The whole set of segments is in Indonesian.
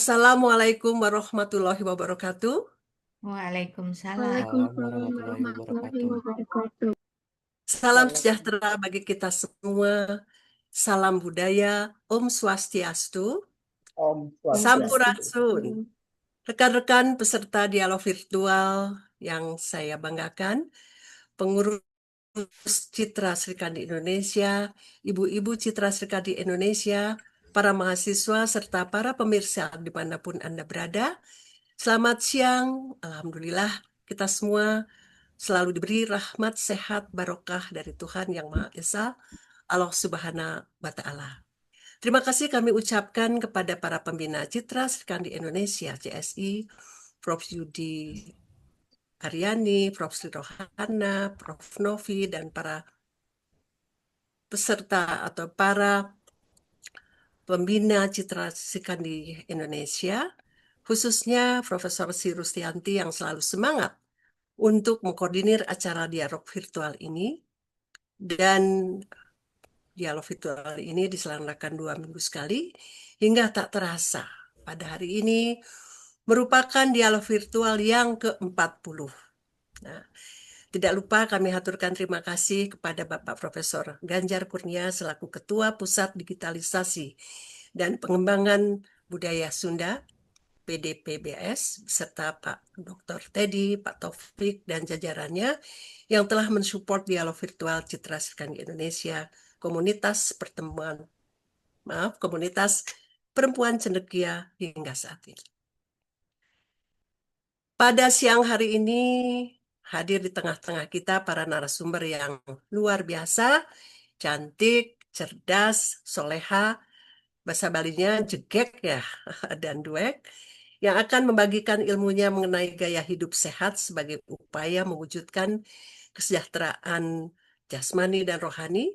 Assalamualaikum warahmatullahi wabarakatuh. Waalaikumsalam. Salam Waalaikumsalam warahmatullahi warahmatullahi wabarakatuh. wabarakatuh. Salam Salam. sejahtera bagi kita semua. Salam budaya. Om Swastiastu. Om Om Swastiastu. Sampurasun. Rekan-rekan peserta dialog virtual yang saya banggakan, pengurus Citra Serikandi Indonesia, ibu-ibu Citra Serikandi Indonesia, para mahasiswa, serta para pemirsa dimanapun Anda berada. Selamat siang, Alhamdulillah kita semua selalu diberi rahmat, sehat, barokah dari Tuhan Yang Maha Esa, Allah Subhanahu wa Ta'ala. Terima kasih kami ucapkan kepada para pembina Citra Serikandi Indonesia, CSI, Prof. Yudi Aryani, Prof. Sri Rohana, Prof. Novi, dan para peserta atau para pembina Citra Serikandi Indonesia, khususnya Profesor Si Rustianti yang selalu semangat untuk mengkoordinir acara dialog virtual ini. Dan dialog virtual ini diselenggarakan 2 minggu sekali, hingga tak terasa pada hari ini merupakan dialog virtual yang ke-40. Nah, tidak lupa kami haturkan terima kasih kepada Bapak Profesor Ganjar Kurnia selaku Ketua Pusat Digitalisasi dan Pengembangan Budaya Sunda, PDPBS, beserta Pak Dr. Teddy, Pak Taufik, dan jajarannya yang telah mensupport dialog virtual Citra Serikandi Indonesia, komunitas perempuan cendekia hingga saat ini. Pada siang hari ini hadir di tengah-tengah kita para narasumber yang luar biasa, cantik, cerdas, soleha, bahasa Balinya jegek ya, dan duek, yang akan membagikan ilmunya mengenai gaya hidup sehat sebagai upaya mewujudkan kesejahteraan jasmani dan rohani,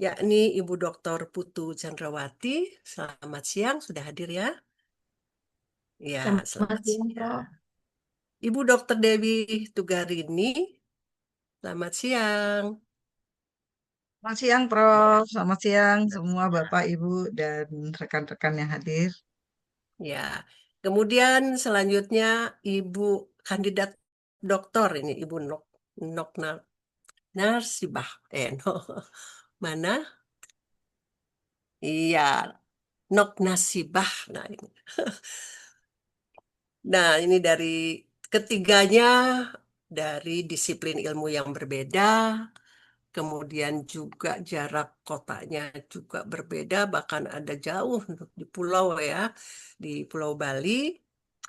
yakni Ibu Dr. Putu Chandrawati. Selamat siang, sudah hadir ya? Ya, selamat siang, siang. Prof. Ibu Dr. Dewi Tugarini, selamat siang. Selamat siang, Prof. Selamat siang semua Bapak, Ibu, dan rekan-rekan yang hadir. Ya, kemudian selanjutnya Ibu kandidat doktor ini, Ibu Nok Narsibah. No. Mana? Iya, Nok Nasibah. Nah, ini dari ketiganya dari disiplin ilmu yang berbeda, kemudian juga jarak kotanya juga berbeda, bahkan ada jauh di pulau ya, di Pulau Bali.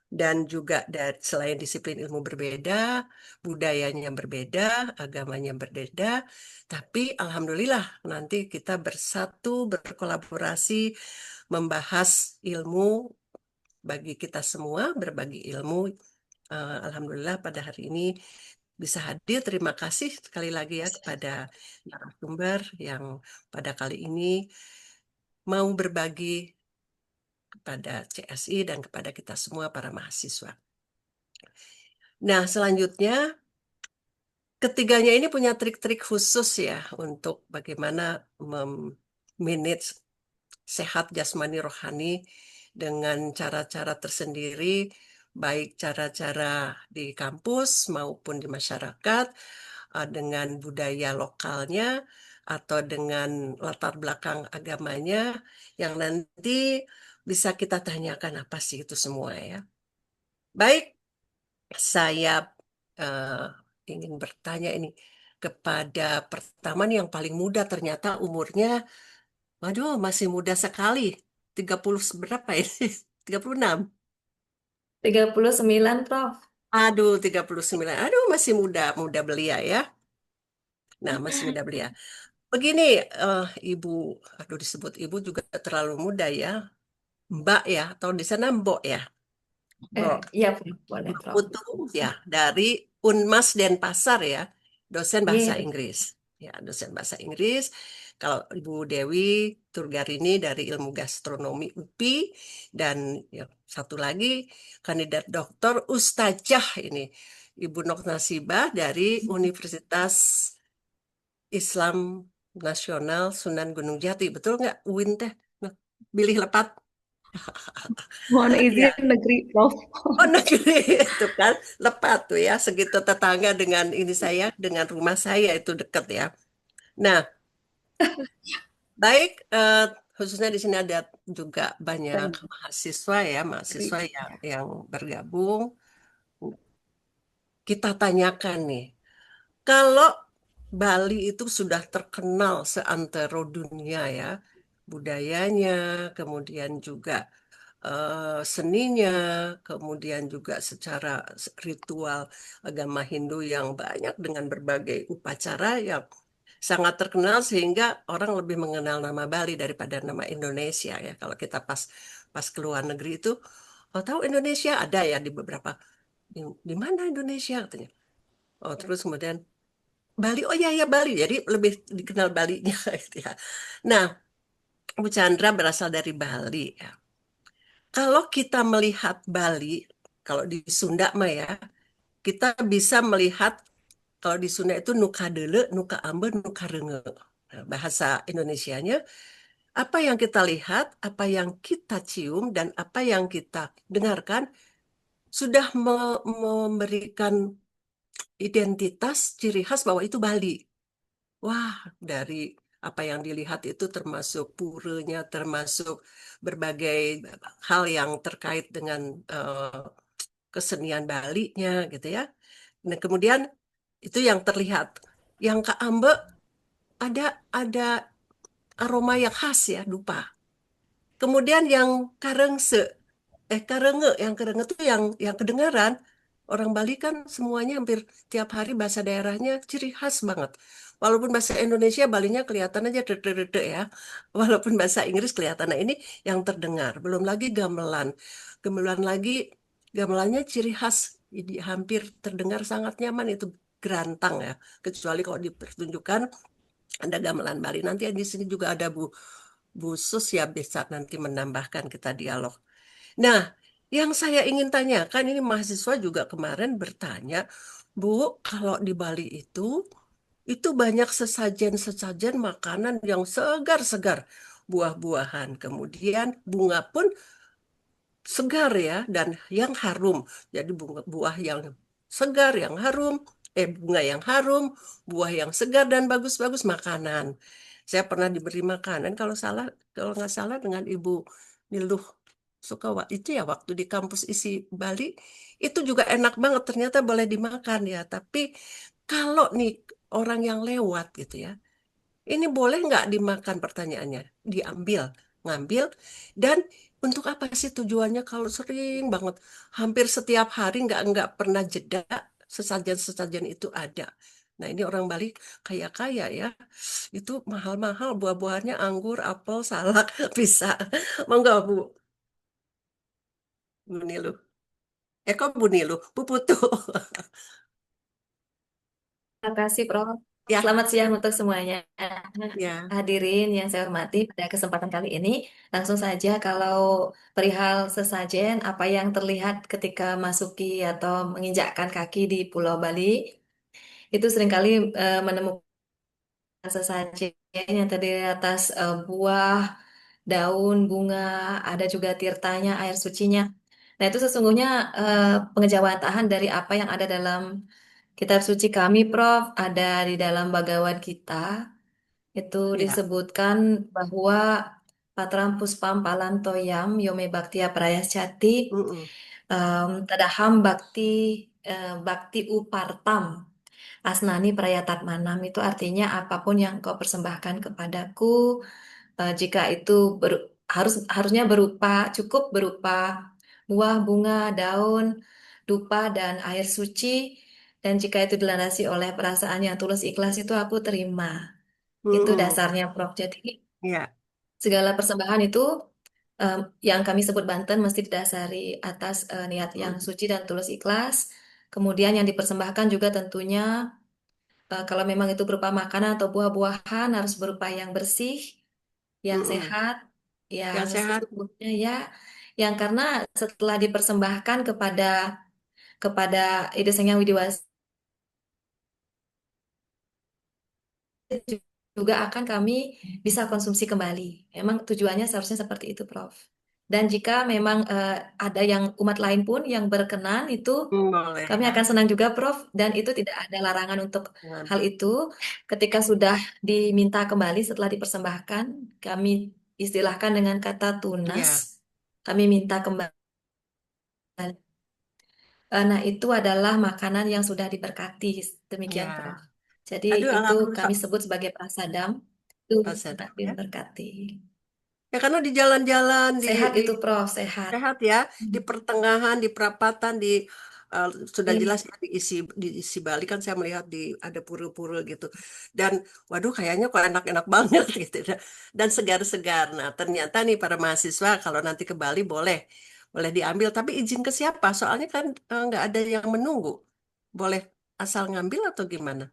Dan juga selain disiplin ilmu berbeda, budayanya berbeda, agamanya berbeda, tapi alhamdulillah nanti kita bersatu, berkolaborasi, membahas ilmu bagi kita semua, berbagi ilmu. Alhamdulillah pada hari ini bisa hadir. Terima kasih sekali lagi ya kepada narasumber yang pada kali ini mau berbagi kepada CSI dan kepada kita semua para mahasiswa. Nah, selanjutnya ketiganya ini punya trik-trik khusus ya untuk bagaimana manage sehat jasmani rohani dengan cara-cara tersendiri, baik cara-cara di kampus maupun di masyarakat, dengan budaya lokalnya atau dengan latar belakang agamanya, yang nanti bisa kita tanyakan apa sih itu semua ya. Baik, saya ingin bertanya ini kepada pertama nih yang paling muda, ternyata umurnya, waduh masih muda sekali, 30 berapa ini? 36. 39, Prof. Aduh, 39. Aduh, masih muda, muda belia ya. Nah, masih muda belia. Begini, Ibu, aduh disebut Ibu juga terlalu muda ya. Mbak ya, atau di sana Mbok ya. Mbok. Iya, Prof. Boleh, Mbak Prof. Putu ya, dari Unmas Denpasar ya, dosen bahasa Iya, Inggris. Ya, dosen bahasa Inggris. Kalau Ibu Dewi Turgarini dari Ilmu Gastronomi UPI, dan ya, satu lagi kandidat doktor Ustazah ini, Ibu Nok Nasibah dari Universitas Islam Nasional Sunan Gunung Jati. Betul nggak, UIN teh? Nah, pilih lepat. Mohon Ya, izin negeri, Prof. oh negeri itu kan lepat tuh ya, segitu tetangga dengan ini saya, dengan rumah saya itu dekat ya. Nah, baik, khususnya di sini ada juga banyak Negeri. mahasiswa ya, mahasiswa yang bergabung. Kita tanyakan nih, kalau Bali itu sudah terkenal seantero dunia ya, budayanya, kemudian juga seninya, kemudian juga secara ritual agama Hindu yang banyak dengan berbagai upacara yang sangat terkenal sehingga orang lebih mengenal nama Bali daripada nama Indonesia ya. Kalau kita pas pas keluar negeri itu, oh tahu Indonesia ada ya di beberapa di mana Indonesia katanya. Oh terus kemudian Bali, oh iya ya Bali, jadi lebih dikenal Balinya gitu ya. Nah, Bu Chandra berasal dari Bali ya. Kalau kita melihat Bali, kalau di Sunda mah ya, kita bisa melihat kalau di Sunda itu nuka dele, nuka ambe, nuka renge. Nah, bahasa Indonesianya, apa yang kita lihat, apa yang kita cium, dan apa yang kita dengarkan sudah memberikan identitas ciri khas bahwa itu Bali. Wah, dari apa yang dilihat itu termasuk puranya, termasuk berbagai hal yang terkait dengan kesenian Bali-nya gitu ya. Nah, kemudian itu yang terlihat. Yang Kak Ambe ada aroma yang khas ya, dupa. Kemudian yang karengse, karenge, yang karenge tuh yang kedengaran. Orang Bali kan semuanya hampir tiap hari bahasa daerahnya ciri khas banget. Walaupun bahasa Indonesia Balinya kelihatan aja dede ya. Walaupun bahasa Inggris kelihatan. Nah ini yang terdengar. Belum lagi gamelan. Gamelan lagi, gamelannya ciri khas. Jadi hampir terdengar sangat nyaman itu gerantang ya. Kecuali kalau dipertunjukkan ada gamelan Bali. Nanti di sini juga ada Bu Sus ya bisa nanti menambahkan kita dialog. Nah, yang saya ingin tanyakan ini mahasiswa juga kemarin bertanya, Bu, kalau di Bali itu banyak sesajen-sesajen makanan yang segar-segar, buah-buahan, kemudian bunga pun segar ya dan yang harum. Jadi bunga buah yang segar, yang harum, bunga yang harum, buah yang segar dan bagus-bagus makanan. Saya pernah diberi makanan kalau nggak salah dengan Ibu Niluh Sukawa itu ya waktu di kampus isi Bali itu juga enak banget ternyata boleh dimakan ya. Tapi kalau nih orang yang lewat gitu ya, ini boleh nggak dimakan pertanyaannya? Diambil, ngambil, dan untuk apa sih tujuannya kalau sering banget, hampir setiap hari nggak pernah jeda, sesajen-sesajen itu ada. Nah ini orang Bali kaya-kaya ya, itu mahal-mahal buah-buahannya anggur, apel, salak, bisa. Mau nggak Bu? Bu Nilu. Kok Bu Nilu? Bu Putu. Terima kasih, Prof. Ya, Selamat siang untuk semuanya. ya, Hadirin yang saya hormati, pada kesempatan kali ini, langsung saja kalau perihal sesajen, apa yang terlihat ketika masuki atau menginjakkan kaki di Pulau Bali, itu seringkali menemukan sesajen yang terdiri atas buah, daun, bunga, ada juga tirtanya, air sucinya. Nah, itu sesungguhnya pengejawantahan dari apa yang ada dalam kitab suci kami, Prof, ada di dalam Bhagavad Gita. Itu ya. disebutkan bahwa Patram Puspam Palantoyam Yome Bhaktiya Prayasyati Mm-mm, Tadaham Bhakti Upartam Asnani Prayatatmanam itu artinya apapun yang kau persembahkan kepadaku jika itu harusnya cukup berupa buah, bunga, daun, dupa dan air suci dan jika itu dilandasi oleh perasaan yang tulus ikhlas itu aku terima. Itu mm-mm. dasarnya, Prof. Jadi Ya, segala persembahan itu yang kami sebut Banten mesti didasari atas niat yang mm, suci dan tulus ikhlas. Kemudian yang dipersembahkan juga tentunya kalau memang itu berupa makanan atau buah-buahan harus berupa yang bersih, yang mm-mm. sehat, yang Yang sehat. sesungguhnya ya, yang karena setelah dipersembahkan kepada Ide Sang Yang Widiwasa juga akan kami bisa konsumsi kembali. Emang tujuannya seharusnya seperti itu, Prof. Dan jika memang ada yang umat lain pun yang berkenan itu Boleh kami ya. akan senang juga, Prof. Dan itu tidak ada larangan untuk hal itu. Ketika sudah diminta kembali setelah dipersembahkan, kami istilahkan dengan kata tunas. Ya. Kami minta kembali. Nah, itu adalah makanan yang sudah diberkati. Demikian, Ya. Prof. Jadi Aduh, itu kami alhamdulillah. sebut sebagai prasadam. Itu sudah Prasadam ya. diberkati. Ya karena di jalan-jalan Sehat itu, Prof. Sehat. sehat ya, di Hmm. pertengahan, di perapatan, sudah Iya. jelas ya diisi Bali kan saya melihat ada pura-pura gitu. Dan waduh kayaknya kok enak-enak banget gitu. Dan segar-segar. Nah, ternyata nih para mahasiswa kalau nanti ke Bali boleh diambil tapi izin ke siapa? Soalnya kan nggak ada yang menunggu. Boleh asal ngambil atau gimana?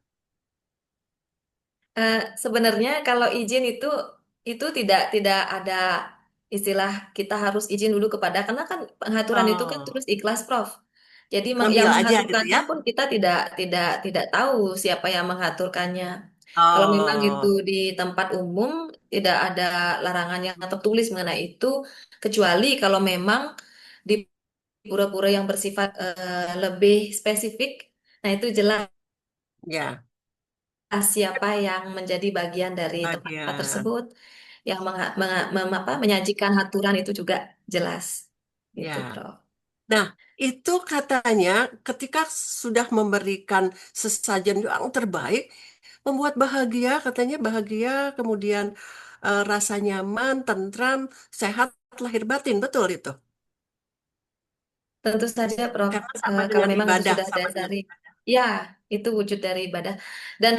Sebenarnya kalau izin itu tidak ada istilah kita harus izin dulu kepada karena kan pengaturan itu kan Oh, terus ikhlas, Prof. Jadi ngambil yang aja gitu mengaturkannya ya? pun kita tidak tahu siapa yang mengaturkannya. Kalau memang itu Oh, di tempat umum tidak ada larangan yang tertulis mengenai itu kecuali kalau memang di pura-pura yang bersifat lebih spesifik, nah itu jelas ya, siapa yang menjadi bagian dari tempat bagian. tersebut yang menyajikan aturan itu juga jelas. Itu, Ya. Prof. Nah, itu katanya ketika sudah memberikan sesajen yang terbaik, membuat bahagia, katanya bahagia, kemudian rasa nyaman, tentram, sehat, lahir batin, betul itu. Tentu saja, Prof. Karena sama Kalau dengan memang itu ibadah, sudah sama dengan dasari, ya itu wujud dari ibadah. Dan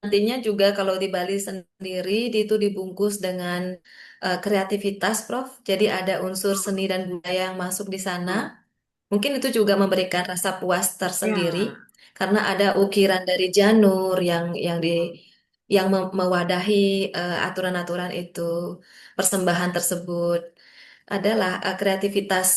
nantinya juga kalau di Bali sendiri itu dibungkus dengan kreativitas, Prof. Jadi ada unsur seni dan budaya yang masuk di sana. Hmm. Mungkin itu juga memberikan rasa puas tersendiri Ya. karena ada ukiran dari janur yang mewadahi aturan-aturan itu, persembahan tersebut. Adalah kreativitas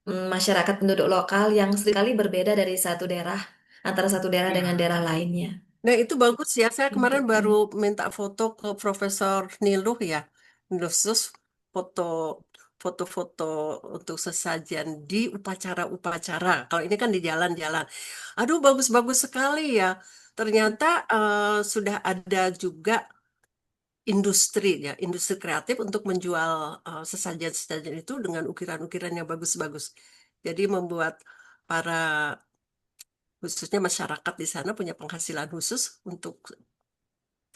masyarakat penduduk lokal yang seringkali berbeda dari satu daerah antara satu daerah dengan Ya. daerah lainnya. Nah, itu bagus ya. Saya Gitu, kemarin baru Prof. minta foto ke Profesor Niluh ya. Khusus foto foto-foto untuk sesajen di upacara-upacara. Kalau ini kan di jalan-jalan. Aduh, bagus-bagus sekali ya. Ternyata sudah ada juga industri ya, industri kreatif untuk menjual sesajen-sesajen itu dengan ukiran-ukiran yang bagus-bagus. Jadi membuat para khususnya masyarakat di sana punya penghasilan khusus untuk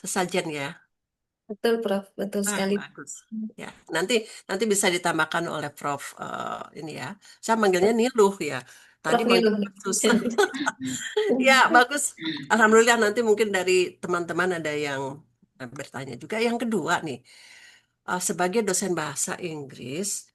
sesajen ya. Betul, Prof. Betul Ah, sekali. bagus. Ya, nanti nanti bisa ditambahkan oleh Prof ini ya. Saya manggilnya Niluh ya. Tadi Prof manggil Niluh. susah. Ya, bagus. Alhamdulillah nanti mungkin dari teman-teman ada yang bertanya juga. Yang kedua nih, sebagai dosen bahasa Inggris,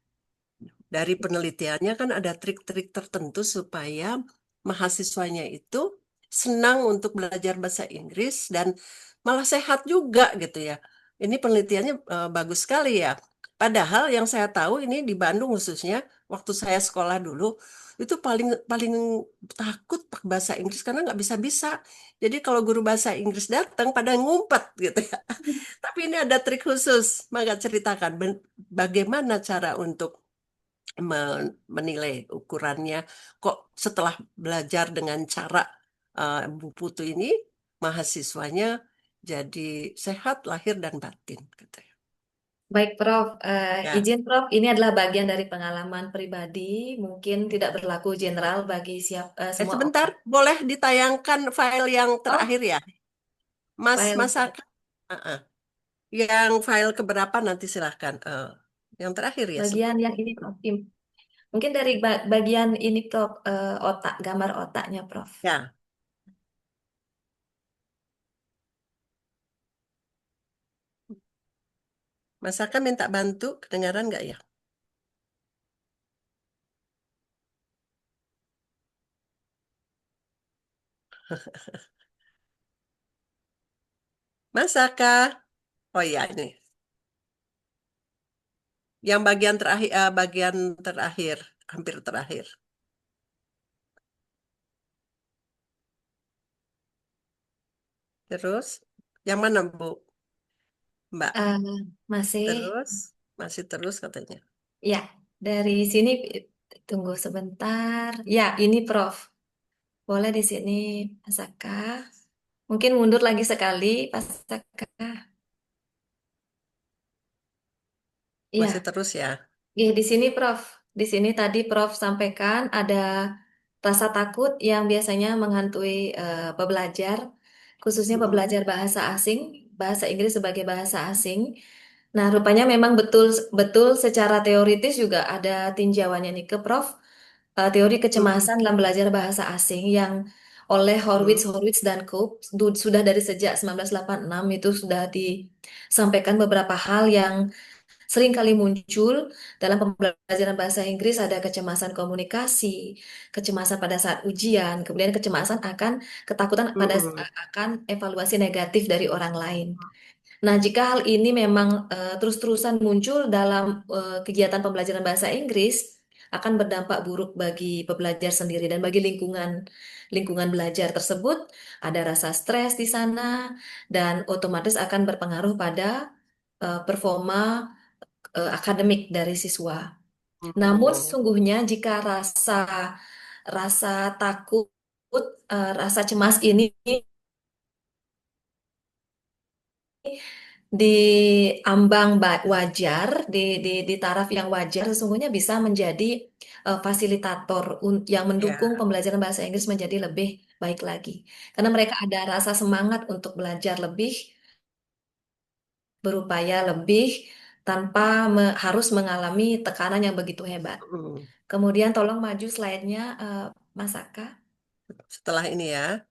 dari penelitiannya kan ada trik-trik tertentu supaya mahasiswanya itu senang untuk belajar bahasa Inggris dan malah sehat juga gitu ya. Ini penelitiannya bagus sekali ya. Padahal yang saya tahu ini di Bandung khususnya waktu saya sekolah dulu itu paling paling takut pakai bahasa Inggris karena nggak bisa-bisa. Jadi kalau guru bahasa Inggris datang pada ngumpet gitu ya. Tapi ini ada trik khusus. Maka ceritakan bagaimana cara untuk menilai ukurannya. Kok setelah belajar dengan cara Bu Putu ini, mahasiswanya jadi sehat lahir dan batin, katanya. Baik, Prof. Ya. Izin, Prof. Ini adalah bagian dari pengalaman pribadi, mungkin tidak berlaku general bagi semua Sebentar, orang. boleh ditayangkan file yang Oh, terakhir ya, Mas file Masaka? Uh-uh. Yang file keberapa nanti silahkan. Yang terakhir ya. bagian yang ini, Prof. Mungkin dari bagian ini, Prof. Otak, gambar otaknya, Prof. Ya, Masaka minta bantu, kedengaran nggak ya? Masaka. Oh iya ini. Yang bagian terakhir, hampir terakhir. Terus, yang mana Bu? Mbak? Eh, masih Terus, masih terus katanya. Ya, dari sini tunggu sebentar. Ya, ini Prof. Boleh di sini, Pasaka. Mungkin mundur lagi sekali, Pasaka. Masih Ya, terus ya. di sini Prof. Di sini tadi Prof sampaikan ada rasa takut yang biasanya menghantui pebelajar, khususnya Mm-mm. pebelajar bahasa asing, bahasa Inggris sebagai bahasa asing. Nah, rupanya memang betul betul secara teoritis juga ada tinjauannya nih ke Prof. Teori Mm-mm. kecemasan dalam belajar bahasa asing yang oleh Mm. Horwitz dan Cope sudah dari sejak 1986 itu sudah disampaikan beberapa hal yang sering kali muncul dalam pembelajaran bahasa Inggris. Ada kecemasan komunikasi, kecemasan pada saat ujian, kemudian kecemasan akan ketakutan Mm-mm. akan evaluasi negatif dari orang lain. Nah, jika hal ini memang terus-terusan muncul dalam kegiatan pembelajaran bahasa Inggris, akan berdampak buruk bagi pembelajar sendiri dan bagi lingkungan belajar tersebut. Ada rasa stres di sana dan otomatis akan berpengaruh pada performa akademik dari siswa. Namun Mm. sesungguhnya jika rasa rasa takut, rasa cemas ini di ambang wajar, di taraf yang wajar, sesungguhnya bisa menjadi fasilitator yang mendukung Ya. pembelajaran bahasa Inggris menjadi lebih baik lagi. Karena mereka ada rasa semangat untuk belajar lebih, berupaya lebih, tanpa harus mengalami tekanan yang begitu hebat. Mm. Kemudian tolong maju slide-nya, Mas Aka. Setelah ini ya.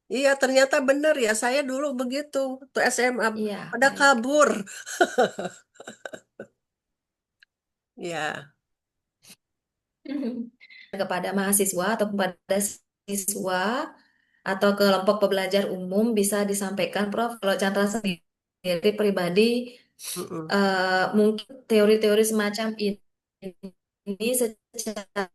Iya, ternyata benar ya. Saya dulu begitu. Tuh SMA Iya, pada baik. kabur. Ya. Kepada mahasiswa atau kepada siswa atau kelompok pembelajar umum bisa disampaikan, Prof. Kalau Chandra sendiri pribadi, Mm-mm. mungkin teori-teori semacam ini secara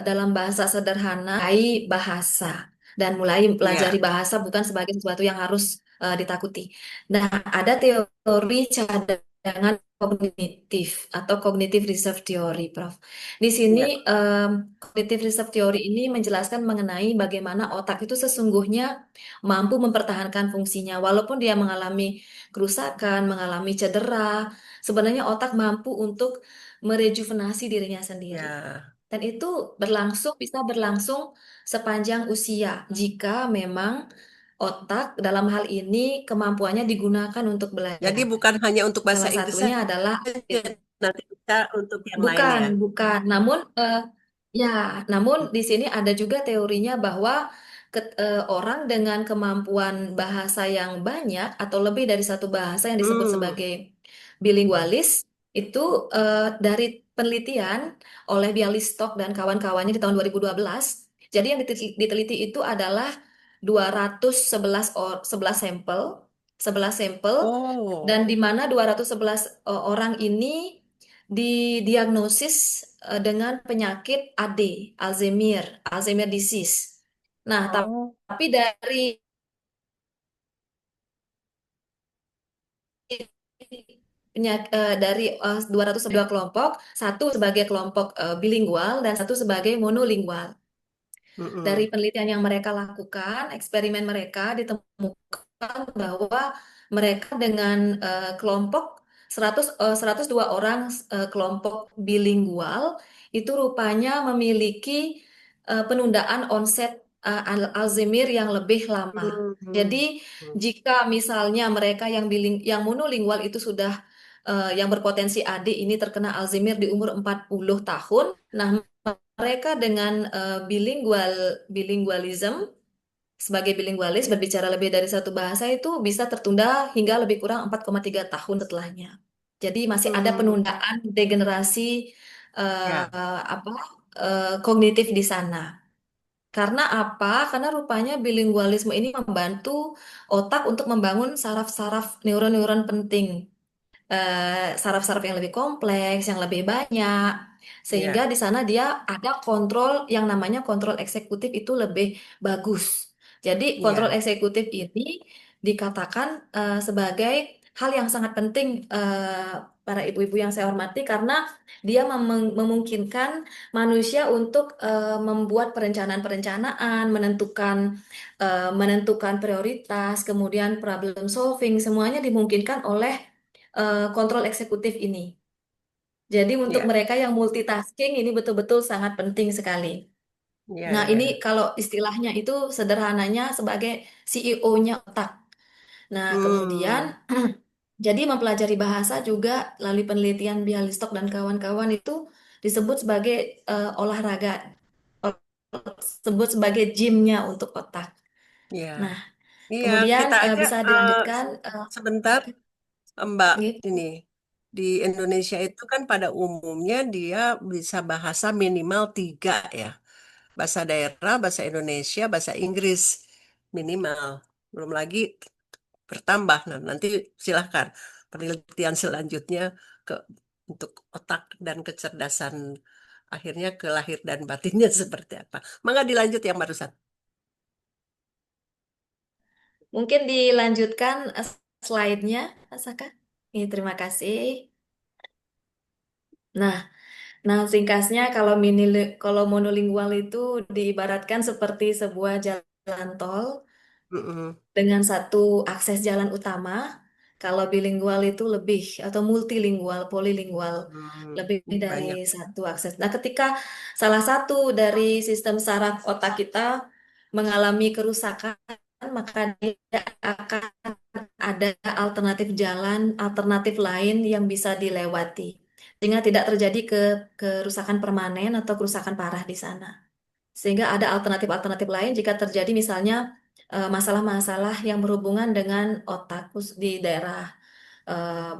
dalam bahasa sederhana, mulai bahasa dan mulai pelajari Iya. bahasa bukan sebagai sesuatu yang harus ditakuti. Nah, ada teori cadangan kognitif atau cognitive reserve theory, Prof. Di sini Iya. cognitive reserve theory ini menjelaskan mengenai bagaimana otak itu sesungguhnya mampu mempertahankan fungsinya walaupun dia mengalami kerusakan, mengalami cedera. Sebenarnya otak mampu untuk merejuvenasi dirinya sendiri. Ya. Dan itu bisa berlangsung sepanjang usia jika memang otak dalam hal ini kemampuannya digunakan untuk Jadi belajar. bukan hanya untuk bahasa Salah Inggris satunya saja, adalah nanti bisa untuk yang lain bukan, ya. bukan. Ya, namun di sini ada juga teorinya bahwa orang dengan kemampuan bahasa yang banyak atau lebih dari satu bahasa yang disebut Hmm. sebagai bilingualis itu dari penelitian oleh Bialystok dan kawan-kawannya di tahun 2012. Jadi yang diteliti itu adalah 211 11 sampel, 11 sampel dan Oh. di mana 211 orang ini didiagnosis dengan penyakit AD, Alzheimer disease. Nah, Oh. tapi dari 202 kelompok, satu sebagai kelompok bilingual dan satu sebagai monolingual. Dari Mm-mm. penelitian yang mereka lakukan, eksperimen mereka ditemukan bahwa mereka dengan kelompok 102 orang kelompok bilingual itu rupanya memiliki penundaan onset Alzheimer yang lebih lama. Jadi, Hmm. jika misalnya mereka yang monolingual itu sudah yang berpotensi AD ini terkena Alzheimer di umur 40 tahun, nah mereka dengan bilingualism sebagai bilingualis berbicara lebih dari satu bahasa itu bisa tertunda hingga lebih kurang 4,3 tahun setelahnya. Jadi masih ada Hmm. penundaan degenerasi Ya. apa kognitif di sana. Karena apa? Karena rupanya bilingualisme ini membantu otak untuk membangun saraf-saraf neuron-neuron penting, saraf-saraf yang lebih kompleks, yang lebih banyak, sehingga Ya. di sana dia ada kontrol yang namanya kontrol eksekutif itu lebih bagus. Jadi kontrol Iya. eksekutif ini dikatakan sebagai hal yang sangat penting para ibu-ibu yang saya hormati, karena dia memungkinkan manusia untuk membuat perencanaan-perencanaan, menentukan prioritas, kemudian problem solving, semuanya dimungkinkan oleh kontrol eksekutif ini. Jadi untuk Ya, mereka yang multitasking ini betul-betul sangat penting sekali. ya, Nah, ya. ini kalau istilahnya itu sederhananya sebagai CEO-nya otak. Nah, kemudian Hmm, jadi mempelajari bahasa juga melalui penelitian Bialystok dan kawan-kawan itu disebut sebagai olahraga, ol- sebut sebagai gymnya untuk otak. ya. Nah, Iya, kemudian kita aja bisa dilanjutkan. sebentar, Mbak. Gitu. Ini di Indonesia itu kan pada umumnya dia bisa bahasa minimal tiga ya. Bahasa daerah, bahasa Indonesia, bahasa Inggris minimal. Belum lagi bertambah. Nah, nanti silahkan penelitian selanjutnya ke untuk otak dan kecerdasan akhirnya ke lahir dan batinnya seperti apa. Mangga dilanjut yang barusan. Mungkin dilanjutkan slide-nya, Mas Saka. Terima kasih. Nah, singkatnya kalau monolingual itu diibaratkan seperti sebuah jalan tol Mm-mm. dengan satu akses jalan utama. Kalau bilingual itu lebih atau multilingual, polilingual, lebih dari Banyak. satu akses. Nah, ketika salah satu dari sistem saraf otak kita mengalami kerusakan, maka dia akan ada alternatif jalan, alternatif lain yang bisa dilewati, sehingga tidak terjadi kerusakan permanen atau kerusakan parah di sana. Sehingga ada alternatif-alternatif lain jika terjadi misalnya masalah-masalah yang berhubungan dengan otak di daerah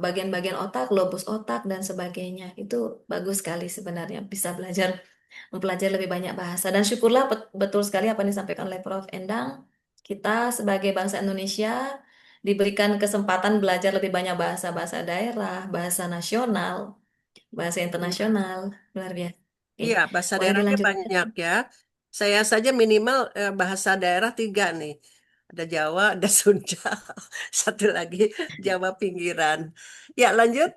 bagian-bagian otak, lobus otak dan sebagainya. Itu bagus sekali sebenarnya bisa mempelajari lebih banyak bahasa. Dan syukurlah betul sekali apa yang disampaikan oleh Prof. Endang. Kita sebagai bangsa Indonesia diberikan kesempatan belajar lebih banyak bahasa-bahasa daerah, bahasa nasional, bahasa Iya. internasional. Luar biasa. Oke, Iya, bahasa boleh daerahnya dilanjutkan? banyak ya. Saya saja minimal bahasa daerah tiga nih. Ada Jawa, ada Sunda, satu lagi Jawa pinggiran. Ya, lanjut.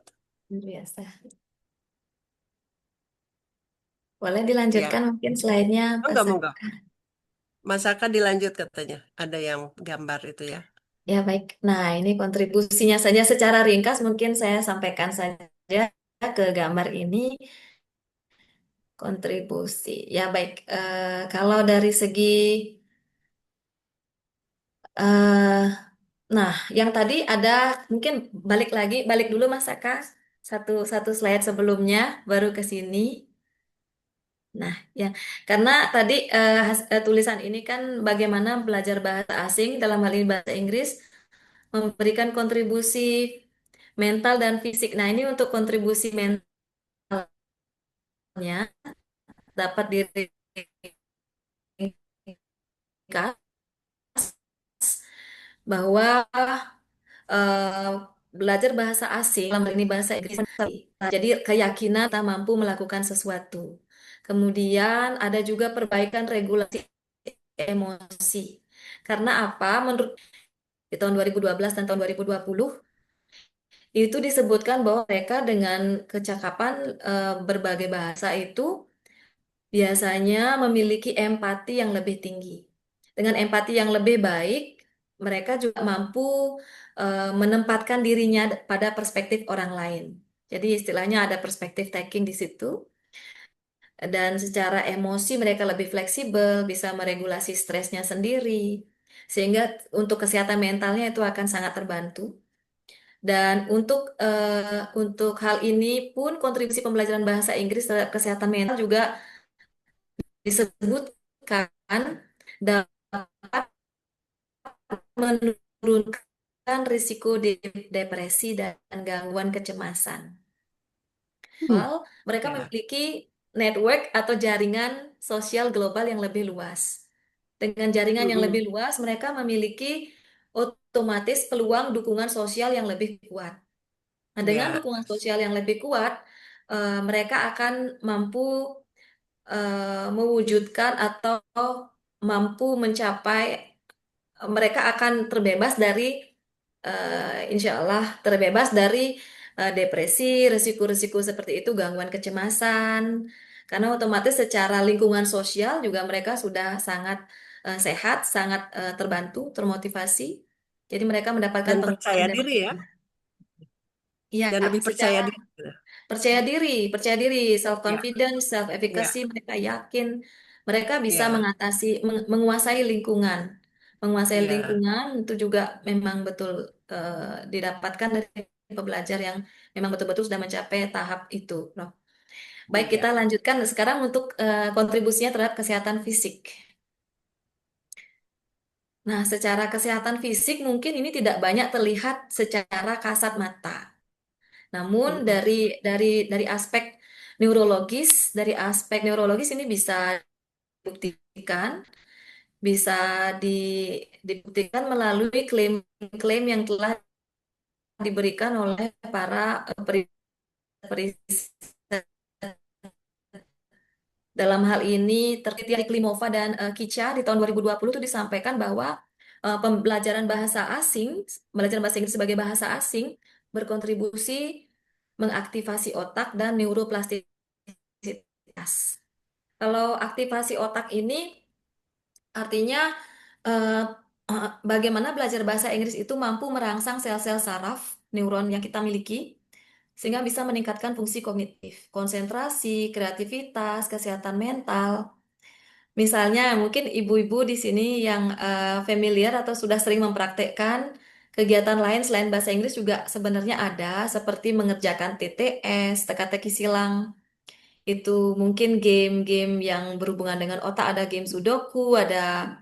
Luar biasa. Boleh Ya, dilanjutkan mungkin slide-nya, Pak enggak, enggak. Saka. Masaka dilanjut katanya. Ada yang gambar itu ya. Ya, baik. Nah, ini kontribusinya saja secara ringkas mungkin saya sampaikan saja ke gambar ini kontribusi. Ya, baik. Kalau dari segi eh nah, yang tadi ada mungkin balik dulu Mas Saka satu satu slide sebelumnya baru ke sini. Nah, ya, karena tadi tulisan ini kan bagaimana belajar bahasa asing dalam hal ini bahasa Inggris memberikan kontribusi mental dan fisik. Nah, ini untuk kontribusi mentalnya dapat diringkas bahwa eh, belajar bahasa asing, dalam hal ini bahasa Inggris, jadi keyakinan kita mampu melakukan sesuatu. Kemudian ada juga perbaikan regulasi emosi. Karena apa? Menurut di tahun 2012 dan tahun 2020 itu disebutkan bahwa mereka dengan kecakapan berbagai bahasa itu biasanya memiliki empati yang lebih tinggi. Dengan empati yang lebih baik, mereka juga mampu menempatkan dirinya pada perspektif orang lain. Jadi istilahnya ada perspektif taking di situ. Dan secara emosi mereka lebih fleksibel, bisa meregulasi stresnya sendiri. Sehingga untuk kesehatan mentalnya itu akan sangat terbantu. Dan untuk hal ini pun kontribusi pembelajaran bahasa Inggris terhadap kesehatan mental juga disebutkan dapat menurunkan risiko depresi dan gangguan kecemasan. Hmm. Mereka Ya, memiliki network atau jaringan sosial global yang lebih luas. Dengan jaringan yang lebih Mm-mm. luas, mereka memiliki otomatis peluang dukungan sosial yang lebih kuat. Nah, dengan Ya, dukungan sosial yang lebih kuat, mereka akan mampu mewujudkan atau mampu mencapai, mereka akan terbebas dari insya Allah terbebas dari depresi, risiko-risiko seperti itu, gangguan kecemasan, karena otomatis secara lingkungan sosial juga mereka sudah sangat sehat, sangat terbantu, termotivasi. Jadi mereka mendapatkan Dan pengembangan percaya dan diri ya, iya, dan lebih percaya secara diri. percaya diri, self Ya, confidence, self ya, efficacy, mereka yakin mereka bisa ya, mengatasi, menguasai lingkungan. Menguasai ya, lingkungan itu juga memang betul didapatkan dari pembelajar yang memang betul-betul sudah mencapai tahap itu, Prof. Baik, kita ya. lanjutkan sekarang untuk kontribusinya terhadap kesehatan fisik. Nah, secara kesehatan fisik mungkin ini tidak banyak terlihat secara kasat mata. Namun Mm-mm. dari aspek neurologis ini bisa dibuktikan, bisa dibuktikan melalui klaim-klaim yang telah diberikan oleh para periset. Dalam hal ini terkait dari Klimova dan Kica di tahun 2020 itu disampaikan bahwa pembelajaran bahasa asing, belajar bahasa Inggris sebagai bahasa asing berkontribusi mengaktifasi otak dan neuroplastisitas. Kalau aktivasi otak ini artinya eh, bagaimana belajar bahasa Inggris itu mampu merangsang sel-sel saraf neuron yang kita miliki sehingga bisa meningkatkan fungsi kognitif, konsentrasi, kreativitas, kesehatan mental. Misalnya mungkin ibu-ibu di sini yang familiar atau sudah sering mempraktekkan kegiatan lain selain bahasa Inggris juga sebenarnya ada seperti mengerjakan TTS, teka-teki silang. Itu mungkin game-game yang berhubungan dengan otak, ada game Sudoku, ada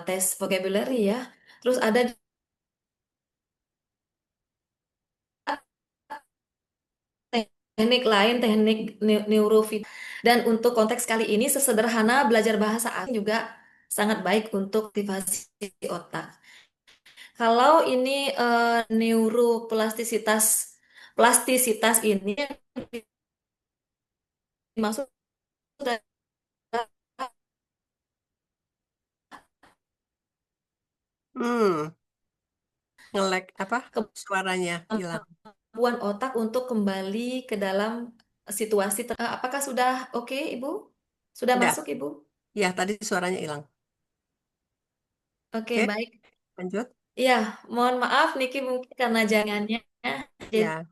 tes vocabulary ya. Terus ada teknik lain, teknik neurofeed. Dan untuk konteks kali ini sesederhana belajar bahasa asing juga sangat baik untuk aktivasi otak. Kalau ini neuroplastisitas, plastisitas ini dimaksud adalah Hmm, ngelek apa? Suaranya hilang. kemampuan otak untuk kembali ke dalam situasi. Apakah sudah oke, Ibu? Sudah Udah, masuk, Ibu? ya tadi suaranya hilang. Oke, Oke, baik. lanjut. Ya, mohon maaf Niki mungkin karena jaringannya. Jadi Ya,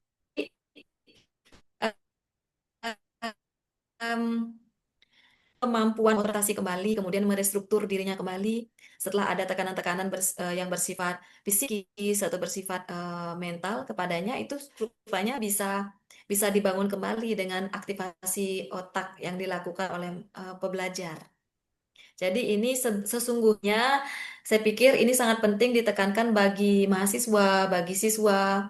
eh, em, kemampuan konsentrasi kembali, kemudian merestruktur dirinya kembali setelah ada tekanan-tekanan yang bersifat psikis atau bersifat mental kepadanya itu rupanya bisa bisa dibangun kembali dengan aktivasi otak yang dilakukan oleh pembelajar. Jadi ini sesungguhnya saya pikir ini sangat penting ditekankan bagi mahasiswa, bagi siswa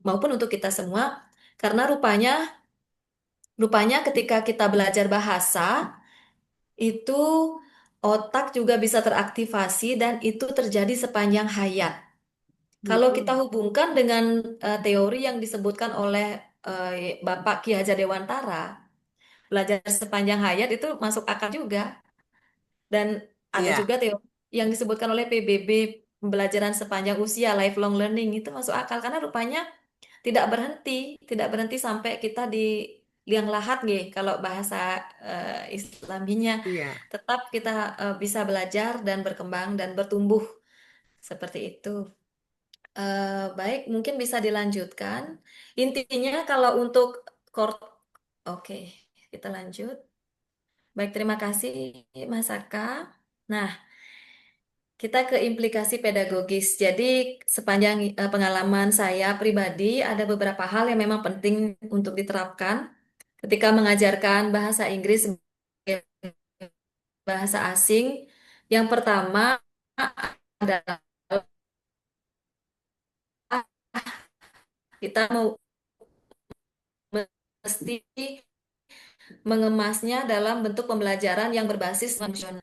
maupun untuk kita semua karena rupanya rupanya ketika kita belajar bahasa itu otak juga bisa teraktivasi dan itu terjadi sepanjang hayat. Kalau kita mm-mm. hubungkan dengan teori yang disebutkan oleh Bapak Ki Hajar Dewantara, belajar sepanjang hayat itu masuk akal juga. Dan ada Ya, juga teori yang disebutkan oleh PBB, pembelajaran sepanjang usia, lifelong learning itu masuk akal karena rupanya tidak berhenti, tidak berhenti sampai kita di liang lahat nggih kalau bahasa Islaminya. iya. Tetap kita bisa belajar dan berkembang dan bertumbuh seperti itu. Baik, mungkin bisa dilanjutkan. Intinya kalau untuk core, oke, kita lanjut. Baik, terima kasih Mas Aka. Nah, kita ke implikasi pedagogis. Jadi, sepanjang pengalaman saya pribadi, ada beberapa hal yang memang penting untuk diterapkan ketika mengajarkan bahasa Inggris sebagai bahasa asing. Yang pertama adalah kita mesti mengemasnya dalam bentuk pembelajaran yang berbasis fungsional.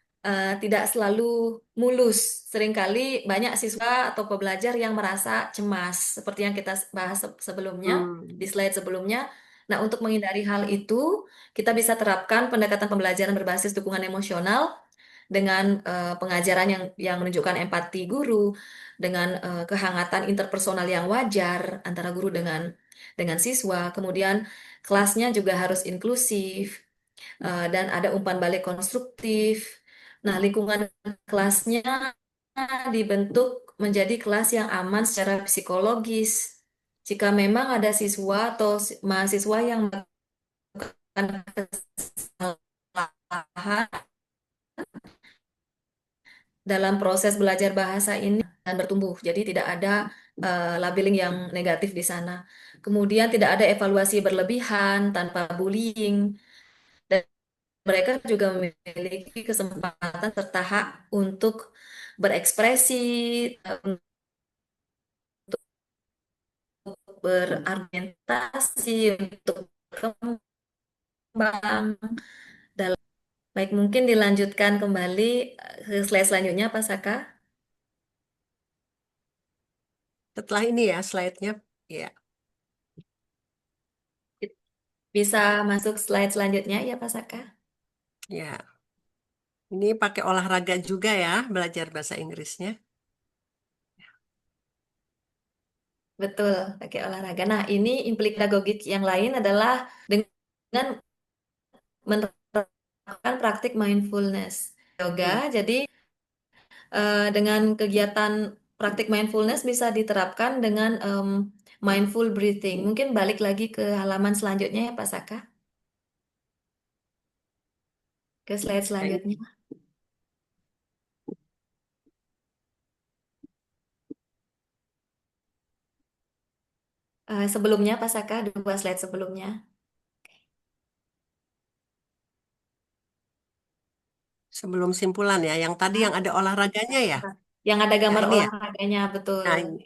Tidak selalu mulus. Seringkali banyak siswa atau pembelajar yang merasa cemas, seperti yang kita bahas sebelumnya, di Hmm, slide sebelumnya. Nah, untuk menghindari hal itu, kita bisa terapkan pendekatan pembelajaran berbasis dukungan emosional dengan pengajaran yang menunjukkan empati guru, dengan kehangatan interpersonal yang wajar antara guru dengan siswa. Kemudian kelasnya juga harus inklusif dan ada umpan balik konstruktif. Nah, lingkungan kelasnya dibentuk menjadi kelas yang aman secara psikologis. Jika memang ada siswa atau mahasiswa yang melakukan kesalahan dalam proses belajar bahasa ini dan bertumbuh. Jadi tidak ada labeling yang negatif di sana. Kemudian tidak ada evaluasi berlebihan tanpa bullying dan mereka juga memiliki kesempatan serta hak untuk berekspresi, untuk berargumentasi, untuk berkembang. Dalam baik mungkin dilanjutkan kembali ke slide selanjutnya, Pak Saka. Setelah ini ya slide-nya. Ya, Bisa masuk slide selanjutnya ya, Pak Saka. ya. Ini pakai olahraga juga ya, belajar bahasa Inggrisnya. Betul, pakai olahraga. Nah, ini implik pedagogik yang lain adalah dengan menerapkan praktik mindfulness yoga. Hmm. Jadi, dengan kegiatan praktik mindfulness bisa diterapkan dengan mindful breathing. Mungkin balik lagi ke halaman selanjutnya ya, Pak Saka, ke slide Kayak ini. selanjutnya. Sebelumnya, Pak Saka, 2 slide sebelumnya. Sebelum simpulan ya, yang tadi yang ada olahraganya ya. Yang ada Yang gambar ini ya. olahraganya, betul. Nah, ini.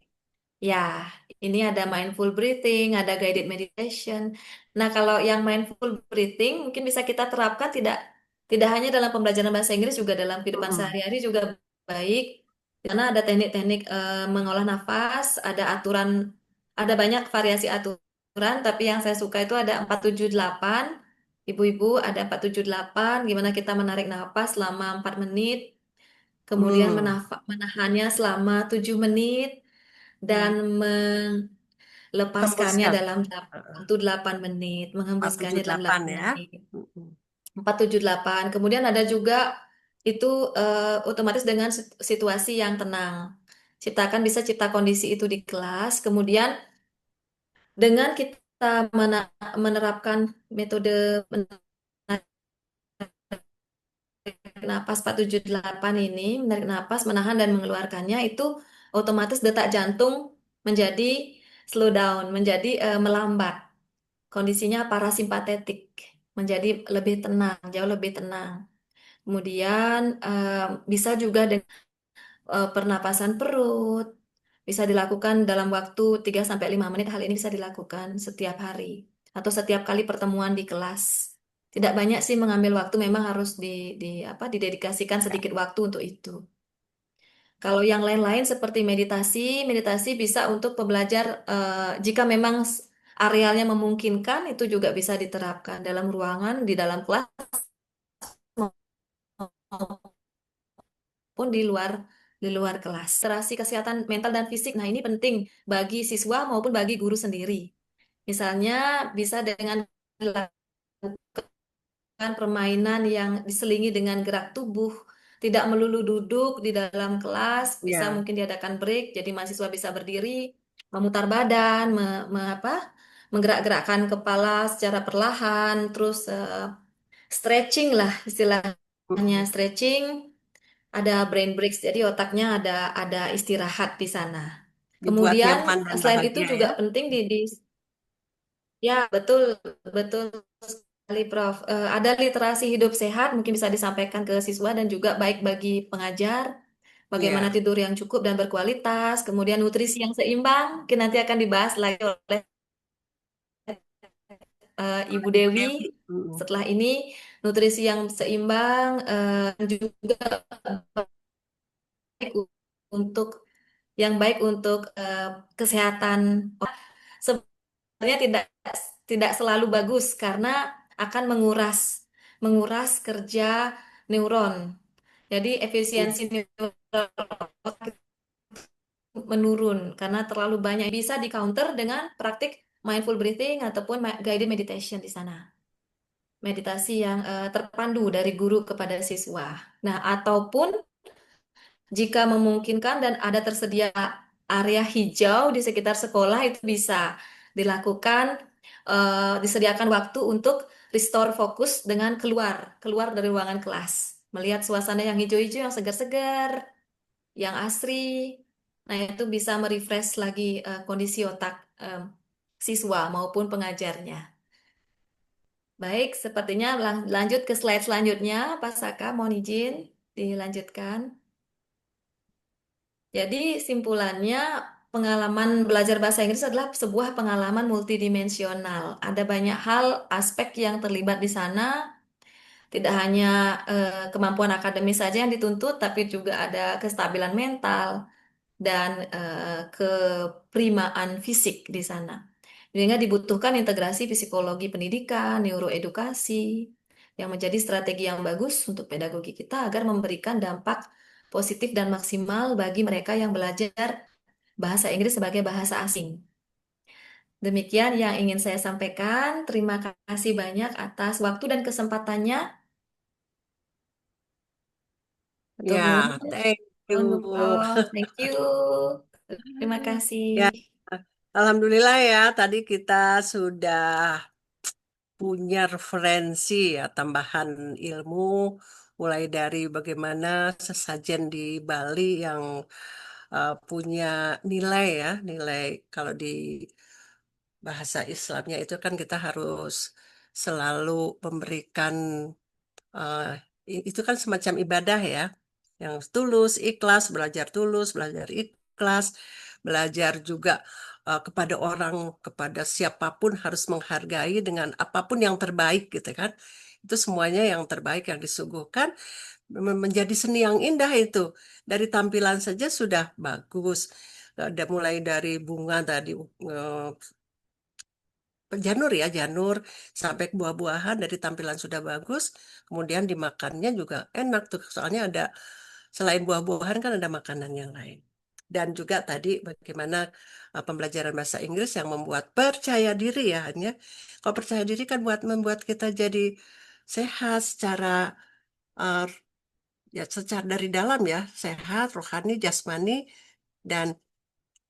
Ya, ini ada mindful breathing, ada guided meditation. Nah, kalau yang mindful breathing mungkin bisa kita terapkan tidak tidak hanya dalam pembelajaran bahasa Inggris, juga dalam kehidupan Mm-mm. sehari-hari juga baik. Karena ada teknik-teknik mengolah nafas, ada aturan, ada banyak variasi aturan, tapi yang saya suka itu ada 478. Ibu-ibu ada 478, gimana kita menarik nafas selama 4 menit, kemudian Hmm. menahannya selama 7 menit, dan Hmm. melepaskannya Tembuskan. dalam Heeh. waktu 8 menit, menghembuskannya dalam 478 8 ya. menit. Mm-mm. 478. Kemudian ada juga itu otomatis dengan situasi yang tenang. Bisa cipta kondisi itu di kelas. Kemudian dengan kita menerapkan metode menarik napas 478 ini, menarik napas, menahan dan mengeluarkannya, itu otomatis detak jantung menjadi slow down, menjadi melambat. Kondisinya parasimpatetik, menjadi lebih tenang, jauh lebih tenang. Kemudian bisa juga dengan pernapasan perut, bisa dilakukan dalam waktu 3 sampai 5 menit. Hal ini bisa dilakukan setiap hari atau setiap kali pertemuan di kelas. Tidak banyak sih mengambil waktu, memang harus didedikasikan sedikit waktu untuk itu. Kalau yang lain-lain seperti meditasi, meditasi bisa untuk pembelajar jika memang arealnya memungkinkan, itu juga bisa diterapkan dalam ruangan, di dalam kelas maupun di luar kelas. Terasi kesehatan mental dan fisik. Nah, ini penting bagi siswa maupun bagi guru sendiri. Misalnya bisa dengan permainan yang diselingi dengan gerak tubuh, tidak melulu duduk di dalam kelas, bisa Ya. mungkin diadakan break, jadi mahasiswa bisa berdiri, memutar badan, menggerak-gerakkan kepala secara perlahan, terus stretching lah istilahnya, Mm-mm. stretching, ada brain breaks, jadi otaknya ada istirahat di sana. Dibuat Kemudian nyaman dan selain itu bahagia juga ya. penting ya, betul, betul sekali, Prof. Ada literasi hidup sehat, mungkin bisa disampaikan ke siswa dan juga baik bagi pengajar, bagaimana Iya. tidur yang cukup dan berkualitas, kemudian nutrisi yang seimbang, mungkin nanti akan dibahas lagi oleh Ibu Ibu Dewi. Dewi. Mm-mm. Setelah ini, nutrisi yang seimbang juga baik untuk kesehatan. Sebenarnya tidak tidak selalu bagus karena akan menguras menguras kerja neuron. Jadi efisiensi neural otak menurun karena terlalu banyak. Bisa di counter dengan praktik mindful breathing ataupun guided meditation di sana. Meditasi yang terpandu dari guru kepada siswa. Nah, ataupun jika memungkinkan dan ada tersedia area hijau di sekitar sekolah itu bisa dilakukan, disediakan waktu untuk restore fokus dengan keluar dari ruangan kelas, melihat suasana yang hijau-hijau, yang segar-segar, yang asri. Nah, itu bisa merefresh lagi kondisi otak siswa maupun pengajarnya. Baik, sepertinya lanjut ke slide selanjutnya, Pak Saka, mohon izin dilanjutkan. Jadi simpulannya pengalaman belajar bahasa Inggris adalah sebuah pengalaman multidimensional. Ada banyak hal, aspek yang terlibat di sana. Tidak hanya kemampuan akademis saja yang dituntut, tapi juga ada kestabilan mental dan keprimaan fisik di sana. Sehingga dibutuhkan integrasi psikologi pendidikan, neuroedukasi, yang menjadi strategi yang bagus untuk pedagogi kita agar memberikan dampak positif dan maksimal bagi mereka yang belajar bahasa Inggris sebagai bahasa asing. Demikian yang ingin saya sampaikan. Terima kasih banyak atas waktu dan kesempatannya. Atur Ya, nuhun. thank you. Thank you. Terima kasih. Ya, alhamdulillah ya, tadi kita sudah punya referensi ya, tambahan ilmu, mulai dari bagaimana sesajen di Bali yang punya nilai ya, nilai kalau di bahasa Islamnya itu kan kita harus selalu memberikan eh, itu kan semacam ibadah ya, yang tulus, belajar ikhlas, belajar juga kepada orang, kepada siapapun harus menghargai dengan apapun yang terbaik gitu kan. Itu semuanya yang terbaik yang disuguhkan menjadi seni yang indah itu. Dari tampilan saja sudah bagus. Ada mulai dari bunga tadi janur ya, janur sampai ke buah-buahan dari tampilan sudah bagus, kemudian dimakannya juga enak tuh. Soalnya ada selain buah-buahan kan ada makanan yang lain. Dan juga tadi bagaimana pembelajaran bahasa Inggris yang membuat percaya diri ya hanya. Kalau percaya diri kan membuat kita jadi sehat secara uh, ya secara dari dalam ya, sehat, rohani, jasmani, dan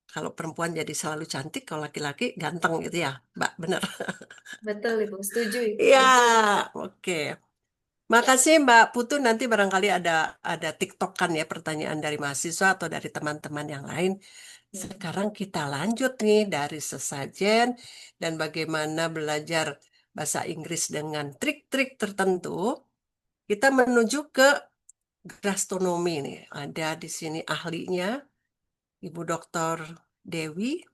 kalau perempuan jadi selalu cantik, kalau laki-laki ganteng gitu ya, Mbak, bener. Betul, Ibu. Setuju, Ibu. Iya, oke. Makasih Mbak Putu. Nanti barangkali ada TikTokan ya pertanyaan dari mahasiswa atau dari teman-teman yang lain. Sekarang kita lanjut nih dari sesajen dan bagaimana belajar bahasa Inggris dengan trik-trik tertentu. Kita menuju ke gastronomi nih. Ada di sini ahlinya, Ibu Doktor Dewi.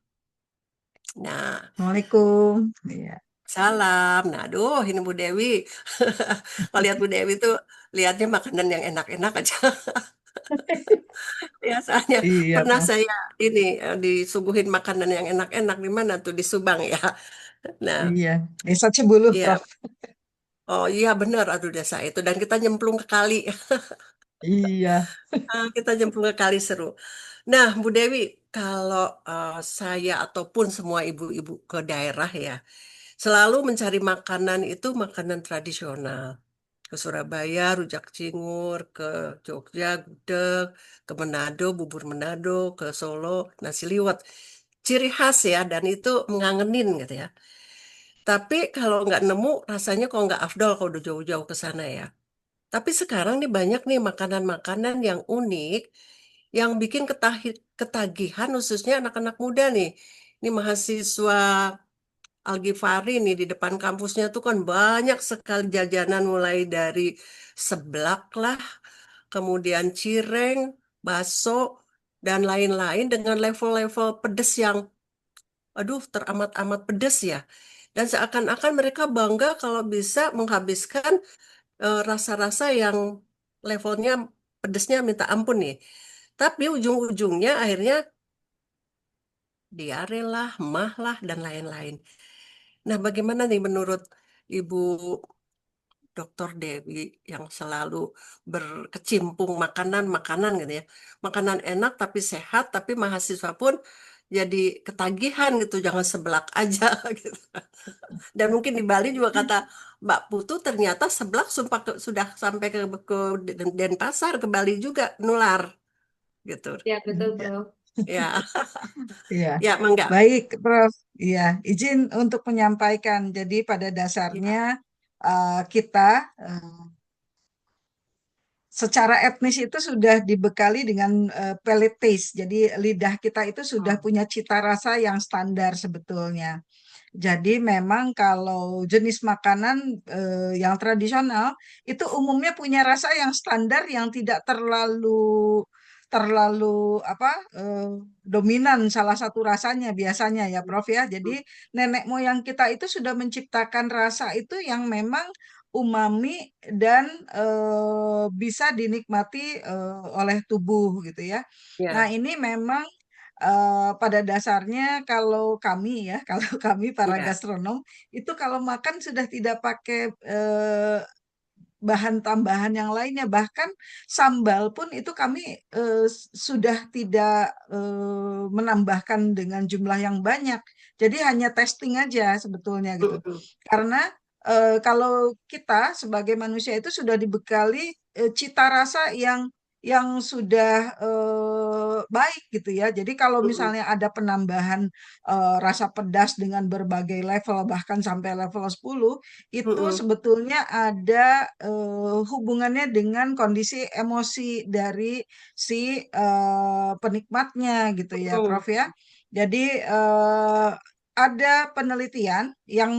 Nah, Assalamualaikum. Iya. salam. Nah, aduh, ini Bu Dewi. Kalau lihat Bu Dewi tuh lihatnya makanan yang enak-enak aja. Ya, soalnya Iya, pernah Pak. saya ini disuguhin makanan yang enak-enak di mana tuh di Subang ya. Nah, Iya. Desa Cebuluh, iya. Prof. Oh iya benar, aduh desa itu. Dan kita nyemplung ke kali. Iya. Kita nyemplung ke kali seru. Nah, Bu Dewi, kalau saya ataupun semua ibu-ibu ke daerah ya, selalu mencari makanan itu makanan tradisional. Ke Surabaya, rujak cingur, ke Jogja, gudeg, ke Manado, bubur Manado, ke Solo, nasi liwet. Ciri khas ya, dan itu mengangenin gitu ya. Tapi kalau nggak nemu, rasanya kok nggak afdol kalau udah jauh-jauh ke sana ya. Tapi sekarang nih banyak nih makanan-makanan yang unik, yang bikin ketagihan khususnya anak-anak muda nih. Ini mahasiswa Al-Ghifari nih di depan kampusnya tuh kan banyak sekali jajanan mulai dari seblak lah, kemudian cireng, bakso, dan lain-lain dengan level-level pedes yang aduh teramat-amat pedes ya. Dan seakan-akan mereka bangga kalau bisa menghabiskan rasa-rasa yang levelnya pedesnya minta ampun nih. Tapi ujung-ujungnya akhirnya diare lah, mah lah, dan lain-lain. Nah, bagaimana nih menurut Ibu Dokter Dewi yang selalu berkecimpung makanan-makanan gitu ya. Makanan enak tapi sehat, tapi mahasiswa pun jadi ketagihan gitu, jangan seblak aja gitu. Dan mungkin di Bali juga kata Mbak Putu ternyata seblak sudah sampai ke Denpasar, ke Bali juga nular gitu. Ya, betul, Ya, Prof. Ya, iya. ya Mangga. Baik, Prof. Iya, izin untuk menyampaikan. Jadi pada Ya. dasarnya kita secara etnis itu sudah dibekali dengan palate taste. Jadi lidah kita itu sudah punya cita rasa yang standar sebetulnya. Jadi memang kalau jenis makanan yang tradisional itu umumnya punya rasa yang standar yang tidak terlalu terlalu apa dominan salah satu rasanya biasanya ya Prof ya. Jadi nenek moyang kita itu sudah menciptakan rasa itu yang memang umami dan bisa dinikmati oleh tubuh gitu ya. Nah, Ya, ini memang pada dasarnya kalau kami ya, kalau kami para ya. gastronom itu kalau makan sudah tidak pakai bahan tambahan yang lainnya, bahkan sambal pun itu kami sudah tidak menambahkan dengan jumlah yang banyak. Jadi hanya testing aja sebetulnya gitu. Mm-mm. Karena kalau kita sebagai manusia itu sudah dibekali cita rasa yang sudah baik gitu ya. Jadi kalau Mm-mm. misalnya ada penambahan rasa pedas dengan berbagai level bahkan sampai level 10 itu Mm-mm. sebetulnya ada hubungannya dengan kondisi emosi dari si penikmatnya gitu ya, Prof Mm-mm. ya. Jadi ada penelitian yang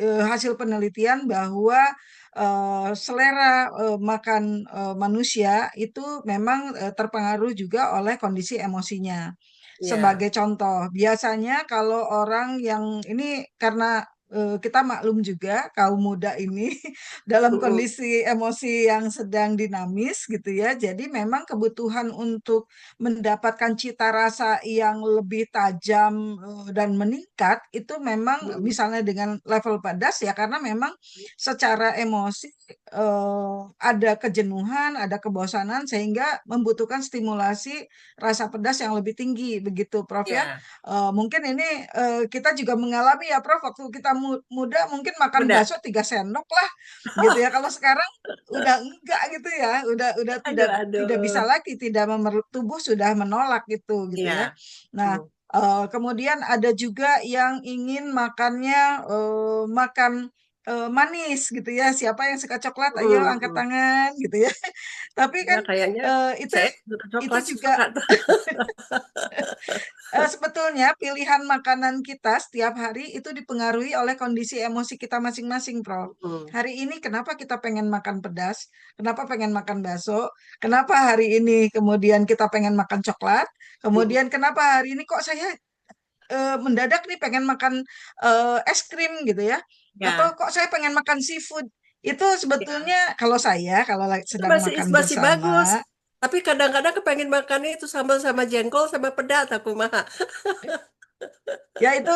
hasil penelitian bahwa selera makan manusia itu memang terpengaruh juga oleh kondisi emosinya. Ya. Sebagai contoh, biasanya kalau orang yang ini karena kita maklum juga kaum muda ini dalam Mm-mm. kondisi emosi yang sedang dinamis gitu ya. Jadi memang kebutuhan untuk mendapatkan cita rasa yang lebih tajam dan meningkat itu memang Mm-mm. misalnya dengan level pedas ya karena memang secara emosi ada kejenuhan, ada kebosanan sehingga membutuhkan stimulasi rasa pedas yang lebih tinggi begitu Prof ya. Ya. Mungkin ini kita juga mengalami ya Prof waktu kita muda mungkin makan Udah. bakso 3 sendok lah gitu ya. Kalau sekarang udah enggak gitu ya, udah Aduh, tidak bisa aduh. lagi, tidak tubuh sudah menolak gitu ya. Ya. Nah, Mm. kemudian ada juga yang ingin makannya makan manis gitu ya. Siapa yang suka coklat? Ayo angkat Mm-mm. tangan gitu ya. Tapi Ya, kan kayaknya itu saya suka itu coklat juga suka. sebetulnya pilihan makanan kita setiap hari itu dipengaruhi oleh kondisi emosi kita masing-masing, Prof. Mm. Hari ini kenapa kita pengen makan pedas? Kenapa pengen makan bakso? Kenapa hari ini kemudian kita pengen makan coklat? Mm-mm. Kemudian kenapa hari ini kok saya mendadak nih pengen makan es krim gitu ya? Atau Ya, kok saya pengen makan seafood? Itu ya. sebetulnya kalau saya kalau Itu sedang masih makan masih bagus. bersama. Tapi kadang-kadang kepengen makannya itu sambal sama jengkol sama pedas aku mah. Ya itu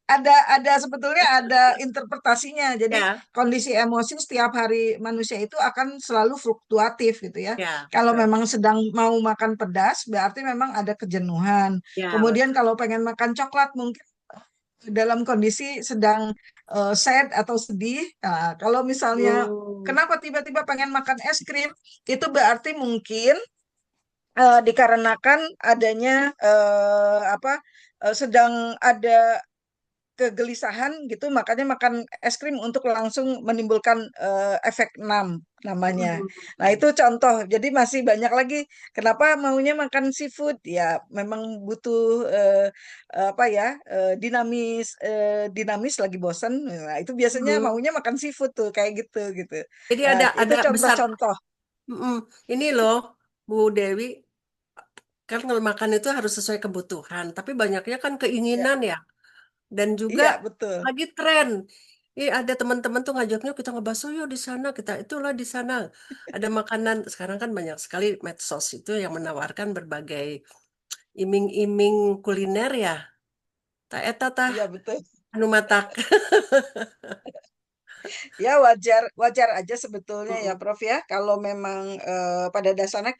ada sebetulnya ada interpretasinya. Jadi Ya, kondisi emosi setiap hari manusia itu akan selalu fluktuatif gitu ya. ya, Kalau betul. memang sedang mau makan pedas berarti memang ada kejenuhan. Ya, Kemudian betul. kalau pengen makan coklat mungkin dalam kondisi sedang sad atau sedih. Nah, kalau misalnya Hmm. kenapa tiba-tiba pengen makan es krim itu berarti mungkin dikarenakan adanya apa sedang ada kegelisahan gitu makanya makan es krim untuk langsung menimbulkan efek NAM namanya. Nah, Hmm. itu contoh. Jadi masih banyak lagi kenapa maunya makan seafood? Ya memang butuh apa ya? Dinamis lagi bosan. Nah, itu biasanya Hmm. maunya makan seafood tuh kayak gitu gitu. Jadi Nah, itu ada besar. contoh-contoh. Mm-mm. Ini loh, Bu Dewi, kan kalau makan itu harus sesuai kebutuhan. Tapi banyaknya kan Ya, keinginan ya. Dan juga iya betul. lagi tren. Ada teman-teman tuh ngajaknya kita ngebahas yuk di sana, kita itulah di sana. Ada makanan, sekarang kan banyak sekali medsos itu yang menawarkan berbagai iming-iming kuliner ya. Tak eta tah Iya betul. anu matak. Ya wajar wajar aja sebetulnya ya Mm-mm. Prof ya kalau memang pada dasarnya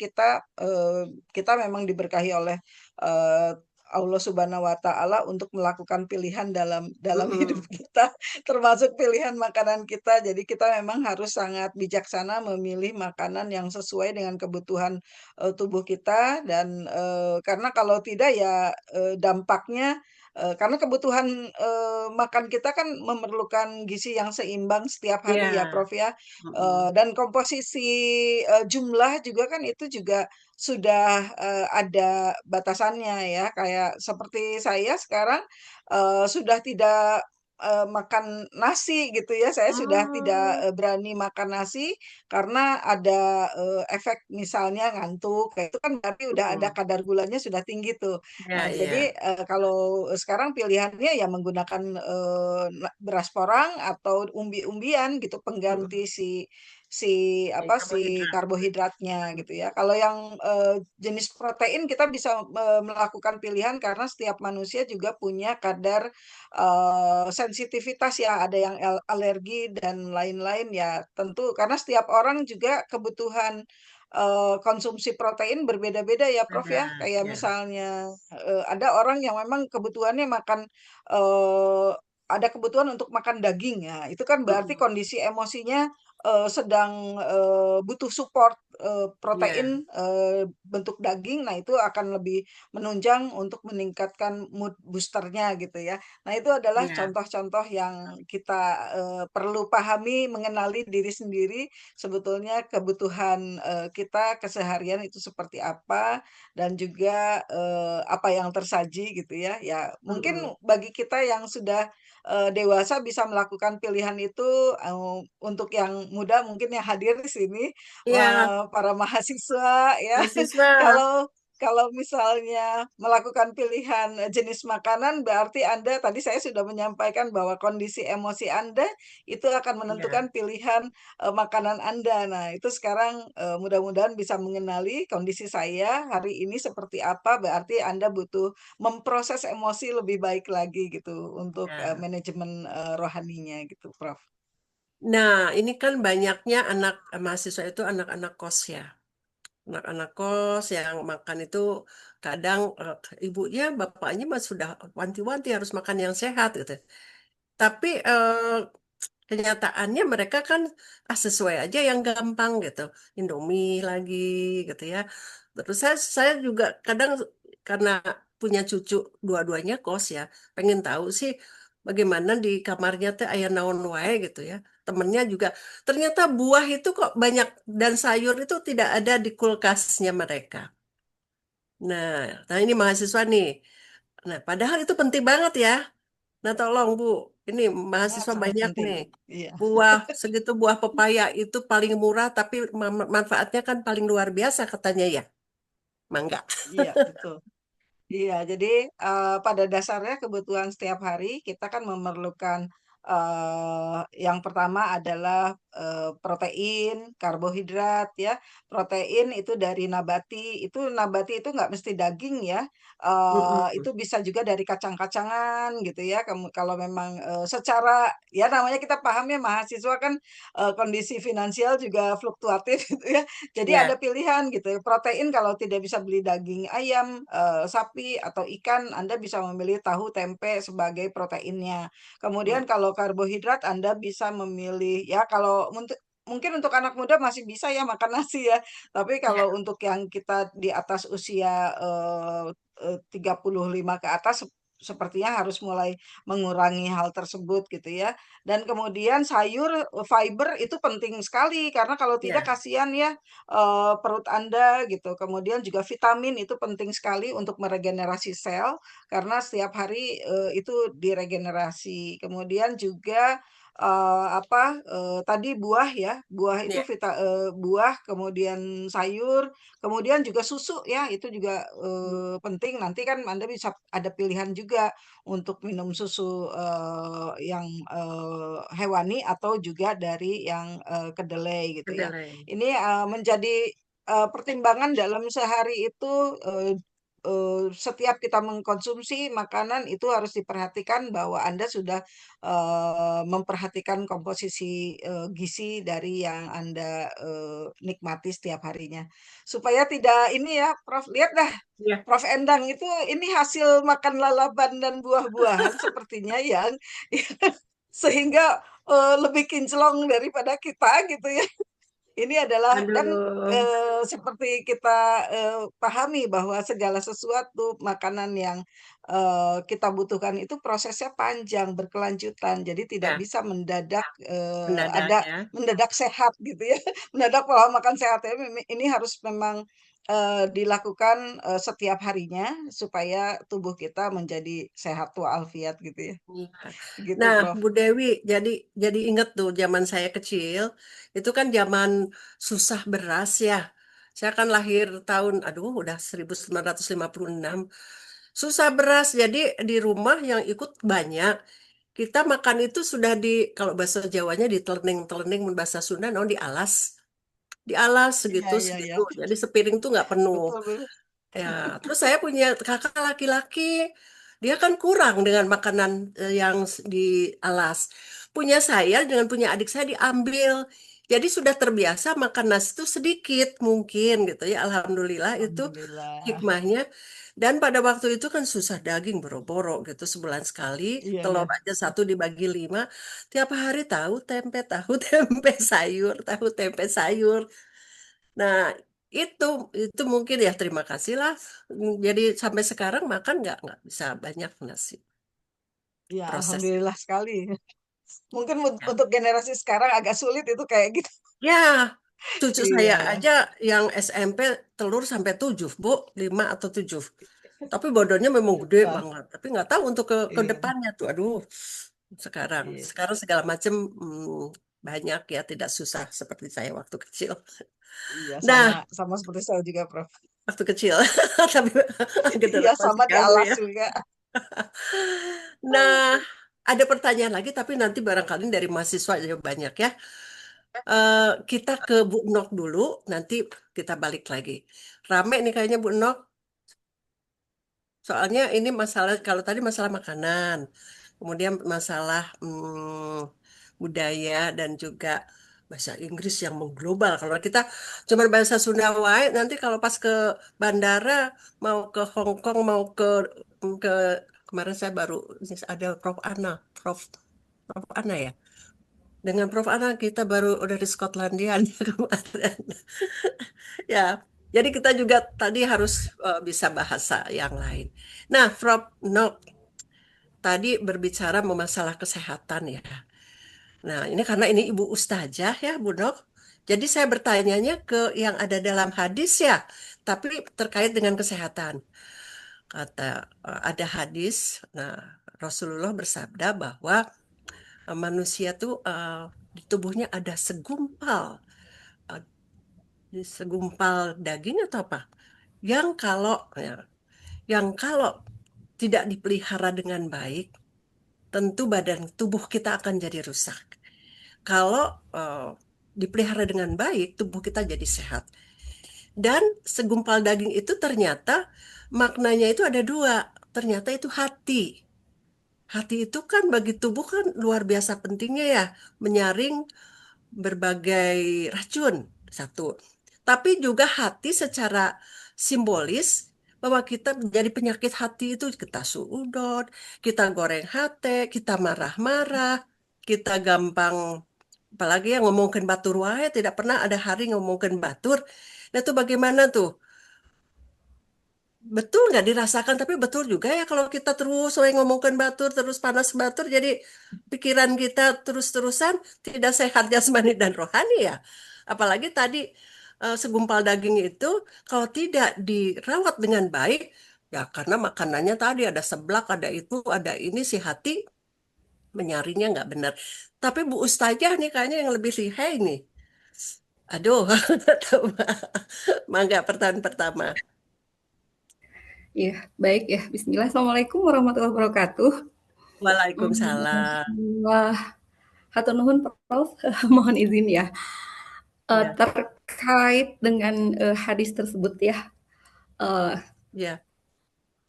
kita memang diberkahi oleh eh, Allah Subhanahu wa taala untuk melakukan pilihan dalam dalam hidup Mm-mm. kita termasuk pilihan makanan kita. Jadi kita memang harus sangat bijaksana memilih makanan yang sesuai dengan kebutuhan tubuh kita dan karena kalau tidak ya dampaknya karena kebutuhan makan kita kan memerlukan gizi yang seimbang setiap Iya. hari ya, Prof ya. Mm-mm. Dan komposisi jumlah juga kan itu juga sudah ada batasannya ya. Kayak seperti saya sekarang sudah tidak makan nasi gitu ya. Saya sudah tidak Hmm. berani makan nasi karena ada efek misalnya ngantuk. Kayak itu kan berarti udah ada Mm-mm. kadar gulanya sudah tinggi tuh. Ya, Nah, jadi ya. kalau sekarang pilihannya ya menggunakan beras porang atau umbi-umbian gitu Mm-mm. pengganti si si apa si Karbohidrat. karbohidratnya gitu ya. Kalau yang jenis protein kita bisa melakukan pilihan karena setiap manusia juga punya kadar sensitivitas ya, ada yang alergi dan lain-lain ya. Tentu karena setiap orang juga kebutuhan konsumsi protein berbeda-beda ya, Prof Ada, ya. Kayak ya. misalnya ada orang yang memang kebutuhannya makan eh, ada kebutuhan untuk makan daging ya. Itu kan berarti Mm-mm. kondisi emosinya sedang butuh support Ya, protein bentuk daging. Nah, itu akan lebih menunjang untuk meningkatkan mood boosternya gitu ya. Nah, itu adalah ya. contoh-contoh yang kita perlu pahami, mengenali diri sendiri sebetulnya kebutuhan kita keseharian itu seperti apa dan juga apa yang tersaji gitu ya. Ya, Mm-mm. mungkin bagi kita yang sudah dewasa bisa melakukan pilihan itu untuk yang muda mungkin yang hadir di sini Iya, para mahasiswa ya mahasiswa. kalau kalau misalnya melakukan pilihan jenis makanan berarti Anda tadi saya sudah menyampaikan bahwa kondisi emosi Anda itu akan Ya, menentukan pilihan makanan Anda. Nah, itu sekarang mudah-mudahan bisa mengenali kondisi saya hari ini seperti apa, berarti Anda butuh memproses emosi lebih baik lagi gitu untuk ya. manajemen rohaninya gitu, Prof. Nah, ini kan banyaknya anak mahasiswa itu anak-anak kos ya. Anak-anak kos yang makan itu kadang ibunya, bapaknya mah sudah wanti-wanti harus makan yang sehat gitu. Tapi kenyataannya mereka kan sesuai aja yang gampang gitu. Indomie lagi gitu ya. Terus saya juga kadang karena punya cucu dua-duanya kos ya, pengen tahu sih bagaimana di kamarnya teh aya naon wae gitu ya. Temennya juga ternyata buah itu kok banyak dan sayur itu tidak ada di kulkasnya mereka. Nah, nah ini mahasiswa nih. Nah, padahal itu penting banget ya. Nah, tolong Bu, ini Ah, mahasiswa sangat banyak penting. nih. Iya, Buah segitu buah pepaya itu paling murah tapi manfaatnya kan paling luar biasa katanya ya. Mangga. iya betul. Iya, jadi pada dasarnya kebutuhan setiap hari kita kan memerlukan yang pertama adalah protein, karbohidrat ya. Protein itu dari nabati itu nggak mesti daging ya. Itu Mm-mm. bisa juga dari kacang-kacangan gitu ya. Kalau memang secara ya namanya kita paham ya mahasiswa kan kondisi finansial juga fluktuatif gitu ya. Jadi ada Ya, pilihan gitu. Protein kalau tidak bisa beli daging ayam, sapi atau ikan, Anda bisa memilih tahu tempe sebagai proteinnya. Kemudian mm, kalau karbohidrat Anda bisa memilih ya kalau mungkin untuk anak muda masih bisa ya makan nasi ya. Tapi kalau ya, untuk yang kita di atas usia 35 ke atas sepertinya harus mulai mengurangi hal tersebut gitu ya. Dan kemudian sayur, fiber itu penting sekali karena kalau tidak ya, kasihan ya perut Anda gitu. Kemudian juga vitamin itu penting sekali untuk meregenerasi sel karena setiap hari itu diregenerasi. Kemudian juga tadi buah ya, buah itu ya, buah, kemudian sayur, kemudian juga susu ya, itu juga mm, penting. Nanti kan Anda bisa ada pilihan juga untuk minum susu yang hewani atau juga dari yang kedelai gitu ya. kedelai. Ini menjadi pertimbangan dalam sehari itu setiap kita mengkonsumsi makanan itu harus diperhatikan bahwa Anda sudah memperhatikan komposisi gizi dari yang Anda nikmati setiap harinya. Supaya tidak ini ya, Prof. Lihat dah, Ya, Prof. Endang itu ini hasil makan lalapan dan buah-buahan sepertinya yang sehingga lebih kinclong daripada kita gitu ya. Ini adalah kan aduh, seperti kita pahami bahwa segala sesuatu makanan yang kita butuhkan itu prosesnya panjang, berkelanjutan. Jadi tidak ya, bisa mendadak mendadak ada ya. mendadak sehat gitu ya. Mendadak pola makan sehat ya. Ini harus memang dilakukan setiap harinya supaya tubuh kita menjadi sehat walafiat gitu ya. Iya. Begitu, Nah, Prof. Bu Dewi, jadi inget tuh zaman saya kecil, itu kan zaman susah beras ya. Saya kan lahir tahun, aduh, udah 1956. Susah beras, jadi di rumah yang ikut banyak. Kita makan itu sudah kalau bahasa Jawanya ditelening-telening, bahasa Sunda, no, dialas. Dialas Iya, segitu, iya, iya. segitu. Jadi sepiring tuh nggak penuh. Betul, betul. Ya, terus saya punya kakak laki-laki, dia kan kurang dengan makanan yang dialas. Punya saya dengan punya adik saya diambil. Jadi sudah terbiasa makan nasi itu sedikit mungkin gitu ya. Alhamdulillah itu Alhamdulillah. hikmahnya. Dan pada waktu itu kan susah daging boro-boro gitu sebulan sekali. Iya, iya. Telur aja satu dibagi 5. Tiap hari tahu tempe sayur, tahu tempe sayur. Nah, itu itu mungkin ya terima kasih lah. Jadi sampai sekarang makan nggak bisa banyak nasi Ya, proses. alhamdulillah sekali. Mungkin Ya, untuk generasi sekarang agak sulit itu kayak gitu. ya, cucu saya Iya, ya. aja yang SMP telur sampai 7, Bu, 5 atau 7. Tapi badannya memang gede Wah, banget. Tapi nggak tahu untuk ke iya, depannya tuh. Aduh, sekarang iya. sekarang segala macam banyak ya, tidak susah seperti saya waktu kecil. Iya, sama Nah, sama seperti saya juga, Prof. waktu kecil, tapi Iya, generasi sama di kamu alas ya. juga. Nah, ada pertanyaan lagi, tapi nanti barangkali dari mahasiswa aja banyak ya. Eh, kita ke Bu Nok dulu, nanti kita balik lagi. Rame nih kayaknya Bu Nok, soalnya ini masalah, kalau tadi masalah makanan, kemudian masalah budaya dan juga bahasa Inggris yang mengglobal. Kalau kita cuma bahasa Sunda wae, nanti kalau pas ke bandara, mau ke Hong Kong, mau ke kemarin saya baru ada Prof Ana ya. Dengan Prof Ana kita baru udah di Skotlandia nih kemarin. Ya, jadi kita juga tadi harus bisa bahasa yang lain. Nah, Prof Nok tadi berbicara masalah kesehatan ya. Nah, ini karena ini Ibu Ustazah ya, Bu Nok. Jadi saya bertanyanya ke yang ada dalam hadis ya, tapi terkait dengan kesehatan. Kata ada hadis, nah Rasulullah bersabda bahwa manusia tuh di tubuhnya ada eh, segumpal daging atau apa yang kalau ya, yang kalau tidak dipelihara dengan baik, tentu badan tubuh kita akan jadi rusak. Kalau dipelihara dengan baik, tubuh kita jadi sehat. Dan segumpal daging itu ternyata maknanya itu ada dua. Ternyata itu hati. Hati itu kan bagi tubuh kan luar biasa pentingnya ya, menyaring berbagai racun, satu. Tapi juga hati secara simbolis bahwa kita menjadi penyakit hati itu kita suudon, kita goreng hati, kita marah-marah, kita gampang, apalagi yang ngomongin batur wae, tidak pernah ada hari ngomongin batur. Nah itu bagaimana tuh? Betul nggak dirasakan, tapi betul juga ya kalau kita terus we ngomongin batur, terus panas batur, jadi pikiran kita terus-terusan tidak sehat jasmani dan rohani ya. Apalagi tadi segumpal daging itu kalau tidak dirawat dengan baik, ya karena makanannya tadi ada seblak, ada itu, ada ini si hati menyaringnya nggak benar. Tapi Bu Ustazah nih kayaknya yang lebih lihai nih. Aduh, mangga pertanyaan pertama. Ya, baik ya. Bismillah. Assalamualaikum warahmatullahi wabarakatuh. Waalaikumsalam. Wah, hatur nuhun Prof. Mohon izin ya. Ya, Terkait dengan hadis tersebut ya. Eh, ya.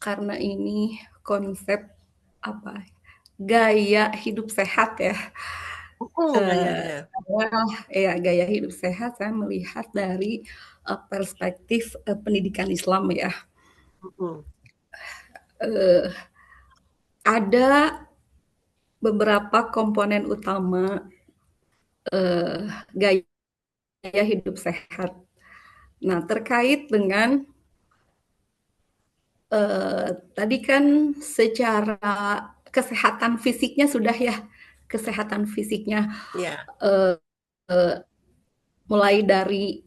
karena ini konsep apa gaya hidup sehat ya. Gayanya. Gaya hidup sehat saya melihat dari perspektif pendidikan Islam ya. Mm-mm. Ada beberapa komponen utama gaya hidup sehat. Nah, terkait dengan tadi kan secara kesehatan fisiknya sudah ya, kesehatan fisiknya Ya, mulai dari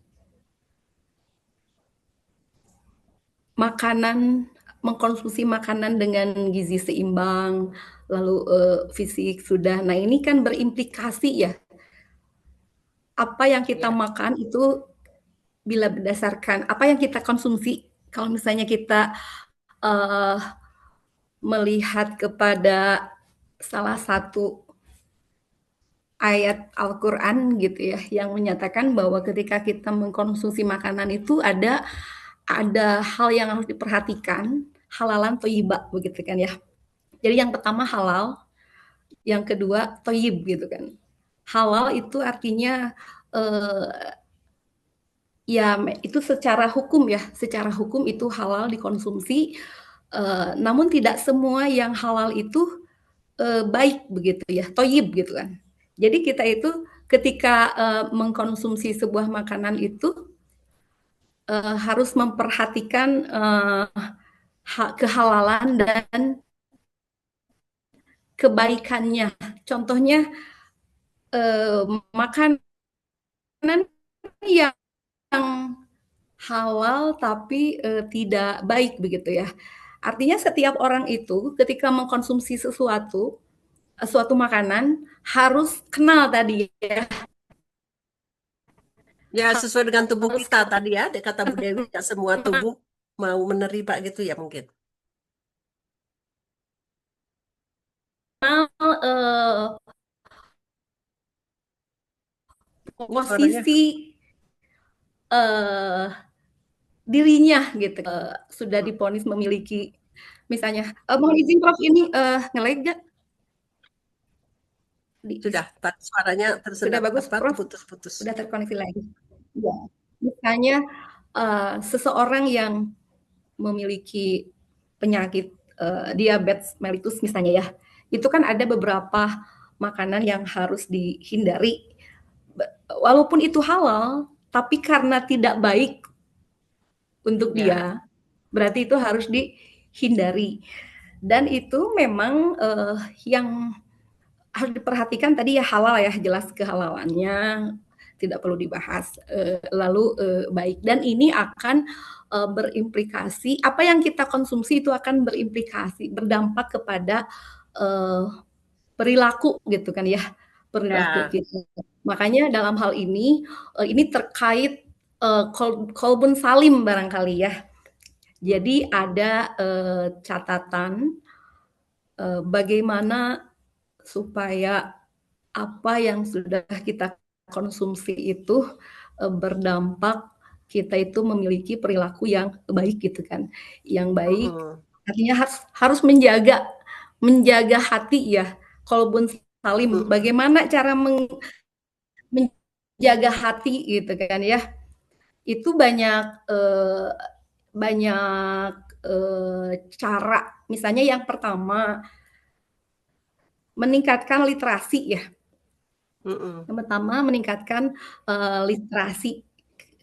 makanan, mengkonsumsi makanan dengan gizi seimbang, lalu fisik sudah. Nah, ini kan berimplikasi ya, apa yang kita ya, makan itu bila berdasarkan apa yang kita konsumsi, kalau misalnya kita uh, melihat kepada salah satu ayat Al-Quran gitu ya, yang menyatakan bahwa ketika kita mengkonsumsi makanan itu ada hal yang harus diperhatikan, halalan thayyibah begitu kan ya. Jadi yang pertama halal, yang kedua thayyib gitu kan. Halal itu artinya eh, ya itu secara hukum ya, secara hukum itu halal dikonsumsi. Namun tidak semua yang halal itu baik begitu ya, thayyib gitu kan. Jadi kita itu ketika mengkonsumsi sebuah makanan itu harus memperhatikan kehalalan dan kebaikannya. Contohnya makanan yang halal tapi tidak baik begitu ya. Artinya setiap orang itu ketika mengkonsumsi suatu makanan harus kenal tadi ya, ya sesuai dengan tubuh harus kita tadi ya, kata Bu Dewi, nggak semua tubuh mau menerima gitu ya mungkin. kenal Suaranya, posisi uh, dirinya gitu. Sudah hmm, diponis memiliki misalnya mohon izin Prof ini nge-lag gak? sudah, suaranya Sudah tersendat bagus apa, Prof? putus-putus. Sudah terkoneksi lagi. Ya. Misalnya seseorang yang memiliki penyakit diabetes mellitus misalnya ya, itu kan ada beberapa makanan yang harus dihindari. Walaupun itu halal, tapi karena tidak baik untuk Ya, dia, berarti itu harus dihindari. Dan itu memang yang harus diperhatikan tadi ya halal ya, jelas kehalalannya tidak perlu dibahas. Lalu baik, dan ini akan berimplikasi, apa yang kita konsumsi itu akan berimplikasi, berdampak kepada perilaku gitu kan ya, perilaku ya, kita. Makanya dalam hal ini terkait kolbun salim barangkali ya. Jadi ada catatan bagaimana supaya apa yang sudah kita konsumsi itu berdampak kita itu memiliki perilaku yang baik gitu kan. Yang baik mm-mm. artinya harus menjaga hati ya. Kolbun salim, Mm-mm. bagaimana cara menjaga hati gitu kan ya. Itu banyak cara. Misalnya yang pertama meningkatkan literasi ya. Mm-mm. Yang pertama meningkatkan literasi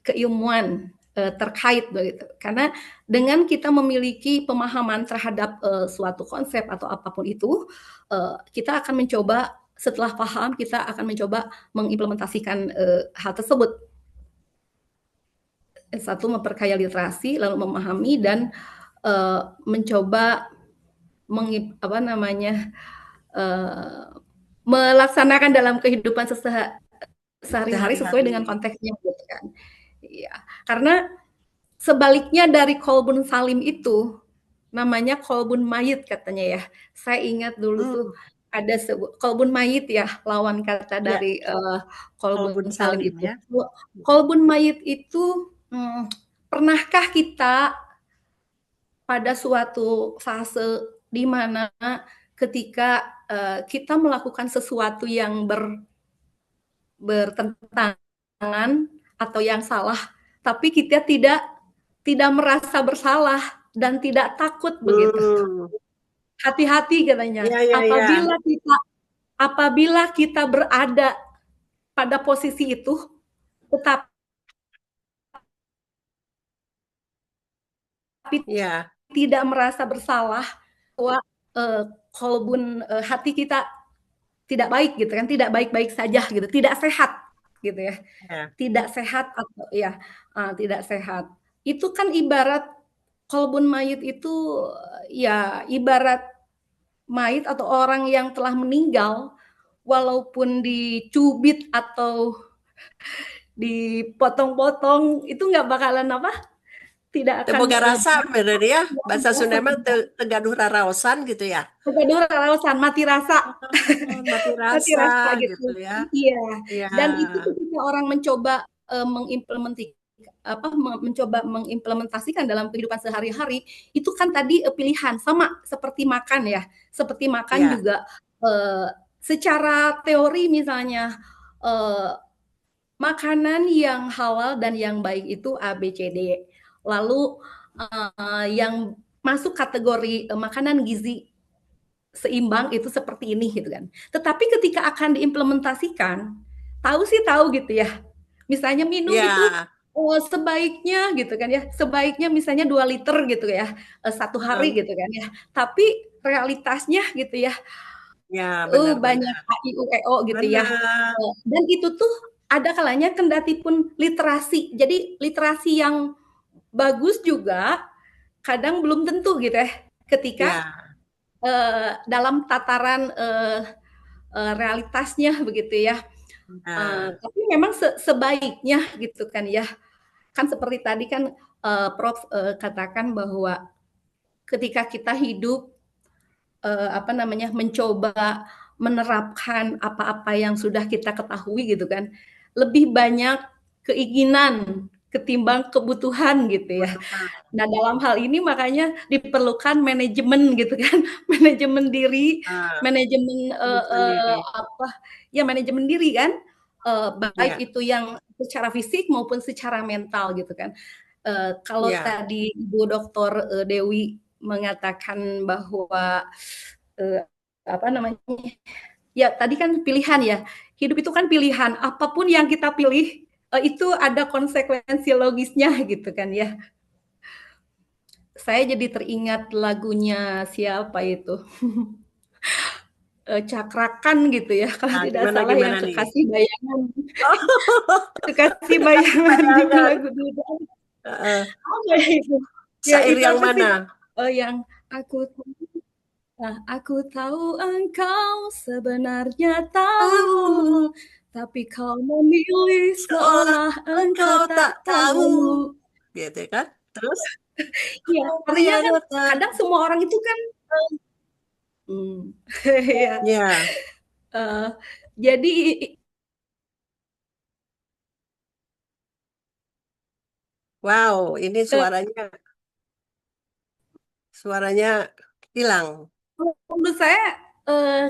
keilmuan terkait begitu. Karena dengan kita memiliki pemahaman terhadap suatu konsep atau apapun itu, kita akan mencoba setelah paham kita akan mencoba mengimplementasikan hal tersebut. Satu memperkaya literasi, lalu memahami dan mencoba apa namanya melaksanakan dalam kehidupan sehari-hari sesuai dengan Sehari-hari. konteksnya gitu kan. Iya, karena sebaliknya dari kolbun salim itu namanya kolbun mayit katanya ya. Saya ingat dulu tuh Hmm, ada kolbun mayit ya, lawan kata ya, dari kolbun walaupun salim salim itu. ya. Kolbun mayit itu pernahkah kita pada suatu fase di mana ketika kita melakukan sesuatu yang bertentangan atau yang salah, tapi kita tidak merasa bersalah dan tidak takut begitu. Hati-hati katanya. Ya, ya, ya. Apabila kita berada pada posisi itu, tetapi Ya. tidak merasa bersalah, bahwa kolbun hati kita tidak baik gitu kan, tidak baik-baik saja gitu, tidak sehat gitu ya, tidak sehat atau ya tidak sehat. Itu kan ibarat kolbun mayit itu ya ibarat mayit atau orang yang telah meninggal, walaupun dicubit atau dipotong-potong itu nggak bakalan apa? Tidak akan Teboga rasa bener ya, bahasa Sunda mah tegaduh raraosan gitu ya. Tegaduh raraosan, mati rasa. Mati rasa gitu ya. Iya. Ya. Dan itu ketika orang mencoba mengimplementasikan dalam kehidupan sehari-hari, itu kan tadi pilihan sama seperti makan ya. Seperti makan juga secara teori misalnya makanan yang halal dan yang baik itu A, B, C, D. Lalu yang masuk kategori makanan gizi seimbang itu seperti ini gitu kan. Tetapi ketika akan diimplementasikan, tahu gitu ya. Misalnya minum itu sebaiknya gitu kan ya. Sebaiknya misalnya 2 liter gitu ya, 1 hari gitu kan ya. Tapi realitasnya gitu ya. Ya, benar, banyak AIUEO gitu ya. Dan itu tuh ada kalanya kendati pun literasi. Jadi literasi yang bagus juga kadang belum tentu gitu ya. Ketika dalam tataran realitasnya begitu ya. Tapi memang sebaiknya gitu kan ya. Kan seperti tadi kan Prof katakan bahwa ketika kita hidup mencoba menerapkan apa-apa yang sudah kita ketahui gitu kan, lebih banyak keinginan ketimbang kebutuhan gitu ya. Nah dalam hal ini makanya diperlukan manajemen gitu kan, manajemen diri, manajemen manajemen diri kan, baik itu yang secara fisik maupun secara mental gitu kan. Kalau tadi Ibu Dr. Dewi mengatakan bahwa ya tadi kan pilihan ya, hidup itu kan pilihan, apapun yang kita pilih itu ada konsekuensi logisnya gitu kan ya. Saya jadi teringat lagunya siapa itu Cakrakan gitu ya kalau tidak salah yang Kekasih Bayangan. Kekasih Bayangan di lagu itu. Apa itu? Syair yang mana? Yang aku tahu engkau sebenarnya tahu, tapi kau memilih seolah engkau tak tahu. Gitu kan? Terus? Iya, artinya kan kadang semua orang itu kan jadi wow, ini suaranya hilang. Menurut saya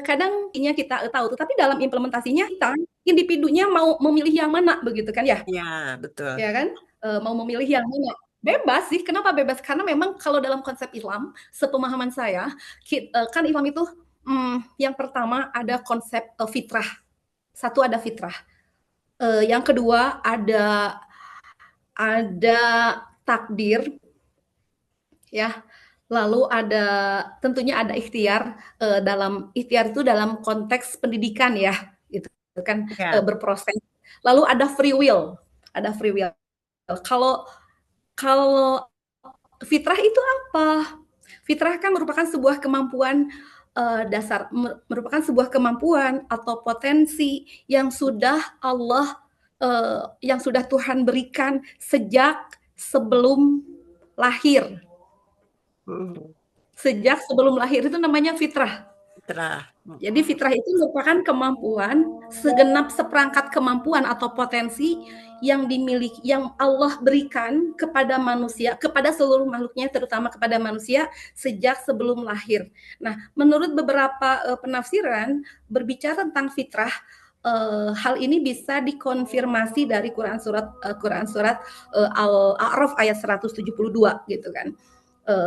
kadang kita tahu, tetapi dalam implementasinya kita individunya mau memilih yang mana begitu kan ya? Ya, betul. Ya kan? Mau memilih yang mana? Bebas sih. Kenapa bebas? Karena memang kalau dalam konsep Islam, sepemahaman saya, kan Islam itu yang pertama ada konsep fitrah. Satu ada fitrah. Yang kedua ada takdir, ya. Lalu tentunya ada ikhtiar. Dalam ikhtiar itu dalam konteks pendidikan ya, itu kan berproses. Lalu ada free will. Kalau fitrah itu apa? Fitrah kan merupakan sebuah kemampuan dasar, merupakan sebuah kemampuan atau potensi yang sudah yang sudah Tuhan berikan sejak sebelum lahir. Sejak sebelum lahir itu namanya fitrah. Fitrah. Jadi fitrah itu merupakan kemampuan, segenap seperangkat kemampuan atau potensi yang dimiliki, yang Allah berikan kepada manusia, kepada seluruh makhluknya, terutama kepada manusia sejak sebelum lahir. Nah, menurut beberapa penafsiran berbicara tentang fitrah, hal ini bisa dikonfirmasi dari Quran surat Al-A'raf ayat 172 gitu kan.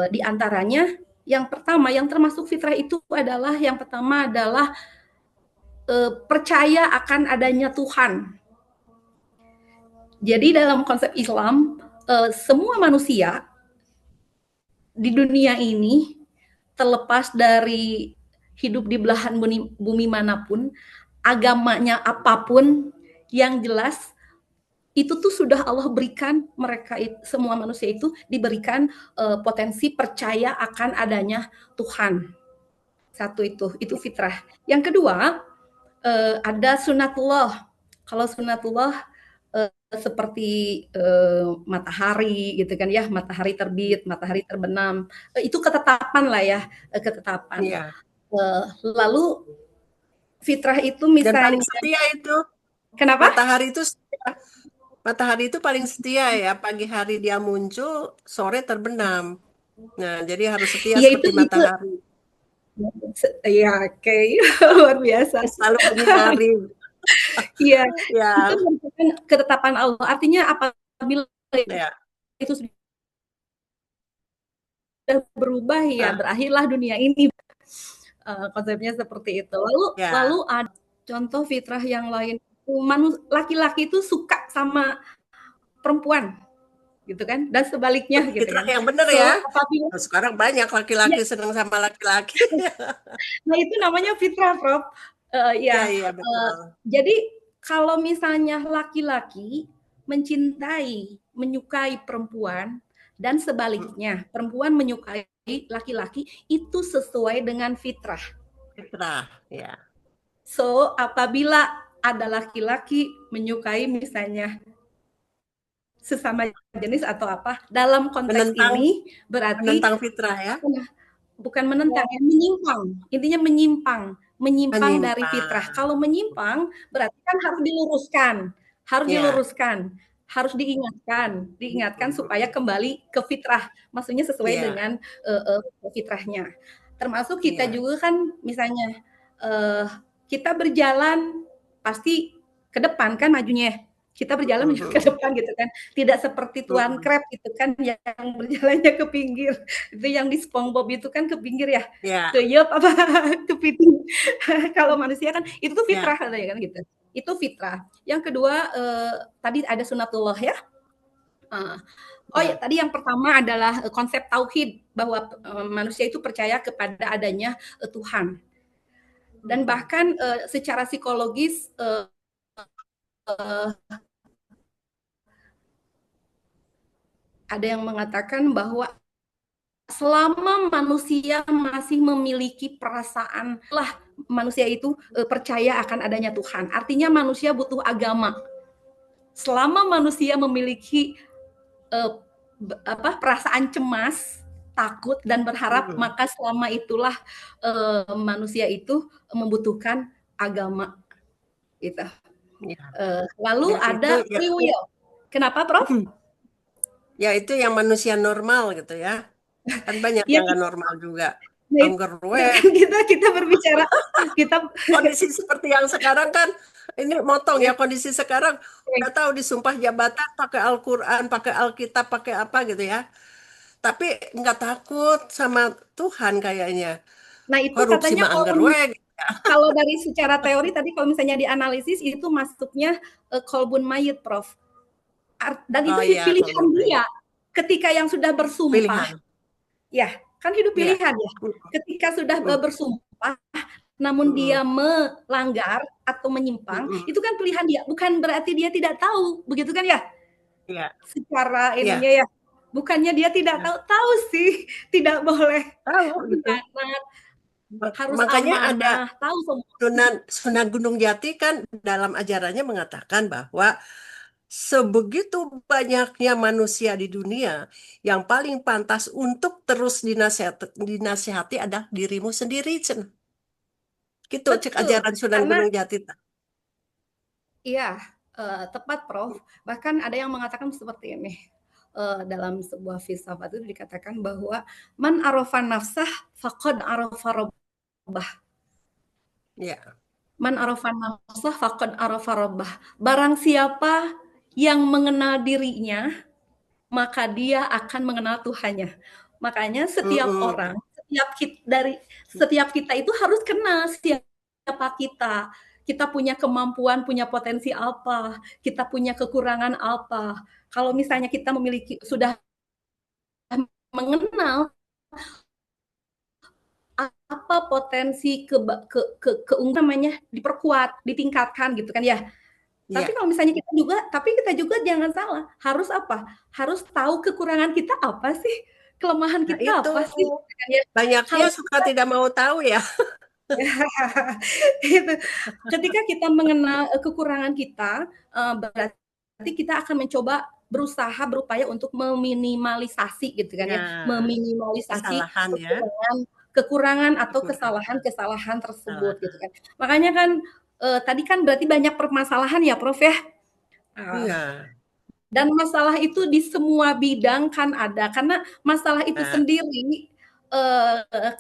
Di antaranya yang pertama, yang termasuk fitrah itu adalah yang pertama adalah percaya akan adanya Tuhan. Jadi dalam konsep Islam, semua manusia di dunia ini terlepas dari hidup di belahan bumi manapun, agamanya apapun, yang jelas itu tuh sudah Allah berikan mereka semua manusia itu diberikan potensi percaya akan adanya Tuhan. Satu itu fitrah. Yang kedua ada sunatullah. Kalau sunatullah seperti matahari gitu kan ya, matahari terbit, matahari terbenam, itu ketetapan lah ya, ketetapan. Iya. Lalu fitrah itu Dan misalnya paling setia itu kenapa? Matahari itu paling setia ya. Pagi hari dia muncul, sore terbenam. Nah, jadi harus setia Ya seperti matahari. Ya, oke, luar biasa. Selalu menyinari. Iya, Ya. itu merupakan ketetapan Allah. Artinya apabila Ya. itu sudah berubah ya, Ah. berakhirlah dunia ini. Konsepnya seperti itu. Ya. Lalu ada contoh fitrah yang lain. Laki-laki itu suka sama perempuan, gitu kan? Dan sebaliknya, gitu Fitrah kan? yang benar So, ya. apabila Nah, sekarang banyak laki-laki senang sama laki-laki. nah itu namanya fitrah, Prof. Ya, Iya, betul. jadi kalau misalnya laki-laki mencintai, menyukai perempuan, dan sebaliknya, perempuan menyukai laki-laki, itu sesuai dengan fitrah. Fitrah, ya. So, apabila ada laki-laki menyukai misalnya sesama jenis atau apa, dalam konteks ini berarti menentang fitrah ya. Bukan menentang, ya, menyimpang. Intinya menyimpang dari fitrah. Kalau menyimpang berarti kan harus diluruskan, harus diingatkan supaya kembali ke fitrah. Maksudnya sesuai dengan fitrahnya. Termasuk kita juga kan misalnya kita berjalan pasti ke depan kan majunya. Kita berjalan menuju ke depan gitu kan. Tidak seperti Tuan Crab gitu kan yang berjalannya ke pinggir. Itu yang di SpongeBob itu kan ke pinggir ya. Ke yup apa ke piting. Kalau manusia kan itu tuh fitrah katanya kan gitu. Itu fitrah. Yang kedua tadi ada sunatullah ya. Tadi yang pertama adalah konsep tauhid bahwa manusia itu percaya kepada adanya Tuhan. Dan bahkan secara psikologis ada yang mengatakan bahwa selama manusia masih memiliki perasaan lah manusia itu percaya akan adanya Tuhan. Artinya manusia butuh agama. Selama manusia memiliki perasaan cemas, takut dan berharap, maka selama itulah manusia itu membutuhkan agama. Gitu. Lalu ada free will. Kenapa, Prof? Ya itu yang manusia normal gitu ya. Kan banyak yang nggak normal juga. Kita berbicara kondisi seperti yang sekarang kan ini motong ya, kondisi sekarang udah tahu disumpah jabatan pakai Al-Quran, pakai Alkitab, pakai apa gitu ya. Tapi nggak takut sama Tuhan kayaknya. Nah itu korupsi katanya kalau dari secara teori tadi kalau misalnya dianalisis itu masuknya kolbun mayit, Prof. Dan itu pilihan dia. Ketika yang sudah bersumpah, ya kan hidup pilihan ya. Ketika sudah bersumpah, namun dia melanggar atau menyimpang, itu kan pilihan dia. Bukan berarti dia tidak tahu, begitu kan ya? Secara ininya ya. Bukannya dia tidak tahu sih, tidak boleh. Tahu gitu. Harus makanya amanah, ada tahu semua. Sunan Gunung Jati kan dalam ajarannya mengatakan bahwa sebegitu banyaknya manusia di dunia, yang paling pantas untuk terus dinasihati adalah dirimu sendiri. Gitu cek Betul, ajaran Sunan karena Gunung Jati. iya, tepat Prof. Bahkan ada yang mengatakan seperti ini, dalam sebuah filsafat itu dikatakan bahwa man arafa nafsah faqad arafa rabbah. Ya, Man arafa nafsah faqad arafa rabbah. Barang siapa yang mengenal dirinya, maka dia akan mengenal Tuhannya. Makanya setiap mm-mm. orang, setiap kita itu harus kenal siapa kita. Kita punya kemampuan, punya potensi apa, kita punya kekurangan apa. Kalau misalnya kita sudah mengenal apa potensi keunggulan namanya, diperkuat, ditingkatkan gitu kan ya. Tapi Ya, kalau misalnya kita juga jangan salah, harus apa? Harus tahu kekurangan kita apa sih? Kelemahan nah kita itu apa sih? Gitu kan ya. banyaknya Kalau suka tidak mau tahu ya. gitu. Ketika kita mengenal kekurangan kita, berarti kita akan mencoba berupaya untuk meminimalisasi gitu kan ya, Ya, meminimalisasi kesalahan ya. kekurangan atau Kekurangan, kesalahan-kesalahan tersebut gitu kesalahan. kan. Makanya kan tadi kan berarti banyak permasalahan ya Prof ya. Iya. Dan masalah itu di semua bidang kan ada, karena masalah itu Nah, sendiri,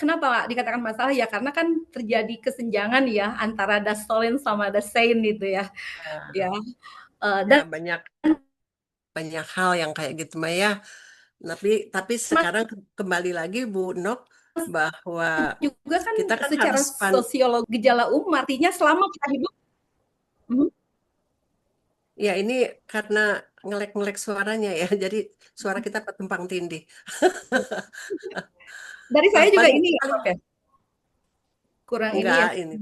kenapa dikatakan masalah ya, karena kan terjadi kesenjangan ya antara dasolin sama dasain gitu ya, ya, ya. ya, Dan banyak banyak hal yang kayak gitu Maya. Tapi Mas sekarang kembali lagi Bu Nok bahwa juga kan kita kan secara harus sosiologi gejala artinya selama kita hidup. Mhm. ya ini karena ngelek-ngelek suaranya ya. Jadi suara kita tumpang tindih. Dari saya juga Paling ini ya paling Prof ya, kurang ini enggak ya. ini.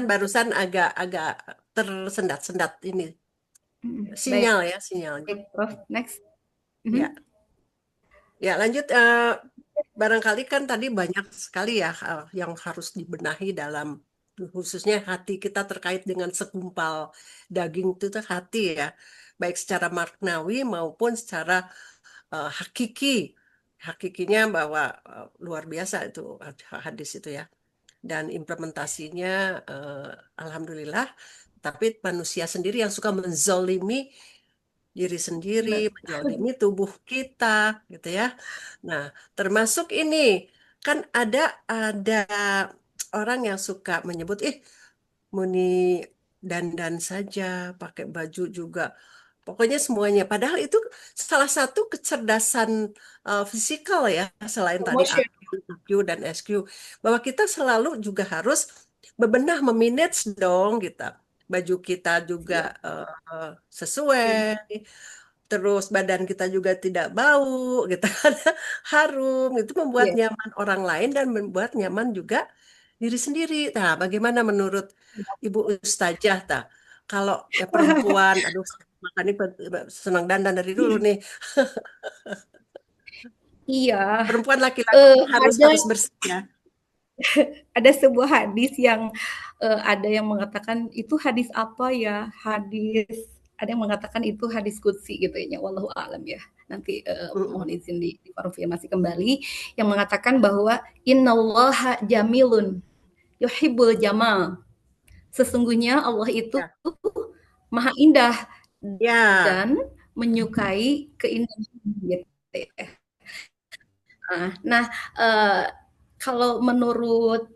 Barusan agak tersendat-sendat ini Baik, sinyal ya sinyalnya. Prof, next. Ya, Mhm. ya lanjut. Barangkali kan tadi banyak sekali ya hal yang harus dibenahi dalam khususnya hati kita terkait dengan segumpal daging itu tuh hati ya, baik secara maknawi maupun secara hakiki. Hakikinya bahwa luar biasa itu hadis itu ya. Dan implementasinya alhamdulillah, tapi manusia sendiri yang suka menzolimi diri sendiri, Benar. menzalimi tubuh kita, gitu ya. Nah, termasuk ini kan ada orang yang suka menyebut, muni dandan saja, pakai baju juga, pokoknya semuanya. Padahal itu salah satu kecerdasan fisikal ya, selain tadi Promotion. IQ dan SQ, bahwa kita selalu juga harus bebenah memanage dong kita. Baju kita juga Siap. sesuai, terus badan kita juga tidak bau gitu kan, harum, itu membuat Yes. nyaman orang lain dan membuat nyaman juga diri sendiri. Nah, bagaimana menurut Ibu Ustazah ta? Kalau ya perempuan, aduh makanya senang dandan dari dulu nih. Iya, Perempuan laki-laki harus ada harus bersih ya. sebuah hadis yang ada yang mengatakan itu hadis apa ya? Ada yang mengatakan itu hadis qudsi gitu ya. Wallahu a'lam ya. Nanti mohon Mm-mm. izin dikonfirmasi kembali yang mengatakan bahwa innallaha jamilun yuhibbul jamal. Sesungguhnya Allah itu Ya, maha indah ya, dan menyukai keindahan gitu ya. Nah, kalau menurut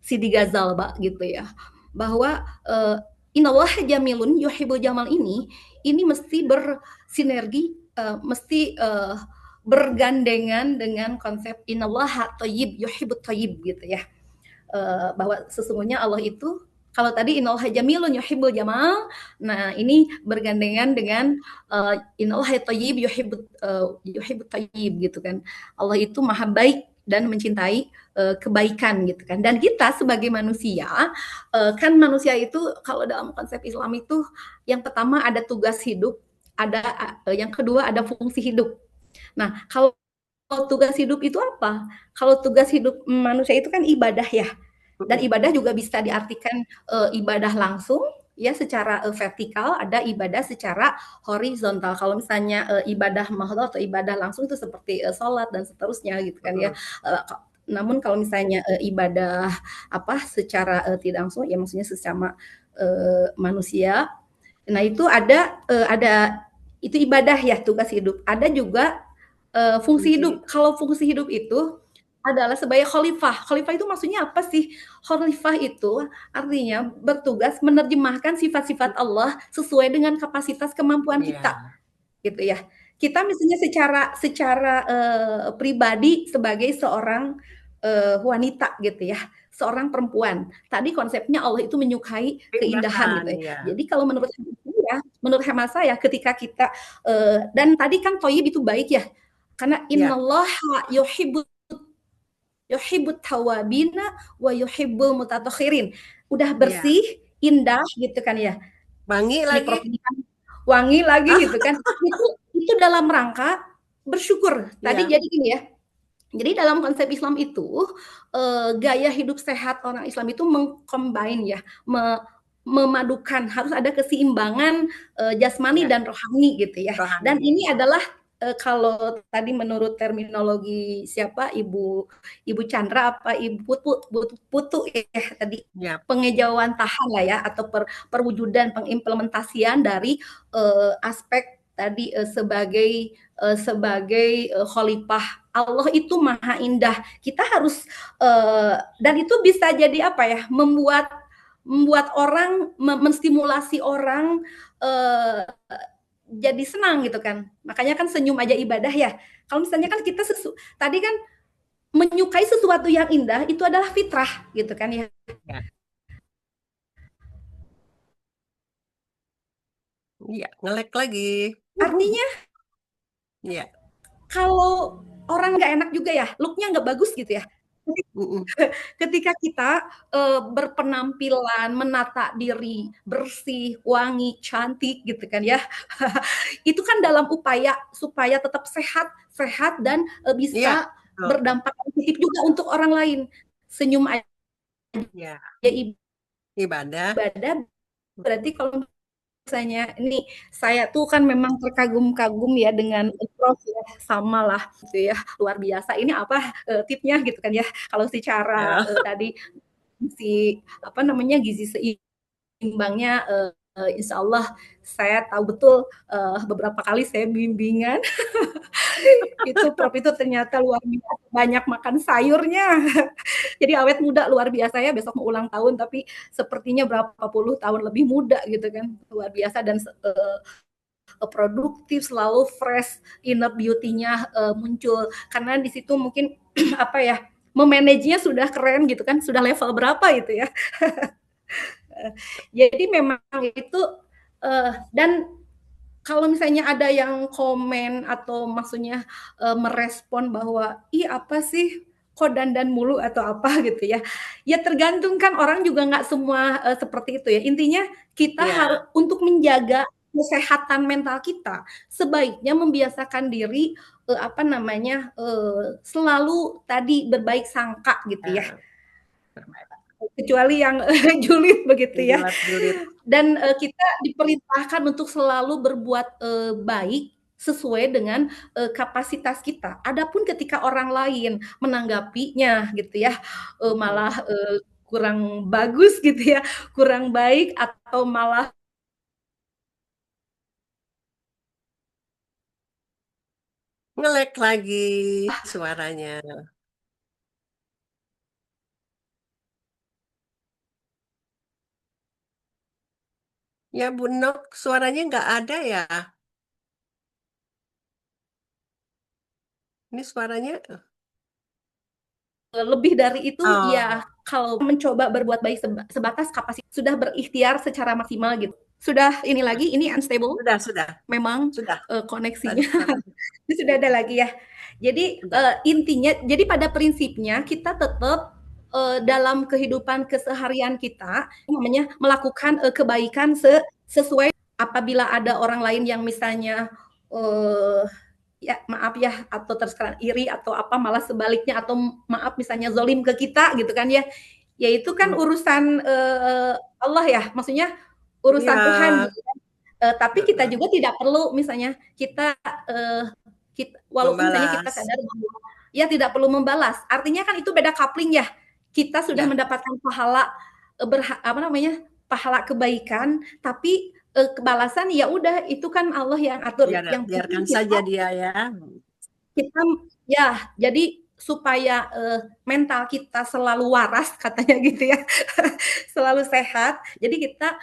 Sidi Ghazal, Mbak, gitu ya, bahwa Innallaha jamilun yuhibbul jamal ini mesti bersinergi, mesti bergandengan dengan konsep innallaha thayyib yuhibbut thayyib gitu ya. Bahwa sesungguhnya Allah itu kalau tadi innallaha jamilun yuhibbul jamal, nah ini bergandengan dengan innallaha thayyib yuhibbut thayyib gitu kan. Allah itu maha baik dan mencintai kebaikan gitu kan. Dan kita sebagai manusia, kan manusia itu kalau dalam konsep Islam itu yang pertama ada tugas hidup, yang kedua ada fungsi hidup. Nah, kalau tugas hidup itu apa? Kalau tugas hidup manusia itu kan ibadah ya. Dan Mm-mm. ibadah juga bisa diartikan ibadah langsung ya secara vertikal, ada ibadah secara horizontal. Kalau misalnya ibadah mahdhah atau ibadah langsung itu seperti sholat dan seterusnya gitu kan ya. Mm-mm. Namun kalau misalnya ibadah apa secara tidak langsung, ya maksudnya sesama manusia, nah itu ada itu ibadah ya tugas hidup. Ada juga fungsi Fungsi. hidup. Kalau fungsi hidup itu adalah sebagai khalifah. Khalifah itu maksudnya apa sih? Khalifah itu artinya bertugas menerjemahkan sifat-sifat Allah sesuai dengan kapasitas kemampuan kita, Ya, gitu ya. Kita misalnya secara pribadi sebagai seorang wanita gitu ya, seorang perempuan. Tadi konsepnya Allah itu menyukai keindahan keindahan gitu ya. ya. Jadi kalau menurut hemat saya ketika kita dan tadi kan toyib itu baik ya, karena Ya, innallaha yuhibbut tawabina wa yuhibbul mutatahhirin. Udah ya. bersih, indah gitu kan ya. Wangi lagi. Mikrofon wangi lagi Ah, gitu kan. Itu dalam rangka bersyukur. Tadi ya, jadi gini ya. Jadi dalam konsep Islam itu gaya hidup sehat orang Islam itu mengcombine ya, memadukan harus ada keseimbangan jasmani ya. dan rohani gitu ya. Dan Rohani. ini adalah kalau tadi menurut terminologi siapa Ibu Chandra apa Ibu Putu ya tadi Ya, pengejauhan tahan lah ya atau perwujudan pengimplementasian dari aspek tadi sebagai khalifah Allah itu maha indah. Kita harus dan itu bisa jadi apa ya? Membuat orang menstimulasi orang jadi senang gitu kan. Makanya kan senyum aja ibadah ya. Kalau misalnya kan kita tadi kan menyukai sesuatu yang indah itu adalah fitrah gitu kan ya. ya. Iya, ngelek lagi. Artinya Iya. kalau orang nggak enak juga ya, looknya nggak bagus gitu ya. Ketika kita berpenampilan, menata diri, bersih, wangi, cantik gitu kan ya. Itu kan dalam upaya supaya tetap sehat dan Iya, bisa betul. berdampak positif juga untuk orang lain. Senyum aja Ya, ibadah, ibadah. berarti kalau misalnya ini saya tuh kan memang terkagum-kagum ya dengan Prof ya, sama lah gitu ya, luar biasa. Ini apa tipnya gitu kan ya. Kalau secara Ya. tadi apa namanya gizi seimbangnya insya Allah saya tahu betul beberapa kali saya bimbingan itu Prof itu ternyata luar biasa banyak makan sayurnya. Jadi awet muda luar biasa ya, besok mau ulang tahun tapi sepertinya berapa puluh tahun lebih muda gitu kan. Luar biasa dan produktif, selalu fresh, inner beauty-nya muncul. Karena di situ mungkin apa ya, memanagenya sudah keren gitu kan, sudah level berapa gitu ya. Jadi memang itu dan kalau misalnya ada yang komen atau maksudnya merespon bahwa ih apa sih kok dandan mulu atau apa gitu ya. Ya tergantung kan orang juga nggak semua seperti itu ya. Intinya kita harus Ya. untuk menjaga kesehatan mental kita sebaiknya membiasakan diri apa namanya selalu tadi berbaik sangka gitu ya. Kecuali yang julid begitu ya. Julid. Dan kita diperintahkan untuk selalu berbuat baik sesuai dengan kapasitas kita. Adapun ketika orang lain menanggapinya gitu ya, malah kurang bagus gitu ya, kurang baik atau malah Ngelek lagi suaranya. Ya, Bu Nok, suaranya nggak ada ya. Ini suaranya. lebih dari itu ya Oh, kalau mencoba berbuat baik sebatas kapasitas sudah berikhtiar secara maksimal gitu. Sudah ini lagi ini unstable sudah. memang Sudah. koneksinya. Sudah. Ini sudah ada lagi ya. Jadi intinya, jadi pada prinsipnya kita tetap dalam kehidupan keseharian kita, namanya melakukan kebaikan sesuai apabila ada orang lain yang misalnya ya maaf ya atau terus iri atau apa malah sebaliknya atau maaf misalnya zolim ke kita gitu kan ya, ya itu kan urusan Allah ya, maksudnya urusan Tuhan Ya, gitu kan. Tapi kita juga tidak perlu misalnya kita walaupun misalnya kita membalas. sadar bahwa ya tidak perlu membalas. Artinya kan itu beda coupling ya. Kita sudah Ya, mendapatkan pahala pahala kebaikan, tapi kebalasan ya udah itu kan Allah yang atur. Yang biarkan penting saja dia ya. kita ya jadi supaya mental kita selalu waras katanya gitu ya, selalu sehat. Jadi kita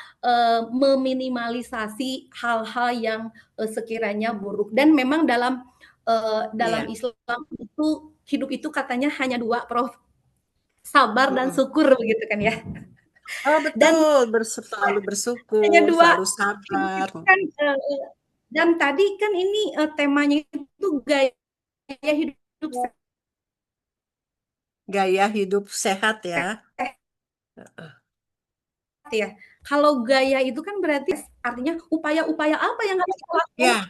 meminimalisasi hal-hal yang sekiranya buruk. Dan memang dalam Iya. Islam itu hidup itu katanya hanya dua, Prof. Sabar dan Mm-mm. syukur begitu kan ya. Oh Dan betul, selalu hanya bersyukur, dua selalu sabar. kan dan tadi kan ini temanya itu gaya hidup Gaya hidup sehat ya. sehat ya. Kalau gaya itu kan berarti artinya upaya-upaya apa yang harus kita lakukan? Ya,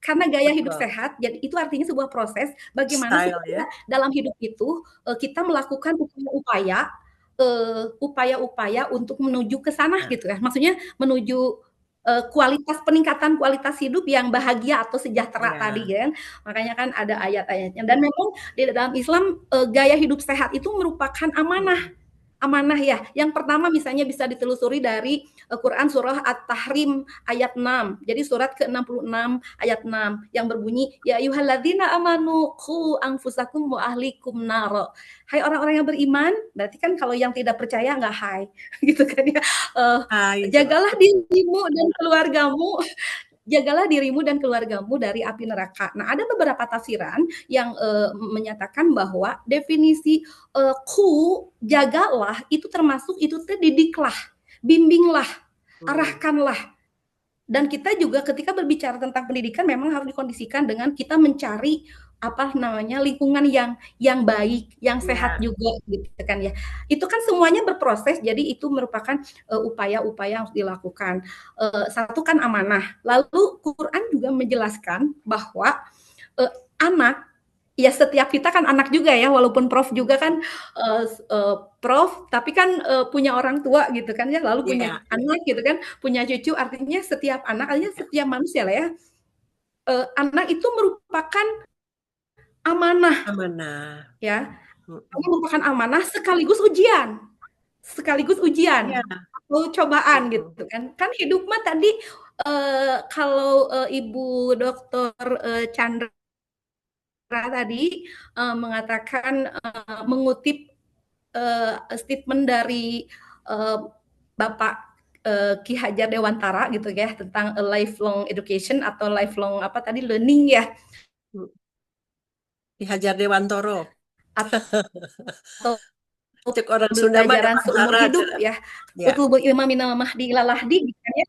Karena gaya hidup betul. sehat, jadi itu artinya sebuah proses bagaimana Style supaya ya. dalam hidup itu kita melakukan upaya-upaya untuk menuju ke sana Nah, gitu ya. Maksudnya menuju peningkatan kualitas hidup yang bahagia atau sejahtera tadi ya. kan. Makanya kan ada ayat-ayatnya. Dan memang di dalam Islam gaya hidup sehat itu merupakan amanah. Amanah ya. Yang pertama misalnya bisa ditelusuri dari Quran surah At-Tahrim ayat 6. Jadi surat ke-66 ayat 6 yang berbunyi ya ayyuhalladzina amanu qu anfusakum wa ahlikum naro. Hai orang-orang yang beriman, berarti kan kalau yang tidak percaya enggak hai gitu kan ya. Jagalah dirimu dan keluargamu jagalah dirimu dan keluargamu dari api neraka. Nah, ada beberapa tafsiran yang menyatakan bahwa definisi jagalah itu termasuk itu didiklah, bimbinglah, arahkanlah. Dan kita juga ketika berbicara tentang pendidikan memang harus dikondisikan dengan kita mencari lingkungan yang baik, yang sehat juga gitu kan ya. Itu kan semuanya berproses, jadi itu merupakan upaya-upaya yang harus dilakukan. Satu kan amanah. Lalu Quran juga menjelaskan bahwa anak ya setiap kita kan anak juga ya, walaupun Prof juga kan Prof, tapi kan punya orang tua gitu kan ya, lalu punya anak gitu kan, punya cucu, artinya setiap manusia lah ya. Anak itu merupakan amanah. Ya. Ini merupakan amanah sekaligus ujian. Atau cobaan gitu kan. Kan hidup mah tadi kalau Ibu Dr. Chandra tadi mengatakan mengutip statement dari Bapak Ki Hajar Dewantara gitu ya tentang lifelong education atau lifelong learning ya. Ki Hajar Dewantoro. Atau Cek orang Sunda pelajaran seumur hidup ya. Utlubul ilma minal mahdi ilal lahdi gitu kan ya.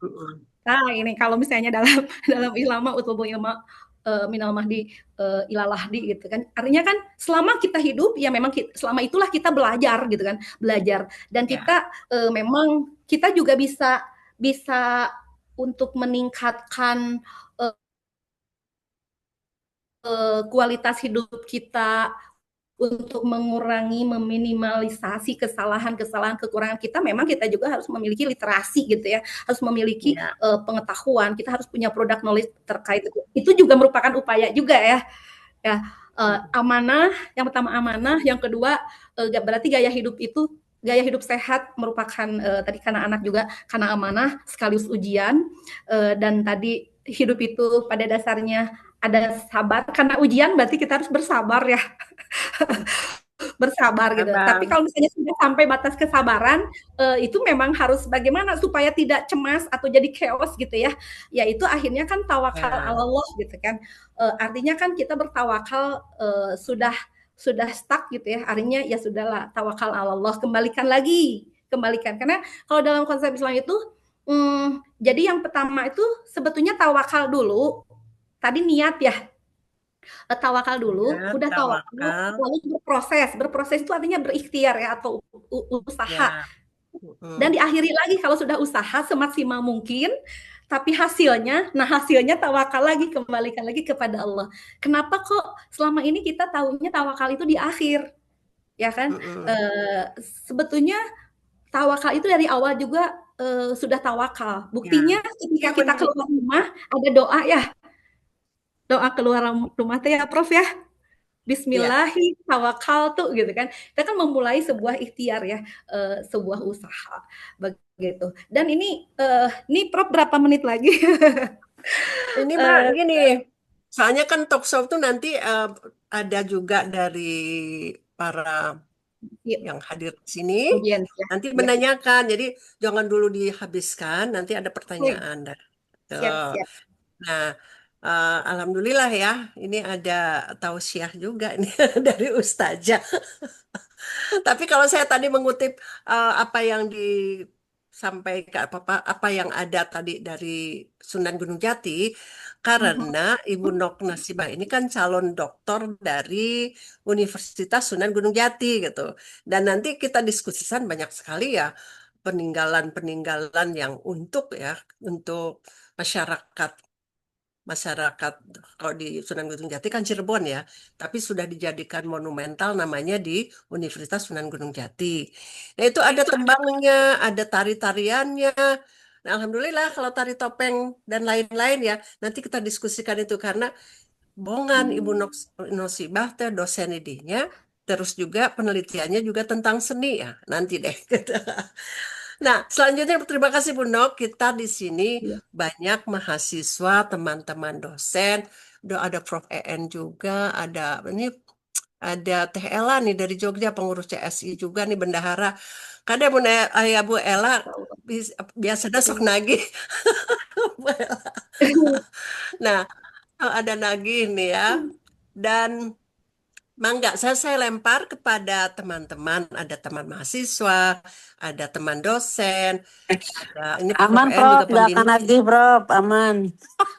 Nah, ini kalau misalnya dalam Islam utlubul ilma minal mahdi ilal lahdi gitu kan. Artinya kan selama kita hidup ya memang selama itulah kita belajar gitu kan, belajar. Dan kita memang kita juga bisa untuk meningkatkan kualitas hidup kita, untuk mengurangi, meminimalisasi kesalahan-kesalahan, kekurangan kita, memang kita juga harus memiliki literasi gitu ya, harus memiliki pengetahuan, kita harus punya product knowledge terkait itu. Itu juga merupakan upaya juga ya. Amanah, yang pertama amanah, yang kedua berarti gaya hidup sehat merupakan tadi karena anak juga karena amanah sekaligus ujian, dan tadi hidup itu pada dasarnya ada sabar, karena ujian berarti kita harus bersabar ya. Bersabar gitu. Tapi kalau misalnya sudah sampai batas kesabaran, itu memang harus bagaimana supaya tidak cemas atau jadi chaos gitu ya. Ya itu akhirnya kan tawakal Allah gitu kan. Artinya kan kita bertawakal sudah stuck gitu ya. Artinya ya sudahlah tawakal Allah, kembalikan. Karena kalau dalam konsep Islam itu jadi yang pertama itu sebetulnya tawakal dulu. Tadi niat ya. Tawakal dulu, udah tawakal, lalu berproses itu artinya berikhtiar ya atau usaha. Dan diakhiri lagi kalau sudah usaha semaksimal mungkin, tapi hasilnya tawakal lagi, kembalikan lagi kepada Allah. Kenapa kok selama ini kita tahunya tawakal itu di akhir, ya kan? Sebetulnya tawakal itu dari awal juga sudah tawakal. Buktinya ketika kita keluar rumah ada doa ya. Doa keluar rumah teh ya Prof ya. Ya, Bismillahi tawakkaltu gitu kan. Kita kan memulai sebuah ikhtiar ya, sebuah usaha begitu. Dan ini Prof berapa menit lagi? ini Mbak Eh, gini, soalnya kan talk show tuh nanti ada juga dari para ya, yang hadir di sini, audiens ya. nanti Ya. menanyakan. Jadi jangan dulu dihabiskan, nanti ada Oke, pertanyaan. siap Tuh. siap. Nah, alhamdulillah ya, ini ada tausiah juga ini dari Ustazah. Tapi kalau saya tadi mengutip apa yang disampaikan, apa yang ada tadi dari Sunan Gunung Jati, Mhm. karena Ibu Nok Nasibah ini kan calon doktor dari Universitas Sunan Gunung Jati gitu. Dan nanti kita diskusikan banyak sekali ya peninggalan-peninggalan yang untuk masyarakat masyarakat kalau di Sunan Gunung Jati kan Cirebon ya, tapi sudah dijadikan monumental namanya di Universitas Sunan Gunung Jati. Nah itu ada tembangnya, ada tari-tariannya. Nah, alhamdulillah kalau tari topeng dan lain-lain ya, nanti kita diskusikan itu karena Bongan Ibu Nosibah teh dosen idihnya, terus juga penelitiannya juga tentang seni ya, nanti deh. Nah, selanjutnya terima kasih Bu Nok. Kita di sini Iya. banyak mahasiswa, teman-teman dosen, udah ada Prof EN juga, ada Teh Ella nih dari Jogja, pengurus CSI juga nih bendahara. Kadang ayah Bu Ella biasa sok nagih. Bu Ella. Nah, ada nagih nih ya. Dan Mangga, saya lempar kepada teman-teman, ada teman mahasiswa, ada teman dosen, ini Prof Aman, EN Prof. juga Gak akan pembimbing. nagih, Prof. Aman.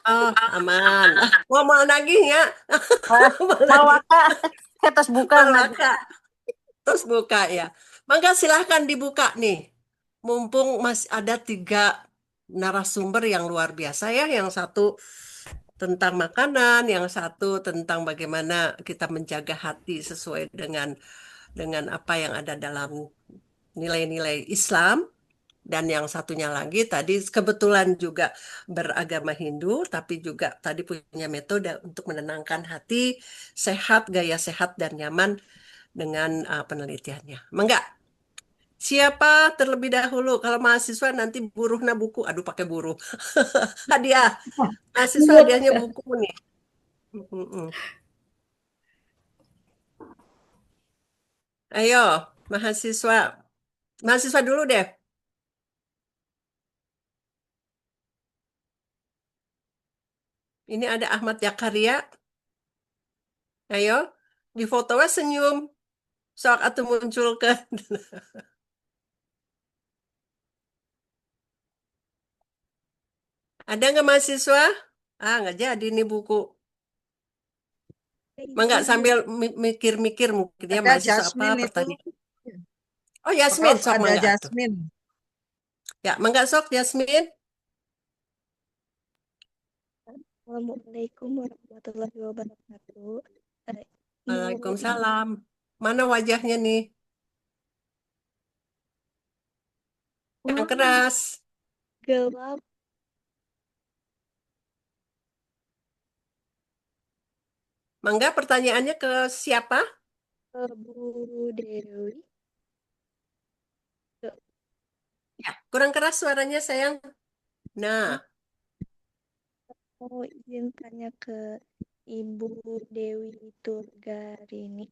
Oh, aman. Mau nagih ya? Wah, Mau mau nagih. waka. Terus buka Mal nagih. Waka. Terus buka ya. Mangga silahkan dibuka nih. Mumpung masih ada 3 narasumber yang luar biasa ya. Yang satu tentang makanan, yang satu tentang bagaimana kita menjaga hati sesuai dengan apa yang ada dalam nilai-nilai Islam. Dan yang satunya lagi tadi kebetulan juga beragama Hindu, tapi juga tadi punya metode untuk menenangkan hati, sehat, gaya sehat dan nyaman dengan penelitiannya. Enggak, siapa terlebih dahulu? Kalau mahasiswa nanti buruhna buku, aduh pakai buruh. Hadiah, mahasiswa hadiahnya buku nih. Mm-mm. Ayo, mahasiswa. Mahasiswa dulu deh. Ini ada Ahmad Zakaria. Ayo, di fotonya senyum. Sok atau munculkan. Ada nggak mahasiswa? Nggak jadi nih buku. Nggak sambil mikir-mikir mungkin ya Ada mahasiswa apa Jasmine itu, pertanyaan. Oh Yasmin, Prof, sok ada mangga atuh. Jasmine. Ya, mangga sok Yasmin. Assalamualaikum warahmatullahi wabarakatuh. Mau ini Waalaikumsalam. Mana wajahnya nih? Yang keras. gelap Mangga pertanyaannya ke siapa? Bu Dewi. Ya, kurang keras suaranya sayang. Nah, Mau izin tanya ke Ibu Dewi Turgarini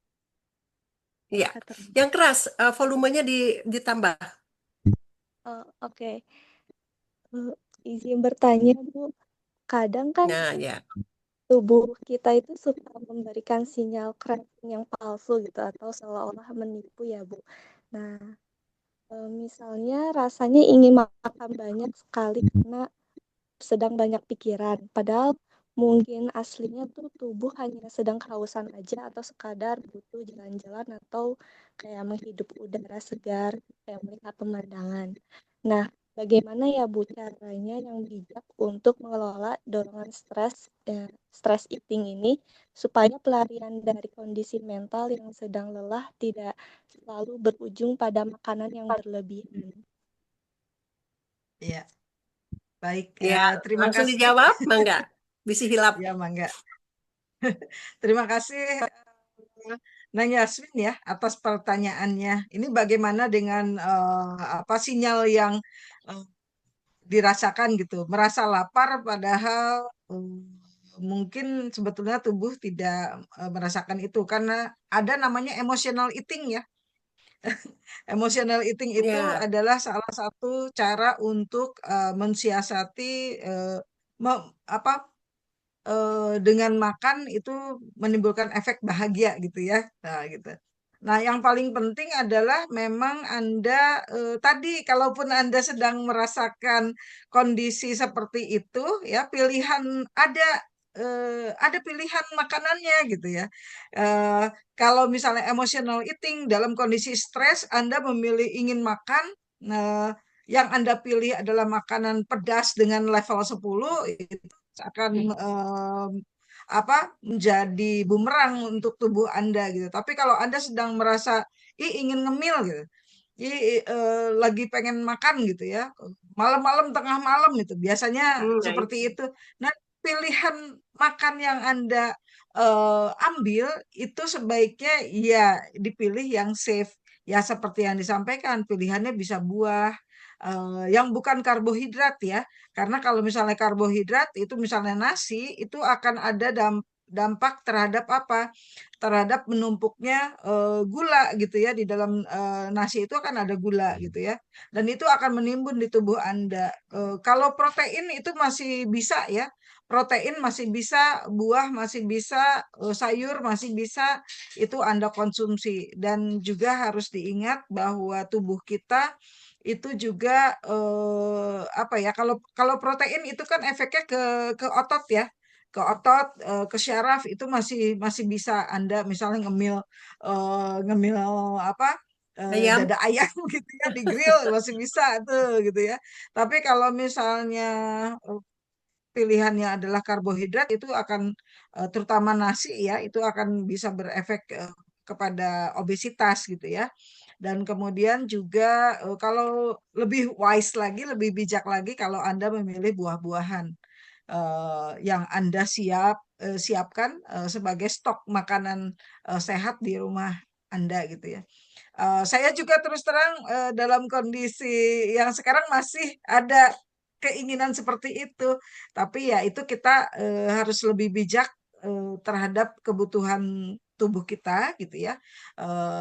iya. atau Yang keras, volumenya ditambah. oke. Izin bertanya Bu, kadang kan Nah, ya. tubuh kita itu suka memberikan sinyal craving yang palsu gitu atau seolah-olah menipu ya Bu. Nah, misalnya rasanya ingin makan banyak sekali karena sedang banyak pikiran. Padahal mungkin aslinya tuh tubuh hanya sedang kehausan aja atau sekadar butuh jalan-jalan atau kayak menghidup udara segar, kayak melihat pemandangan. Nah, bagaimana ya Bu caranya yang bijak untuk mengelola dorongan stress eating ini supaya pelarian dari kondisi mental yang sedang lelah tidak selalu berujung pada makanan yang berlebihan. Iya, baik. Ya, Terima langsung kasih. dijawab, mangga. Bisa hilap. Ya, Mangga. Terima kasih Nang Yasmin ya atas pertanyaannya. Ini bagaimana dengan apa sinyal yang eh, dirasakan gitu, merasa lapar padahal mungkin sebetulnya tubuh tidak merasakan itu karena ada namanya emotional eating ya. Emotional eating itu Ya, adalah salah satu cara untuk mensiasati apa dengan makan itu menimbulkan efek bahagia gitu ya. Nah, gitu. Nah, yang paling penting adalah memang Anda tadi kalaupun Anda sedang merasakan kondisi seperti itu ya, pilihan ada pilihan makanannya gitu ya. Eh, Kalau misalnya emotional eating dalam kondisi stres, Anda memilih ingin makan, eh, yang Anda pilih adalah makanan pedas dengan level 10 itu akan apa menjadi bumerang untuk tubuh Anda gitu. Tapi kalau Anda sedang merasa ingin ngemil gitu, lagi pengen makan gitu ya, malam-malam tengah malam gitu, biasanya nah seperti itu. itu. Nah, pilihan makan yang Anda ambil itu sebaiknya ya dipilih yang safe. Ya seperti yang disampaikan, pilihannya bisa buah yang bukan karbohidrat ya. Karena kalau misalnya karbohidrat itu misalnya nasi itu akan ada dampak terhadap apa? Terhadap menumpuknya gula gitu ya di dalam nasi itu akan ada gula gitu ya. Dan itu akan menimbun di tubuh Anda. Kalau protein itu masih bisa ya. Protein masih bisa, buah masih bisa, sayur masih bisa itu Anda konsumsi dan juga harus diingat bahwa tubuh kita itu juga apa ya kalau kalau protein itu kan efeknya ke otot ya ke otot ke syaraf itu masih bisa Anda misalnya ngemil apa Ayam, dada ayam gitu ya di grill masih bisa tuh gitu ya tapi kalau misalnya eh, pilihannya adalah karbohidrat itu akan terutama nasi ya itu akan bisa berefek kepada obesitas gitu ya. Dan kemudian juga kalau lebih wise lagi, lebih bijak lagi kalau Anda memilih buah-buahan yang Anda siapkan sebagai stok makanan sehat di rumah Anda gitu ya. Saya juga terus terang dalam kondisi yang sekarang masih ada keinginan seperti itu, tapi ya itu kita harus lebih bijak terhadap kebutuhan tubuh kita gitu ya.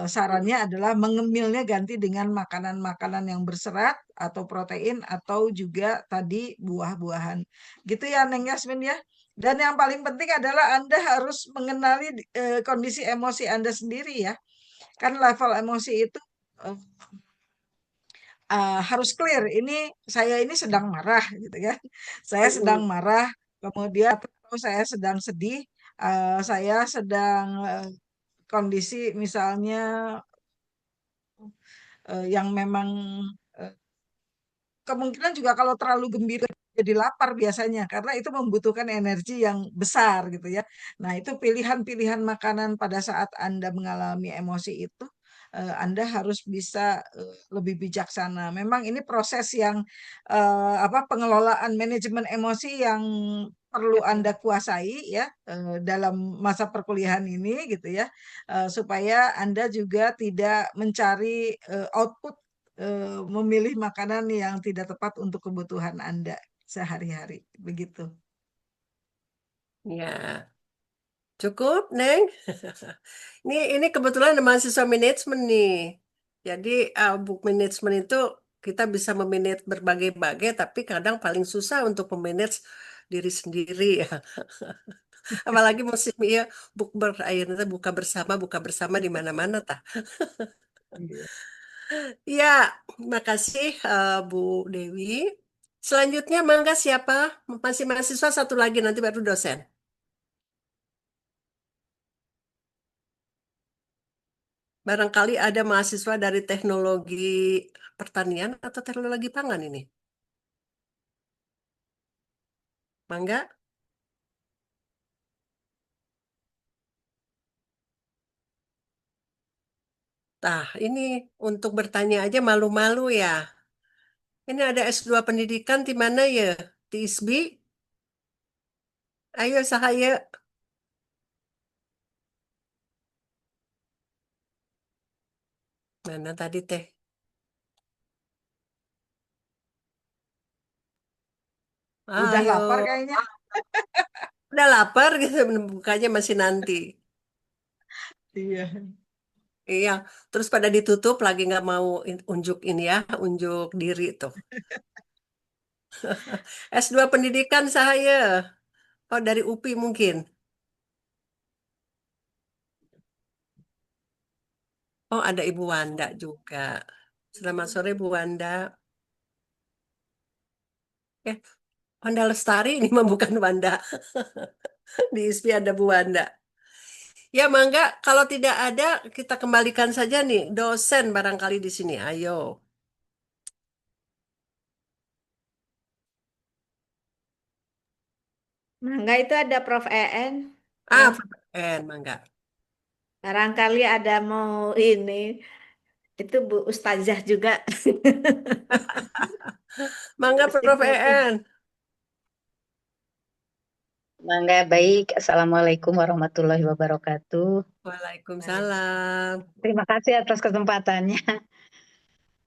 Sarannya adalah mengemilnya ganti dengan makanan-makanan yang berserat atau protein atau juga tadi buah-buahan. Gitu ya Neng Yasmin ya. Dan yang paling penting adalah Anda harus mengenali kondisi emosi Anda sendiri ya. Kan level emosi itu eh, harus clear. Saya ini sedang marah gitu kan. Saya sedang mm-mm. marah, kemudian atau saya sedang sedih, saya sedang kondisi misalnya yang memang eh, kemungkinan juga kalau terlalu gembira jadi lapar biasanya karena itu membutuhkan energi yang besar gitu ya. Nah, itu pilihan-pilihan makanan pada saat Anda mengalami emosi itu Anda harus bisa lebih bijaksana. Memang ini proses yang apa pengelolaan manajemen emosi yang perlu Ya, Anda kuasai ya dalam masa perkuliahan ini gitu ya supaya Anda juga tidak mencari output memilih makanan yang tidak tepat untuk kebutuhan Anda sehari-hari. Begitu. ya. Cukup, Neng. Ini kebetulan ada mahasiswa manajemen nih. Jadi book manajemen itu kita bisa memanage berbagai-bagai, tapi kadang paling susah untuk memanage diri sendiri ya. Apalagi musim ya bukber akhirnya buka bersama di mana-mana tah. Iya. Ya, makasih Bu Dewi. Selanjutnya mangga siapa? Masih mahasiswa satu lagi nanti baru dosen. Barangkali ada mahasiswa dari teknologi pertanian atau teknologi pangan ini. Mangga? Nah, ini untuk bertanya aja malu-malu ya. Ini ada S2 pendidikan di mana ya? Di ISBI? Ayo sahaya. Mana tadi teh? Udah lapar Ayo, kayaknya. udah lapar gitu, bukanya masih nanti. Iya. Iya, terus pada ditutup lagi nggak mau unjuk ini ya, unjuk diri tuh. S2 pendidikan saya. Oh, dari UPI mungkin. Oh, ada Ibu Wanda juga. Selamat sore, Bu Wanda. Eh, Wanda Lestari ini mah bukan Wanda. Di ISPI ada Bu Wanda. Ya, Mangga, kalau tidak ada, kita kembalikan saja nih, dosen barangkali di sini. Ayo. Mangga itu ada Prof. EN. Ah, Prof. Mangga. Barangkali ada mau ini. Itu Bu Ustazah juga. Mangga, Prof. EN. Mangga baik. Assalamualaikum warahmatullahi wabarakatuh. Waalaikumsalam. Terima kasih atas kesempatannya.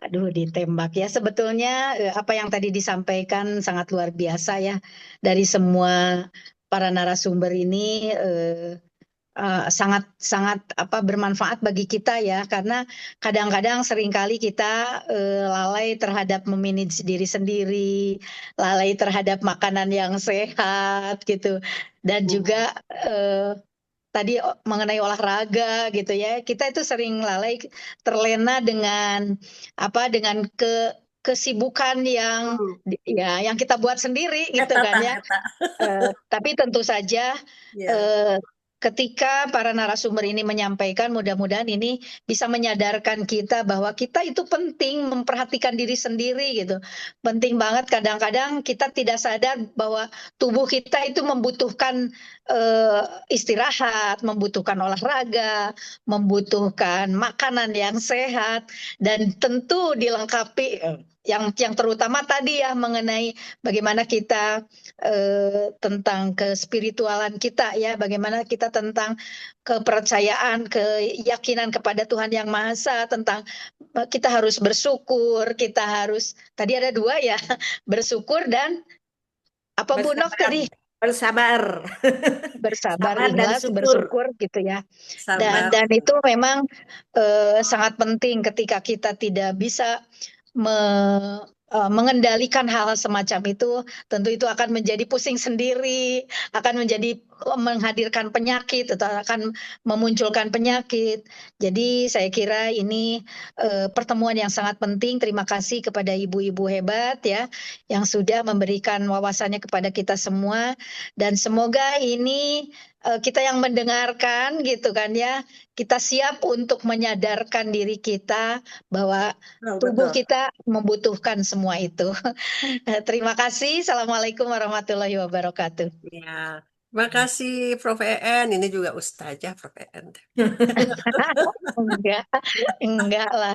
Aduh, ditembak ya. Sebetulnya apa yang tadi disampaikan sangat luar biasa ya dari semua para narasumber ini sangat sangat apa bermanfaat bagi kita ya karena kadang-kadang seringkali kita lalai terhadap memanage diri sendiri, lalai terhadap makanan yang sehat gitu dan juga tadi mengenai olahraga gitu ya. Kita itu sering lalai terlena dengan apa dengan kesibukan yang Hmm, ya yang kita buat sendiri gitu eta kan tah, ya. eta. Tapi tentu saja Ya. eh, ketika para narasumber ini menyampaikan, mudah-mudahan ini bisa menyadarkan kita bahwa kita itu penting memperhatikan diri sendiri gitu. Penting banget kadang-kadang kita tidak sadar bahwa tubuh kita itu membutuhkan istirahat, membutuhkan olahraga, membutuhkan makanan yang sehat dan tentu dilengkapi yang terutama tadi ya mengenai bagaimana kita tentang kespiritualan kita ya, bagaimana kita tentang kepercayaan, keyakinan kepada Tuhan Yang Maha Esa, tentang kita harus bersyukur, kita harus tadi ada dua ya, bersyukur dan apa Bu Nok Bersabar. tadi Bersabar. bersabar, Sabar dan ikhlas, syukur. bersyukur gitu ya. Sabar. Dan itu memang sangat penting ketika kita tidak bisa mengendalikan hal semacam itu, tentu itu akan menjadi pusing sendiri, akan menjadi menghadirkan penyakit atau akan memunculkan penyakit. Jadi saya kira ini pertemuan yang sangat penting. Terima kasih kepada ibu-ibu hebat ya yang sudah memberikan wawasannya kepada kita semua dan semoga ini kita yang mendengarkan gitu kan ya, kita siap untuk menyadarkan diri kita bahwa Betul, tubuh betul. kita membutuhkan semua itu. Terima kasih. Assalamualaikum warahmatullahi wabarakatuh. Ya. Terima kasih, Prof. EN. Ini juga Ustazah, Prof. EN. Enggak, enggak lah.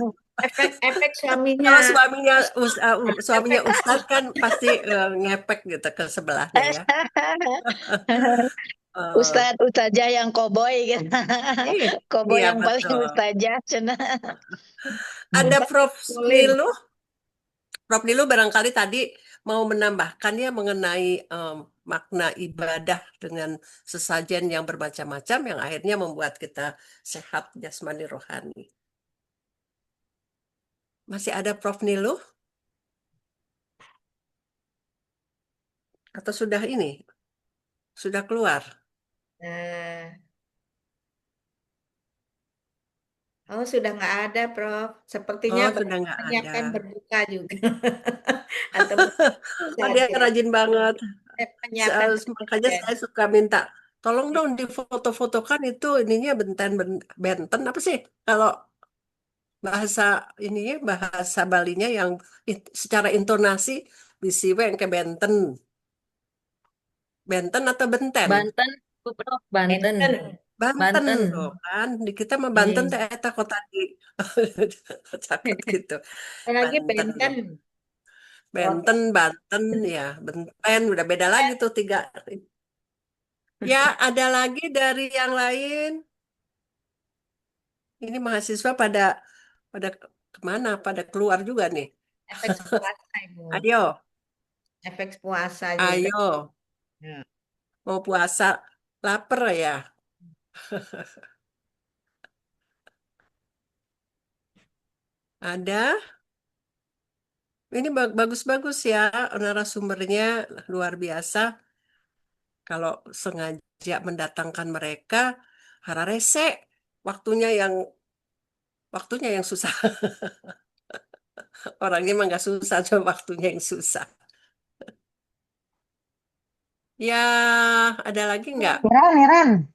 Efek suaminya. Kalau suaminya Ustadz kan pasti ngepek gitu ke sebelahnya ya. Eh, Ustazah yang koboi gitu. iya, Koboi iya, yang paling betul. ustazah cenah. Ada Prof. Mulim. Nilu. Prof. Nilu barangkali tadi mau menambahkan ya mengenai makna ibadah dengan sesajen yang bermacam-macam yang akhirnya membuat kita sehat jasmani rohani. Masih ada Prof. Nilu? Atau sudah ini? Sudah keluar? Nah, oh sudah nggak ada, Prof. Sepertinya Oh, sudah nggak ada. menyiapkan berbuka juga. Atau Oh, dia saja. rajin banget. Menyiapkan Makanya saja. saya suka minta, tolong dong difoto-fotokan itu ininya benten apa sih? Kalau bahasa ininya bahasa Balinya yang secara intonasi bisiwe yang ke benten. Benten atau benten? Banten, Bu Prof. Banten. Enten. Banten Banten. loh kan. Di kita mah Banten teh Iya. eta kota di cakep gitu. Lagi Banten. Benten. Benten, Banten ya, Benten udah beda lagi tuh tiga. Ya, ada lagi dari yang lain. Ini mahasiswa pada Pada kemana? Pada keluar juga nih. Efek puasa, Ibu. Ayo, Efek puasa juga. ayo. Ya. Mau puasa, lapar ya. Ada? Ini bagus-bagus ya narasumbernya, luar biasa. Kalau sengaja mendatangkan mereka, hararese, waktunya yang waktunya yang susah. Orangnya emang nggak susah, cuma waktunya yang susah. Ya, ada lagi nggak? Niren,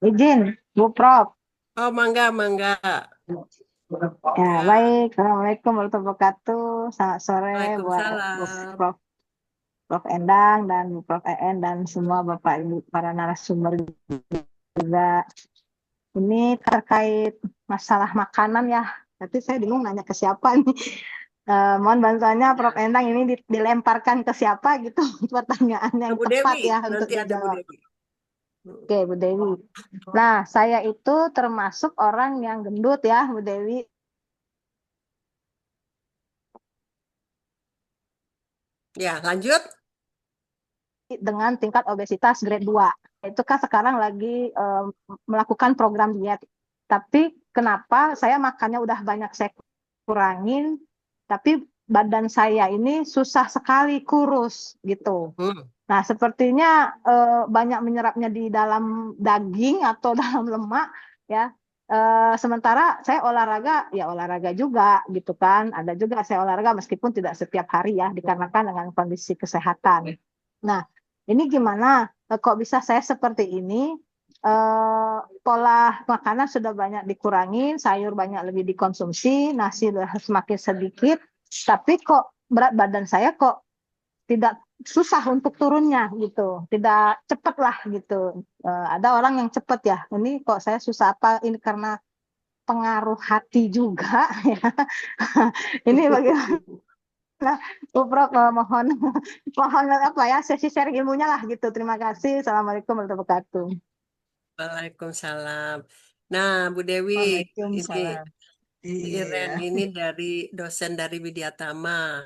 izin, Bu Prof. Oh, mangga, mangga. Ya, Ya, baik. Assalamualaikum warahmatullahi wabarakatuh. Selamat sore buat Bu Waalaikumsalam. Prof. Prof Endang dan Bu Prof EN dan semua Bapak Ibu para narasumber juga. Ini terkait masalah makanan ya. Tapi saya bingung nanya ke siapa nih. Mohon bantuannya Prof Ya. Endang ini dilemparkan ke siapa gitu pertanyaan yang Bu tepat Dewi, ya untuk nanti ada Bu dijawab. Dewi. Oke, Bu Dewi. Nah, saya itu termasuk orang yang gendut ya, Bu Dewi. Ya, lanjut. Dengan tingkat obesitas grade 2. Itu kan sekarang lagi melakukan program diet. Tapi kenapa saya makannya udah banyak saya kurangin, tapi badan saya ini susah sekali kurus gitu. Nah, sepertinya banyak menyerapnya di dalam daging atau dalam lemak ya. Sementara saya olahraga juga gitu kan. Ada juga saya olahraga meskipun tidak setiap hari ya, dikarenakan dengan kondisi kesehatan. Nah, ini gimana? Kok bisa saya seperti ini? Pola makanan sudah banyak dikurangin, sayur banyak lebih dikonsumsi, nasi semakin sedikit, tapi kok berat badan saya kok tidak susah untuk turunnya gitu, tidak cepat lah gitu. Ada orang yang cepat ya, ini kok saya susah apa? Ini karena pengaruh hati juga ya. Ini bagaimana? Bu Prof, mohon apa ya sesi sharing ilmunya lah gitu. Terima kasih. Assalamualaikum warahmatullahi wabarakatuh. Waalaikumsalam. Nah, Bu Dewi, ini Waalaikumsalam. Iren Iya. ini dosen dari Widyatama.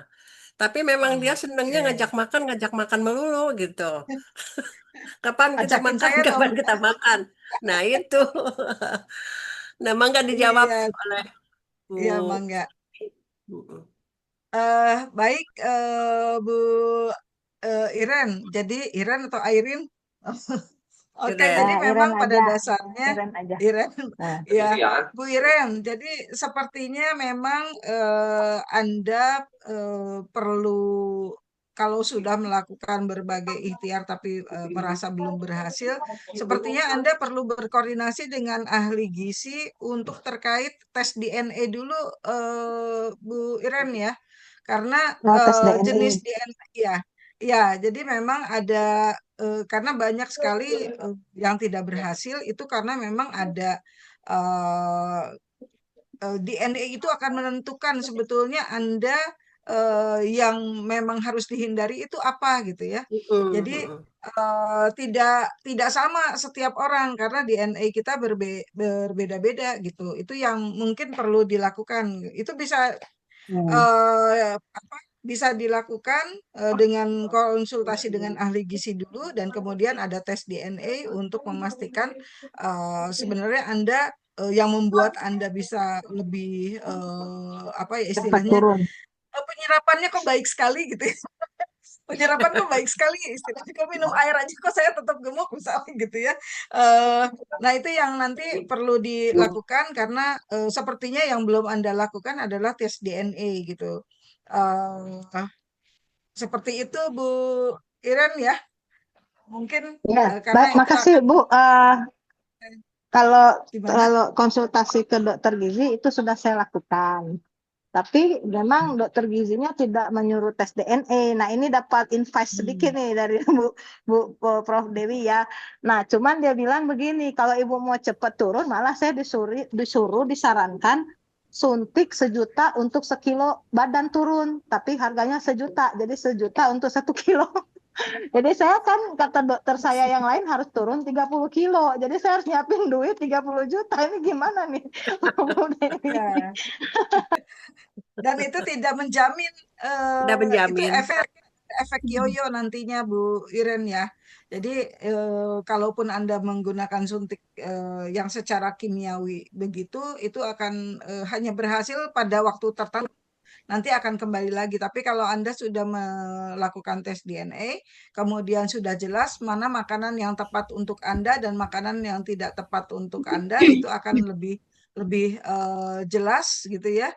Tapi memang dia senangnya ngajak makan melulu gitu. Kapan kita Ajakin makan, saya dong. kapan kita makan. Nah, itu. Nah, mangga dijawab Iya, oleh Bu. iya mangga. Mm-mm. Baik, Bu Iren. Jadi Iren atau Airin? Oke, Iren. jadi memang Iren pada aja. dasarnya Iren aja. Iren, Nah, ya Bu Iren. Jadi sepertinya memang Anda perlu kalau sudah melakukan berbagai ikhtiar tapi merasa belum berhasil, sepertinya Anda perlu berkoordinasi dengan ahli gizi untuk terkait tes DNA dulu, Bu Iren ya, karena tes DNA. jenis DNA ya. Ya, jadi memang ada karena banyak sekali yang tidak berhasil itu karena memang ada eh, DNA itu akan menentukan sebetulnya Anda yang memang harus dihindari itu apa gitu ya. Jadi tidak sama setiap orang karena DNA kita berbeda-beda gitu. Itu yang mungkin perlu dilakukan. Itu bisa bisa dilakukan dengan konsultasi dengan ahli gizi dulu dan kemudian ada tes DNA untuk memastikan sebenarnya Anda yang membuat Anda bisa lebih apa ya istilahnya penyerapannya kok baik sekali gitu ya. Penyerapan kok baik sekali ya istilahnya. Kok minum air aja kok saya tetap gemuk misalnya gitu ya. Nah itu yang nanti perlu dilakukan karena sepertinya yang belum Anda lakukan adalah tes DNA gitu. Seperti itu Bu Iren ya. Mungkin ya, karena itu makasih akan Bu. Kalau gimana? konsultasi ke dokter gizi itu sudah saya lakukan. Tapi memang dokter gizinya tidak menyuruh tes DNA. Nah, ini dapat insight sedikit nih dari Bu Prof Dewi ya. Nah, cuman dia bilang begini, kalau Ibu mau cepat turun, malah saya disuruh disarankan suntik 1 juta untuk 1 kilo badan turun. Tapi harganya 1 juta, jadi 1 juta untuk 1 kilo. Jadi saya kan kata dokter saya yang lain harus turun 30 kilo. Jadi saya harus nyiapin duit 30 juta. Ini gimana nih? Bu Dewi? Ya. Dan itu tidak menjamin Udah itu menjamin. efek yoyo nantinya Bu Iren ya. Jadi kalaupun Anda menggunakan suntik yang secara kimiawi begitu, itu akan hanya berhasil pada waktu tertentu. Nanti akan kembali lagi. Tapi kalau Anda sudah melakukan tes DNA, kemudian sudah jelas mana makanan yang tepat untuk Anda dan makanan yang tidak tepat untuk Anda, itu akan lebih lebih jelas gitu ya.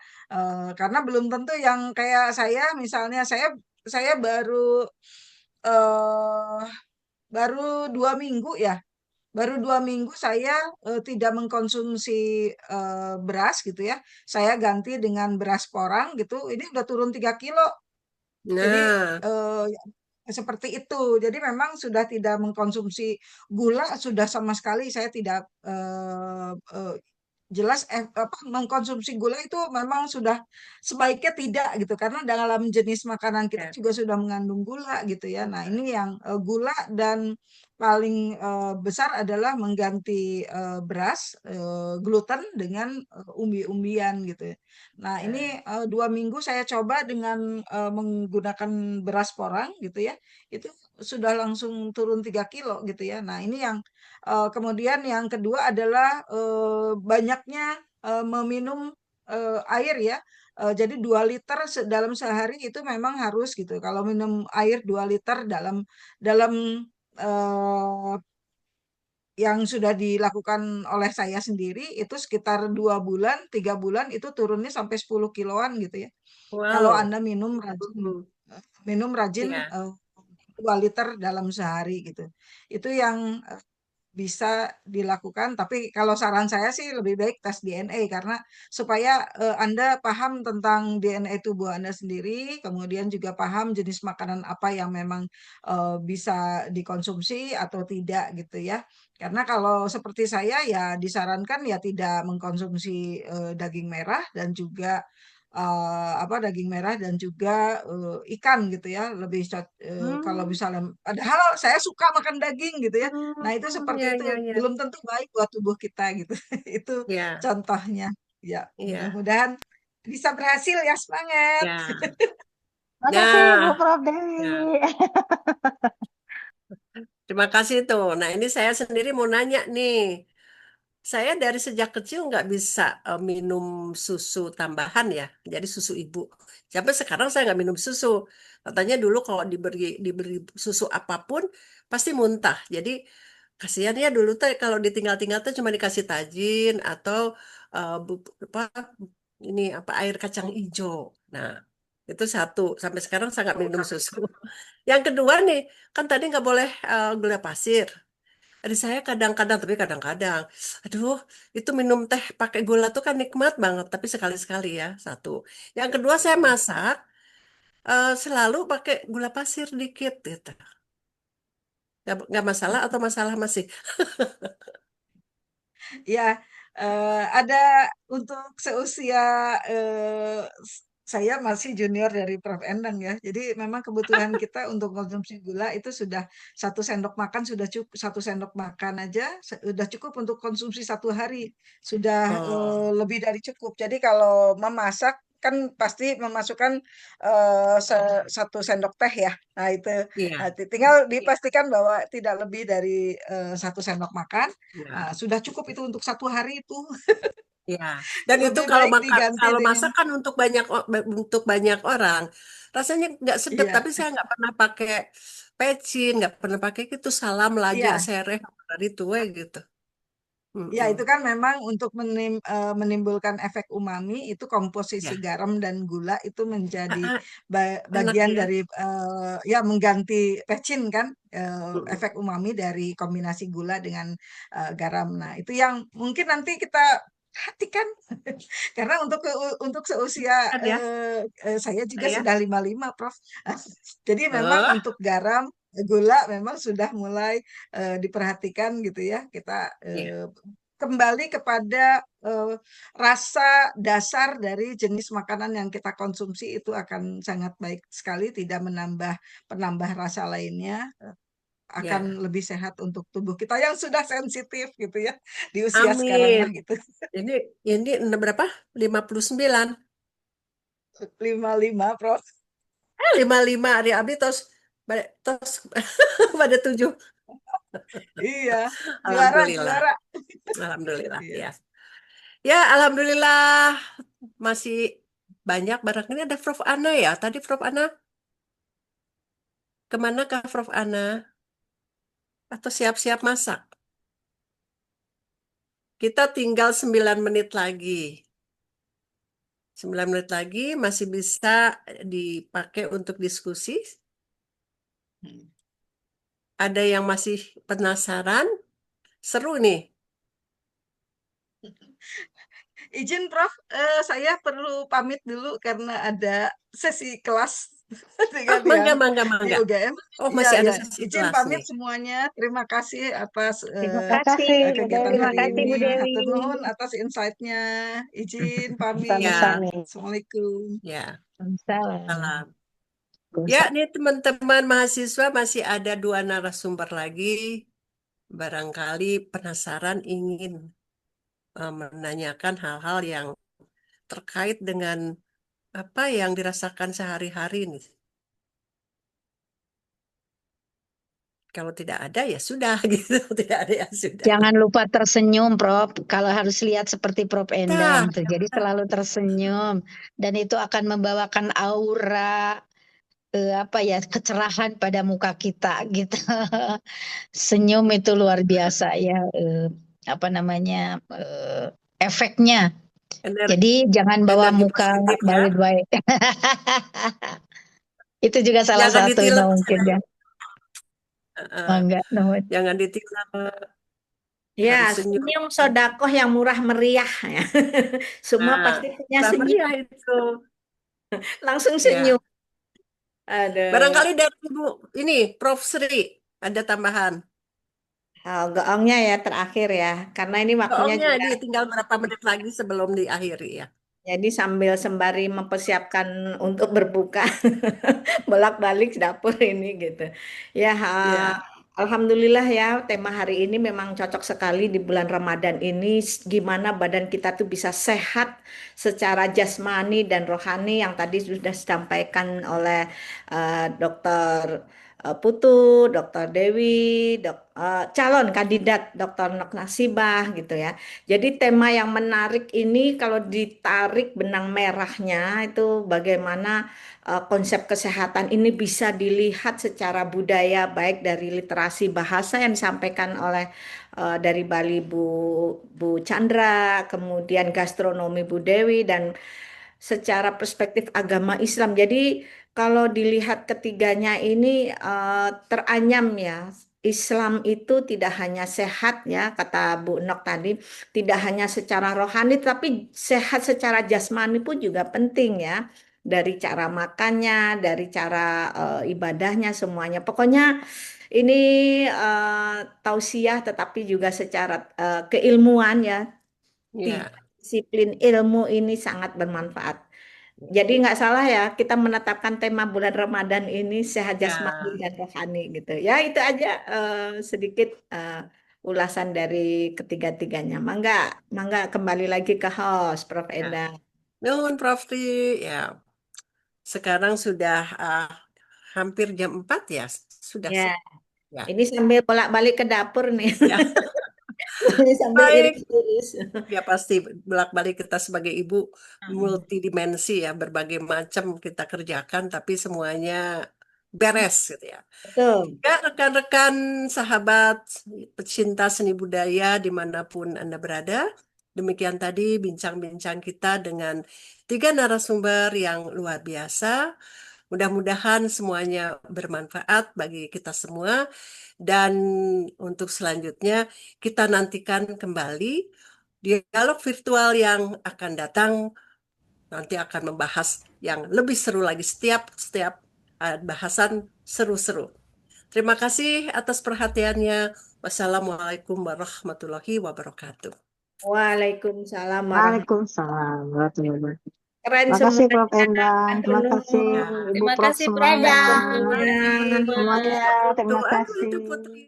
Karena belum tentu yang kayak saya, misalnya saya eh, baru 2 minggu ya. Baru 2 minggu saya tidak mengkonsumsi beras gitu ya. Saya ganti dengan beras porang gitu. Ini udah turun 3 kilo. Jadi Nah, seperti itu. Jadi memang sudah tidak mengkonsumsi gula, sudah sama sekali saya tidak jelas apa, mengkonsumsi gula itu memang sudah sebaiknya tidak gitu karena dalam jenis makanan kita ya. juga sudah mengandung gula gitu ya. Nah, ini yang gula dan paling besar adalah mengganti beras gluten dengan umbi-umbian gitu ya. Nah, ini 2 minggu saya coba dengan menggunakan beras porang gitu ya. Itu sudah langsung turun 3 kilo gitu ya. Nah, ini yang kemudian yang kedua adalah banyaknya meminum air ya. Jadi 2 liter dalam sehari itu memang harus gitu. Kalau minum air 2 liter dalam dalam eh, yang sudah dilakukan oleh saya sendiri itu sekitar 2 bulan, 3 bulan itu turunnya sampai 10 kiloan gitu ya. Kalau Wow. Anda minum rajin, Hmm. minum rajin Ya. 2 liter dalam sehari gitu. Itu yang bisa dilakukan, tapi kalau saran saya sih lebih baik tes DNA karena supaya Anda paham tentang DNA tubuh Anda sendiri, kemudian juga paham jenis makanan apa yang memang bisa dikonsumsi atau tidak gitu ya. Karena kalau seperti saya ya disarankan ya tidak mengkonsumsi daging merah dan juga apa daging merah dan juga ikan gitu ya. Lebih kalau Hmm. misalnya padahal saya suka makan daging gitu ya. Nah, itu seperti Ya, itu ya, ya. belum tentu baik buat tubuh kita gitu. Itu Ya, contohnya. Ya, ya, mudah-mudahan bisa berhasil ya, semangat. ya. Makasih Bu Nah, Prof ya. Dewi. Terima kasih tuh. Nah, ini saya sendiri mau nanya nih. Saya dari sejak kecil nggak bisa minum susu tambahan ya, jadi susu ibu. Sampai sekarang saya nggak minum susu. Katanya dulu kalau diberi susu apapun pasti muntah. Jadi kasihan ya dulu tuh kalau ditinggal-tinggal tuh cuma dikasih tajin atau apa ini apa air kacang hijau. Nah, itu satu. Sampai sekarang saya nggak minum susu. Yang kedua nih, kan tadi nggak boleh gula pasir. Ada saya kadang-kadang, tapi kadang-kadang. Aduh, itu minum teh pakai gula tuh kan nikmat banget, tapi sekali-sekali ya, satu. Yang kedua saya masak, selalu pakai gula pasir dikit gitu. Nggak masalah atau masalah masih? Ya, ada untuk seusia saya masih junior dari Prof. Endang ya. Jadi memang kebutuhan kita untuk konsumsi gula itu sudah 1 sendok makan sudah cukup, 1 sendok makan aja sudah cukup untuk konsumsi 1 hari. Sudah Oh, lebih dari cukup. Jadi kalau memasak kan pasti memasukkan 1 sendok teh ya. Nah itu iya, tinggal dipastikan bahwa tidak lebih dari 1 sendok makan. iya, Sudah cukup itu untuk 1 hari itu. iya. Dan itu Lebih baik diganti kalau dengan masak kan untuk banyak orang, rasanya nggak sedap. iya, Tapi saya nggak pernah pakai pecin, nggak pernah pakai itu salam lajak iya. sereh dari tuwe gitu. Ya, Mm-mm. itu kan memang untuk menimbulkan efek umami itu komposisi Ya, garam dan gula itu Ah, menjadi ah, enak bagian ya. dari ya mengganti pecin kan Mm-mm. efek umami dari kombinasi gula dengan garam. Nah, itu yang mungkin nanti kita perhatikan karena untuk seusia Kan ya, saya juga saya. sudah 55, Prof. Jadi memang Oh, untuk garam, gula memang sudah mulai diperhatikan gitu ya. Kita iya. kembali kepada rasa dasar dari jenis makanan yang kita konsumsi itu akan sangat baik sekali, tidak menambah penambah rasa lainnya, akan Ya, lebih sehat untuk tubuh kita yang sudah sensitif gitu ya di usia sekarang amin. mah gitu. Ini berapa? 59. 55, Prof. 55 Ari Abi tos pada 7. Iya, juara Alhamdulillah. juara. Alhamdulillah Iya. ya. Ya, alhamdulillah masih banyak barang ini ada Prof Ana ya. Tadi Prof Ana kemana kah Prof Ana? Atau siap-siap masak? Kita tinggal 9 menit lagi. 9 menit lagi masih bisa dipakai untuk diskusi. Ada yang masih penasaran? Seru nih. Izin Prof, saya perlu pamit dulu karena ada sesi kelas dengan Mangga, yang mangga, di mangga. UGM. Oh, Iya, masih ada iya. sesi Izin kelas pamit nih. semuanya. Terima kasih atas Terima Terima kasih, Bu kegiatan Dewi. Terima hari kasih ini. Bu Dewi. Hatur nuhun atas insight-nya. Izin pamit. Ya, Sami-sami. Assalamualaikum. ya. Salam. Salam. Ya, nih teman-teman mahasiswa masih ada 2 narasumber lagi. Barangkali penasaran ingin menanyakan hal-hal yang terkait dengan apa yang dirasakan sehari-hari nih. Kalau tidak ada ya sudah gitu, tidak ada ya sudah. Jangan lupa tersenyum, Prof. Kalau harus lihat seperti Prof Endang Nah, tuh. Jadi selalu tersenyum dan itu akan membawakan aura apa ya kecerahan pada muka kita gitu. Senyum itu luar biasa ya apa namanya efeknya. Jadi jangan bawa energi muka positif ya. baik-baik. Itu juga salah Jangan satu ditilep. mungkin ya. Mangga, nuhun. Jangan ditilep. Ya, Harus senyum. senyum sodakoh yang murah meriah ya. Semua Nah, pasti punya murah senyum, meriah itu. langsung Ya. senyum. Aduh. Barangkali dari Ibu ini Prof Sri ada tambahan. Oh, goongnya ya terakhir ya, karena ini waktunya Bohongnya juga. ini tinggal berapa menit lagi sebelum diakhiri ya. Jadi sambil sembari mempersiapkan untuk berbuka, bolak-balik dapur ini gitu. Ya, Ya, alhamdulillah ya, tema hari ini memang cocok sekali di bulan Ramadan ini. Gimana badan kita tuh bisa sehat secara jasmani dan rohani yang tadi sudah disampaikan oleh Dokter Putu, Dokter Dewi, calon kandidat Dokter Nok Nasibah gitu ya. Jadi tema yang menarik ini kalau ditarik benang merahnya itu bagaimana konsep kesehatan ini bisa dilihat secara budaya baik dari literasi bahasa yang disampaikan oleh dari Bali Bu Chandra, kemudian gastronomi Bu Dewi dan secara perspektif agama Islam. Jadi kalau dilihat ketiganya ini teranyam ya. Islam itu tidak hanya sehat ya, kata Bu Nok tadi, tidak hanya secara rohani, tapi sehat secara jasmani pun juga penting ya. Dari cara makannya, dari cara ibadahnya semuanya. Pokoknya ini tausiah tetapi juga secara keilmuan ya. Tiga ya, disiplin ilmu ini sangat bermanfaat. Jadi nggak salah ya kita menetapkan tema bulan Ramadan ini sehat jasmani ya, dan rohani gitu. Ya itu aja sedikit ulasan dari ketiga-tiganya. Mangga, mangga kembali lagi ke host Prof ya. Enda. Nuhun Prof Sri, ya. Sekarang sudah hampir jam 4 ya. Sudah Ya, ya. ini sambil bolak-balik ke dapur nih. Ya. Ini sambil Baik. iris-iris. Ya pasti bolak-balik kita sebagai ibu multidimensi ya, berbagai macam kita kerjakan tapi semuanya beres gitu ya. Betul. Ya, rekan-rekan, sahabat, pecinta seni budaya dimanapun Anda berada. Demikian tadi bincang-bincang kita dengan 3 narasumber yang luar biasa. Mudah-mudahan semuanya bermanfaat bagi kita semua. Dan untuk selanjutnya kita nantikan kembali dialog virtual yang akan datang. Nanti akan membahas yang lebih seru lagi setiap bahasan seru-seru. Terima kasih atas perhatiannya. Wassalamualaikum warahmatullahi wabarakatuh. Waalaikumsalam warahmatullahi Waalaikumsalam warahmatullahi wabarakatuh. Keren Terima kasih semuanya. Prof. Endang, terima kasih Ya. Ibu Terima Prof kasih, Prof. semuanya. Dadah. Semuanya. Semuanya, terima Aduh, itu kasih. Putri.